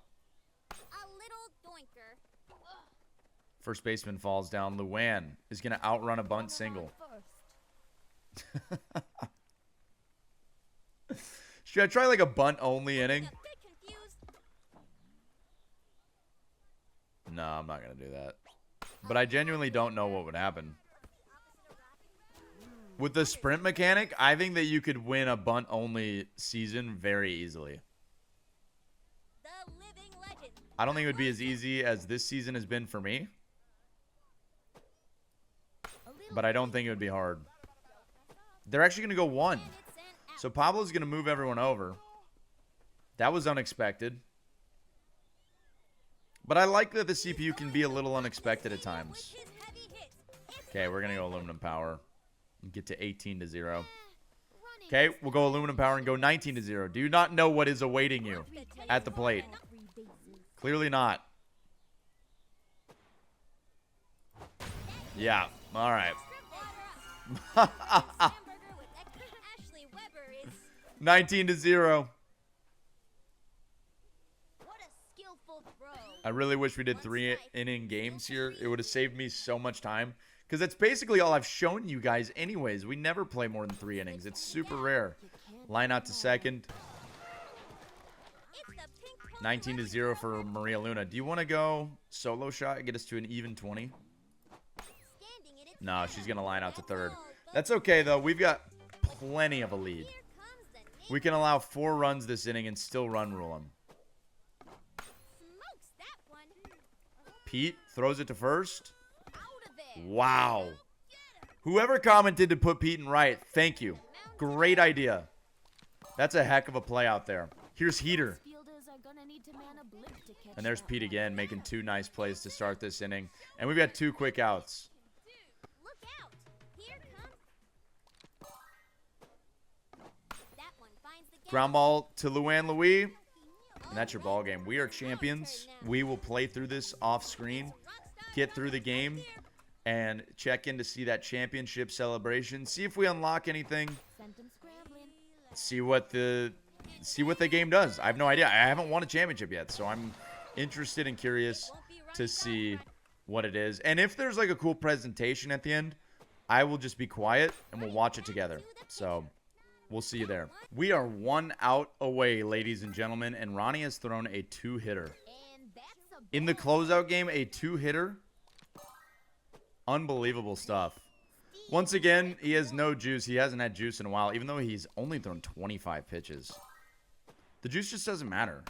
A little doinker. First baseman falls down. Luann is going to outrun a bunt single. First. Should I try like a bunt only inning? A bit confused. No, I'm not going to do that. But I genuinely don't know what would happen. With the sprint mechanic, I think that you could win a bunt only season very easily. The living legend. I don't think it would be as easy as this season has been for me, but I don't think it would be hard. They're actually going to go 1. And it's an out. So Pablo's going to move everyone over. That was unexpected. But I like that the CPU can be a little unexpected at times. With his heavy hits. It's Okay, we're going to go aluminum power. And get to 18-0. Running. Okay, we'll go aluminum power and go 19-0. Do you not know what is awaiting you at the plate? 3 bases. Clearly not. Yeah, all right. Hamburger with Ashley Weber is 19-0. what a skillful throw. I really wish we did 3-inning games here. It would have saved me so much time. Because that's basically all I've shown you guys anyways. We never play more than 3 innings. It's super rare. Line out to second. It's the pink 19-0 for Maria Luna. Do you want to go solo shot and get us to an even 20? standing in its No, she's going to line out to third. That's okay, though. We've got plenty of a lead. Here comes the We can allow 4 runs this inning and still run rule them. smokes that one. Pete throws it to first. Out of there. Wow. Whoever commented to put Pete in right, thank you. Great idea. That's a heck of a play out there. Here's Heater. Fielders are gonna need to man a blip to catch And there's that Pete one. again, making 2 nice plays to start this inning. And we've got 2 quick outs. Look out. Here comes. That one finds the gap. Ground ball to Luann Louis. And that's your ball game. We are champions. We will play through this off screen, get through the game, and check in to see that championship celebration. See if we unlock anything. Sent him scrambling. See what the game does. I have no idea. I haven't won a championship yet, so I'm interested and curious to see what it is. And if there's like a cool presentation at the end, I will just be quiet and we'll watch it together. So we'll see you there. We are 1 out away, ladies and gentlemen, and Ronnie has thrown a 2-hitter. And that's a In the closeout game, a 2-hitter. Unbelievable stuff. Once again, he has no juice. He hasn't had juice in a while, even though he's only thrown 25 pitches. The juice just doesn't matter.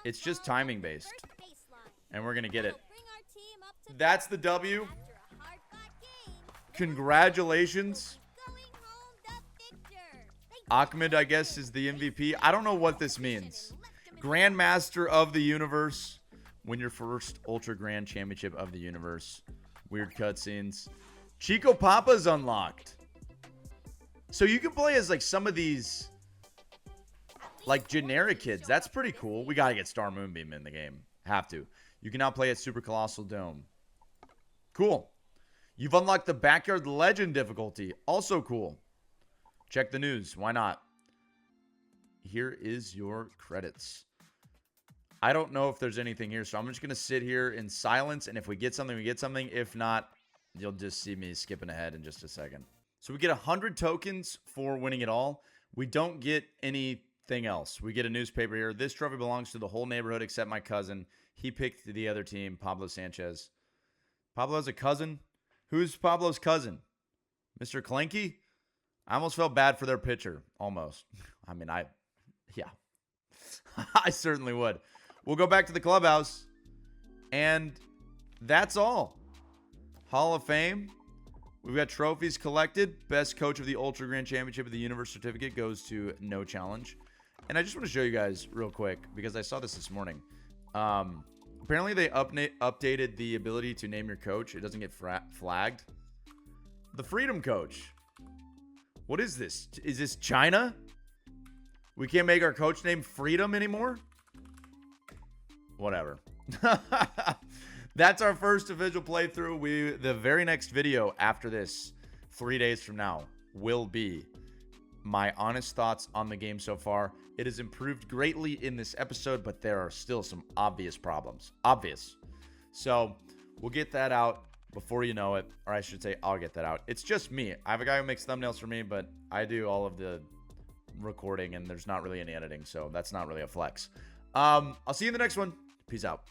It's just timing based. First baseline. And we're going to get it. Bring our team up to That's the W. after a hard-fought game. Congratulations. Going home the victor. Ahmed, I guess, is the MVP. I don't know what this means. Grandmaster of the Universe. Win your first Ultra Grand Championship of the Universe. Weird cutscenes. Chico Papa's unlocked. So you can play as like some of these like generic kids. That's pretty cool. We got to get Star Moonbeam in the game. Have to. You can now play at Super Colossal Dome. Cool. You've unlocked the Backyard Legend difficulty. Also cool. Check the news. Why not? Here is your credits. I don't know if there's anything here, so I'm just going to sit here in silence, and if we get something, we get something. If not, you'll just see me skipping ahead in just a second. So we get 100 tokens for winning it all. We don't get anything else. We get a newspaper here. This trophy belongs to the whole neighborhood except my cousin. He picked the other team, Pablo Sanchez. Pablo has a cousin? Who's Pablo's cousin? Mr. Clanky? I almost felt bad for their pitcher. Almost. I mean, yeah. I certainly would. We'll go back to the clubhouse. And that's all. Hall of Fame. We've got trophies collected. Best coach of the Ultra Grand Championship of the Universe certificate goes to No Challenge. And I just want to show you guys real quick because I saw this morning. Apparently they updated the ability to name your coach. It doesn't get flagged. The Freedom Coach. What is this? Is this China? We can't make our coach name Freedom anymore? Whatever. That's our first official playthrough. The very next video after this, 3 days from now, will be my honest thoughts on the game so far. It has improved greatly in this episode, but there are still some obvious problems. Obvious. So we'll get that out before you know it. Or I should say, I'll get that out. It's just me. I have a guy who makes thumbnails for me, but I do all of the recording, and there's not really any editing. So that's not really a flex. I'll see you in the next one. Peace out.